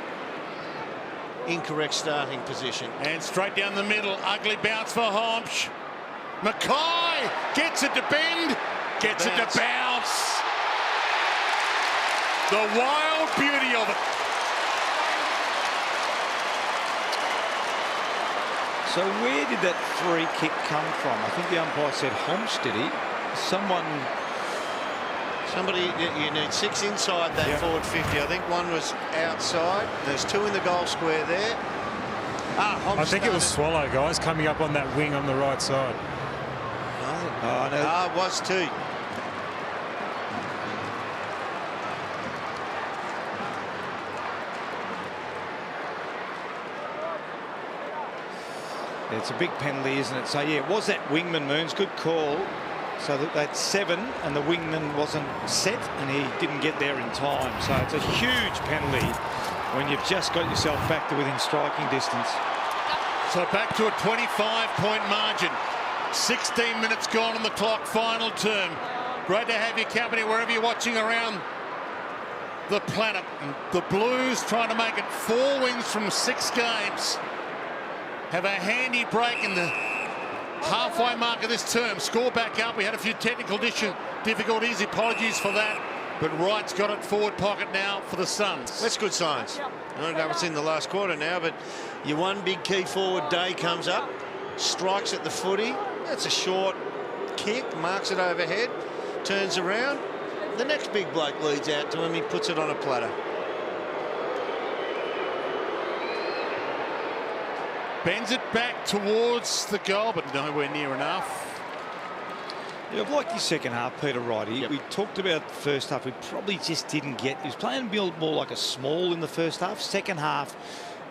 incorrect starting position. And straight down the middle, ugly bounce for Homsch. Mackay gets it to bend, gets it to bounce. The wild beauty of it. So where did that free kick come from? I think the umpire said Homsch, did he? Somebody, you need 6 inside that forward 50. I think one was outside. There's 2 in the goal square there. I think it was Swallow, guys, coming up on that wing on the right side. It was too. It's a big penalty, isn't it? So, yeah, it was that wingman, Moons. Good call. So that's 7, and the wingman wasn't set, and he didn't get there in time. So it's a huge penalty when you've just got yourself back to within striking distance. So back to a 25-point margin. 16 minutes gone on the clock, final term. Great to have your company wherever you're watching around the planet. And the Blues trying to make it 4 wins from 6 games. Have a handy break in the halfway mark of this term. Score back up. We had a few technical difficulties. Apologies for that. But Wright's got it forward pocket now for the Suns. That's good signs. I don't know what's in the last quarter now, but your one big key forward, Day, comes up, strikes at the footy. That's a short kick, marks it overhead, turns around. The next big bloke leads out to him. He puts it on a platter. Bends it back towards the goal, but nowhere near enough. Yeah, I've liked his second half, Peter Wright. We talked about the first half. We probably just didn't get. He was playing more like a small in the first half. Second half,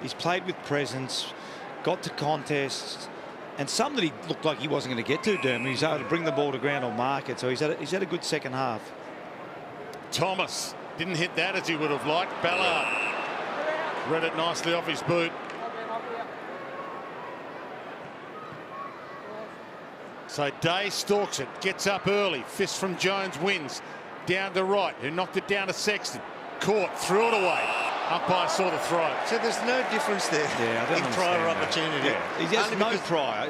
he's played with presence, got to contests, and some that he looked like he wasn't going to get to. Dermot. He's able to bring the ball to ground or mark it. So he's had a good second half. Thomas didn't hit that as he would have liked. Ballard read it nicely off his boot. So Day stalks it, gets up early. Fist from Jones wins. Down to Wright, who knocked it down to Sexton. Caught, threw it away. Umpire saw the throw. So there's no difference there in prior opportunity. Yeah. He has no prior,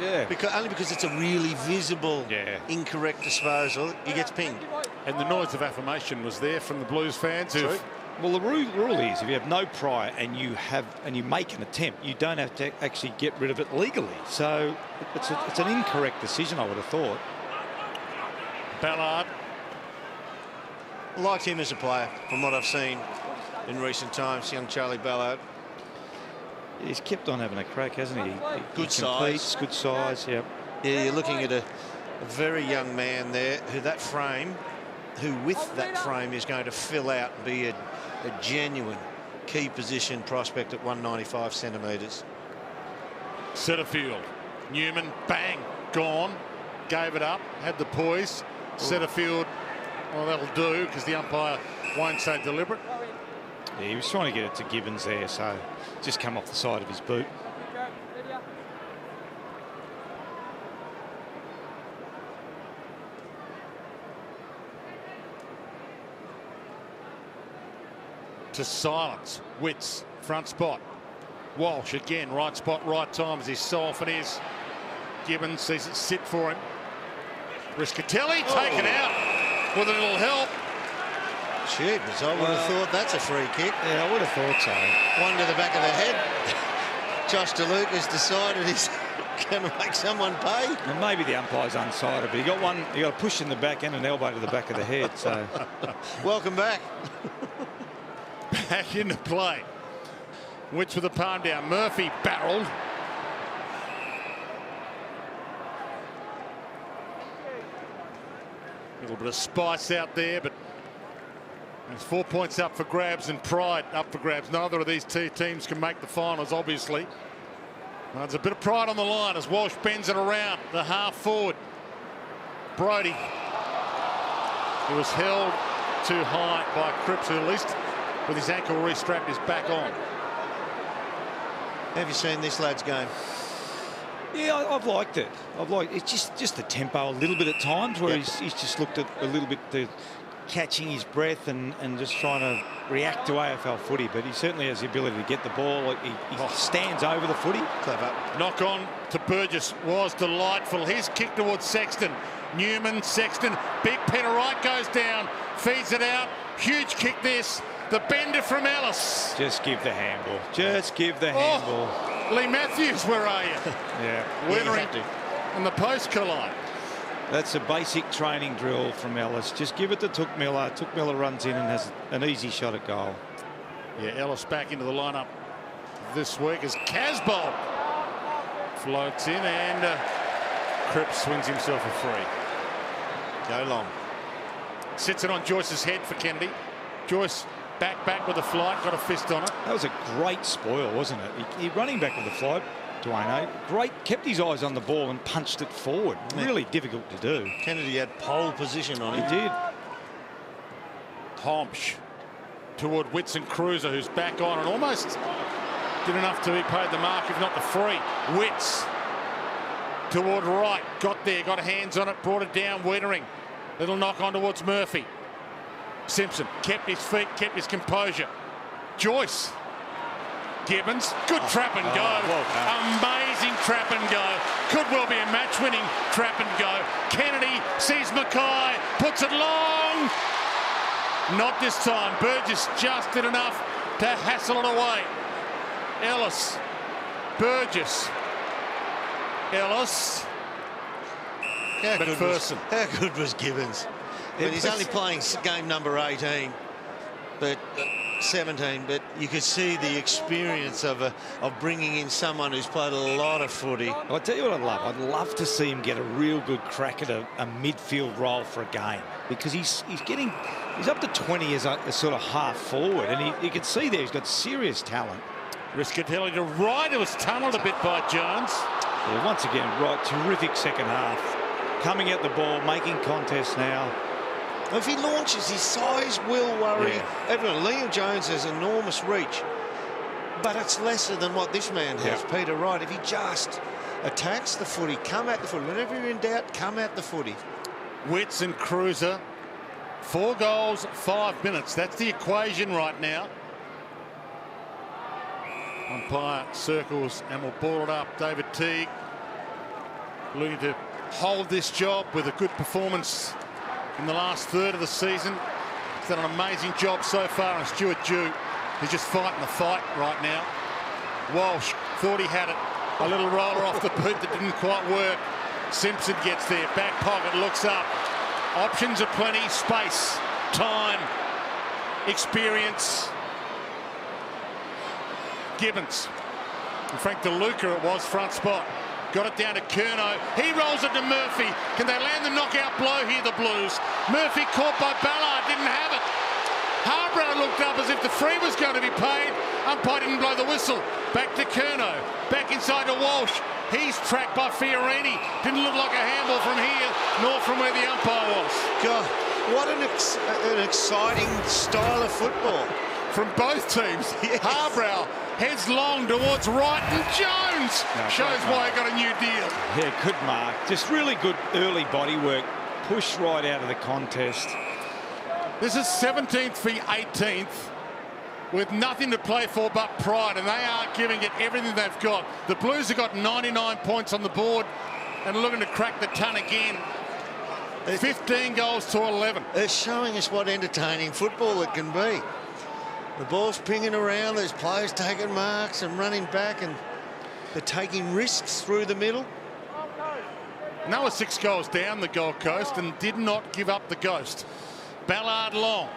only because it's a really visible, incorrect disposal. He gets pinged. And the noise of affirmation was there from the Blues fans. Well, the rule is if you have no prior and you make an attempt, you don't have to actually get rid of it legally. So it's an incorrect decision, I would have thought. Ballard. Liked him as a player from what I've seen in recent times, young Charlie Ballard. He's kept on having a crack, hasn't he? Good size. Good size, yep. Yeah, you're looking at a very young man there who with that frame is going to fill out and be a genuine key position prospect at 195 centimetres. Setterfield. Newman, bang, gone. Gave it up, had the poise. Setterfield, well, that'll do because the umpire won't say deliberate. Yeah, he was trying to get it to Gibbons there, so just come off the side of his boot. To silence. Witts, front spot. Walsh again, right spot, right time, as he so often is. Gibbons sees it sit for him. Riscatelli taken out with a little help. Jeepers, I would have thought that's a free kick. Yeah, I would have thought so. One to the back of the head. Josh DeLuca has decided he's going to make someone pay. And maybe the umpire's unsighted, but he got a push in the back and an elbow to the back of the head. So welcome back. Back into play. Witts with the palm down. Murphy barreled. A little bit of spice out there, but there's 4 points up for grabs and pride up for grabs. Neither of these two teams can make the finals, obviously. Well, there's a bit of pride on the line as Walsh bends it around the half forward. Brodie. He was held too high by Cripps, who at least with his ankle restrapped is back on. Have you seen this lad's game? Yeah, I've liked it. It's just the tempo a little bit at times where he's just looked at a little bit the catching his breath and just trying to react to AFL footy, but he certainly has the ability to get the ball. He stands over the footy. Clever. Knock on to Burgess was delightful. His kick towards Sexton. Newman, Sexton, big Peter Wright goes down, feeds it out. Huge kick this. The bender from Ellis. Just give the handball. Just give the handball. Lee Matthews, where are you? Yeah. Wittering and the post collide. That's a basic training drill from Ellis. Just give it to Took Miller. Took Miller runs in and has an easy shot at goal. Yeah, Ellis back into the lineup this week as Casbolt floats in and Cripps swings himself a free. Go long. Sits it on Joyce's head for Kennedy. Joyce back with a flight, got a fist on it. That was a great spoil, wasn't it? He running back with the flight, Dwayne. Great, kept his eyes on the ball and punched it forward. Really difficult to do. Kennedy had pole position on him. He did. Tomsch toward Whitson Cruiser, who's back on and almost did enough to be paid the mark, if not the free. Wits toward right, got there, got hands on it, brought it down. Wietering, little knock on towards Murphy. Simpson kept his feet, kept his composure. Joyce, Gibbons, good trap and go. Amazing trap and go. Could well be a match-winning trap and go. Kennedy sees Mackay, puts it long. Not this time. Burgess just did enough to hassle it away. Ellis, Burgess, Ellis, McPherson. How good was Gibbons? But he's only playing game number 18, but 17. But you could see the experience of bringing in someone who's played a lot of footy. I'll tell you what I'd love. I'd love to see him get a real good crack at a midfield role for a game, because he's up to 20 as a sort of half forward, and you can see there he's got serious talent. Riscatelli to right. It was tunnelled a bit by Jones. Yeah, once again, right, terrific second half. Coming at the ball, making contests now. If he launches, his size will worry everyone. Liam Jones has enormous reach, but it's lesser than what this man has, Peter Wright. If he just attacks the footy, come at the footy. Whenever you're in doubt, come at the footy. Wits and Cruiser, 4 goals, 5 minutes. That's the equation right now. Umpire circles and will ball it up. David Teague looking to hold this job with a good performance in the last third of the season. He's done an amazing job so far, and Stuart Dew is just fighting the fight right now. Walsh thought he had it. A little roller off the boot that didn't quite work. Simpson gets there, back pocket, looks up. Options are plenty, space, time, experience. Gibbons. And Frank DeLuca it was, front spot. Got it down to Curnow. He rolls it to Murphy. Can they land the knockout blow here, the Blues? Murphy caught by Ballard, didn't have it. Harbrow looked up as if the free was going to be paid. Umpire didn't blow the whistle. Back to Curnow. Back inside to Walsh. He's tracked by Fiorini. Didn't look like a handball from here, nor from where the umpire was. God, what an exciting style of football. From both teams. Yes. Harbrow heads long towards right, and Jones shows why he got a new deal. Yeah, good mark. Just really good early body work. Pushed right out of the contest. This is 17th v 18th with nothing to play for but pride, and they are giving it everything they've got. The Blues have got 99 points on the board and looking to crack the ton again. 15 goals to 11. They're showing us what entertaining football it can be. The ball's pinging around, there's players taking marks and running back, and they're taking risks through the middle. And they were 6 goals down, the Gold Coast, and did not give up the ghost. Ballard long.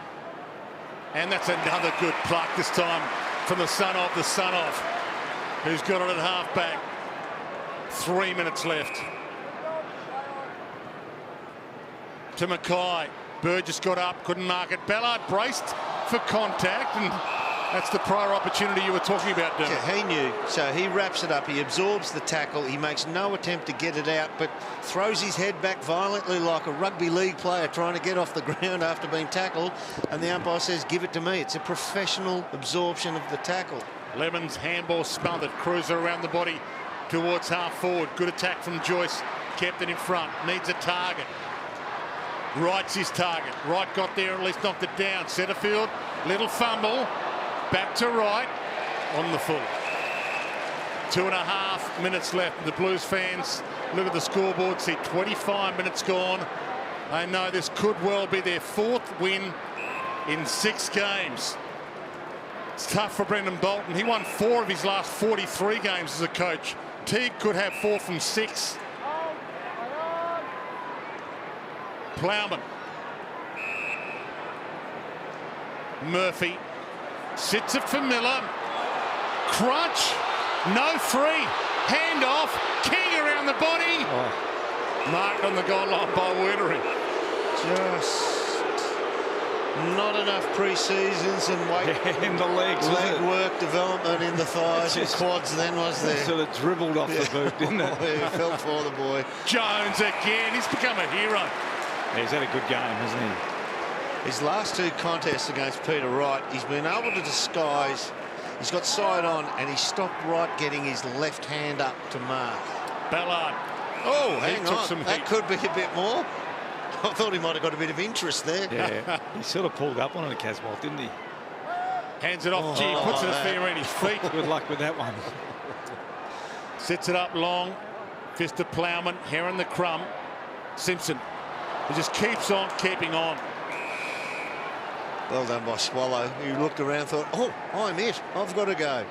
And that's another good pluck, this time from the son of, who's got it at half-back. 3 minutes left. To Mackay. Burgess got up, couldn't mark it. Ballard braced for contact, and that's the prior opportunity you were talking about, Dermot. Yeah, he knew. So he wraps it up. He absorbs the tackle. He makes no attempt to get it out, but throws his head back violently like a rugby league player trying to get off the ground after being tackled. And the umpire says, give it to me. It's a professional absorption of the tackle. Lemons handball smothered. Cruiser around the body towards half forward. Good attack from Joyce. Kept it in front. Needs a target. Wright's his target. Wright got there, at least knocked it down. Setterfield, little fumble. Back to Wright on the full. 2.5 minutes left. The Blues fans look at the scoreboard, see 25 minutes gone. They know this could well be their 4th win in 6 games. It's tough for Brendan Bolton. He won 4 of his last 43 games as a coach. Teague could have 4 from 6. Plowman. Murphy sits it for Miller. Crunch. No free. Hand off. King around the body. Marked on the goal line by Wietering. Just not enough pre-seasons and weight in the legs, leg work development in the thighs and quads then, was there? Sort of dribbled off the boot, didn't it? Yeah, fell for the boy. Jones again. He's become a hero. Yeah, he's had a good game, hasn't he? His last 2 contests against Peter Wright, he's been able to disguise. He's got side on, and he stopped Wright getting his left hand up to mark. Ballard. Oh, hang took on. some That heat. could be a bit more. I thought he might have got a bit of interest there. Yeah, he sort of pulled up on it, Casbolt, didn't he? Hands it off. Gee, puts it a Fiorini's feet. Good luck with that one. Sits it up long. Fist of Plowman. Heron the crumb. Simpson. He just keeps on keeping on. Well done by Swallow. He looked around, thought, oh, I'm it. I've got to go.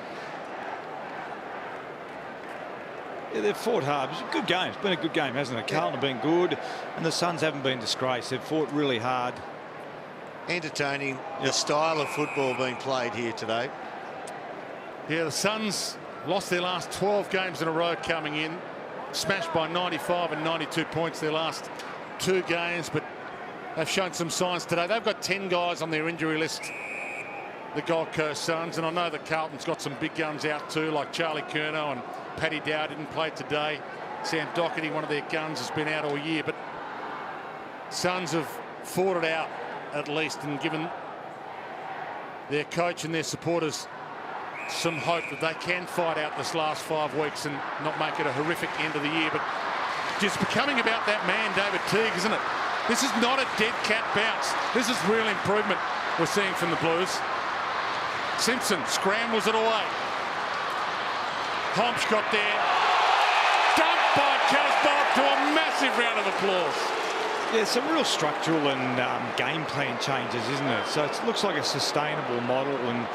Yeah, they've fought hard. It's a good game. It's been a good game, hasn't it? Carlton have been good, and the Suns haven't been disgraced. They've fought really hard. Entertaining. The style of football being played here today. Yeah, the Suns lost their last 12 games in a row coming in. Smashed by 95 and 92 points their last 2 games, but they've shown some signs today. They've got 10 guys on their injury list, the Gold Coast Suns, and I know that Carlton's got some big guns out too, like Charlie Curnow, and Paddy Dow didn't play today. Sam Doherty, one of their guns, has been out all year, but Suns have fought it out at least and given their coach and their supporters some hope that they can fight out this last 5 weeks and not make it a horrific end of the year. But just becoming about that man, David Teague, isn't it? This is not a dead cat bounce. This is real improvement we're seeing from the Blues. Simpson scrambles it away. Homsch got there. Dumped by Casbolt to a massive round of applause. Yeah, some real structural and game plan changes, isn't it? So it looks like a sustainable model, and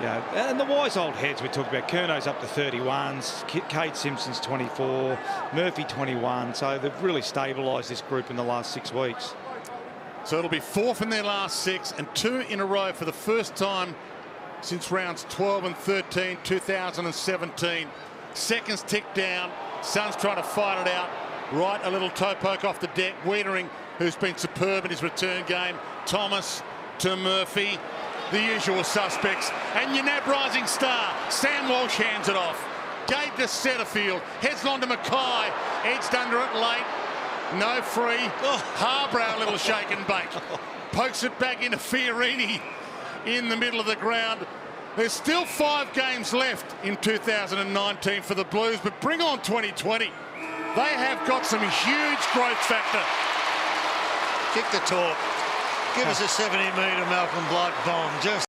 yeah, and the wise old heads we talked about. Curnow's up to 31s, Kate Simpson's 24, Murphy 21. So they've really stabilised this group in the last 6 weeks. So it'll be 4th in their last 6 and 2 in a row for the first time since rounds 12 and 13, 2017. Seconds tick down. Suns trying to fight it out. Right, a little toe poke off the deck. Wiedering, who's been superb in his return game. Thomas to Murphy. The usual suspects. And your NAB rising star, Sam Walsh, hands it off. Gave to Setterfield. Heads on to Mackay. Edged under it late. No free. Harbrow, a little shake and bake. Pokes it back into Fiorini in the middle of the ground. There's still 5 games left in 2019 for the Blues, but bring on 2020. They have got some huge growth factor. Kick the talk. Give us a 70-metre Malcolm Blight bomb. Just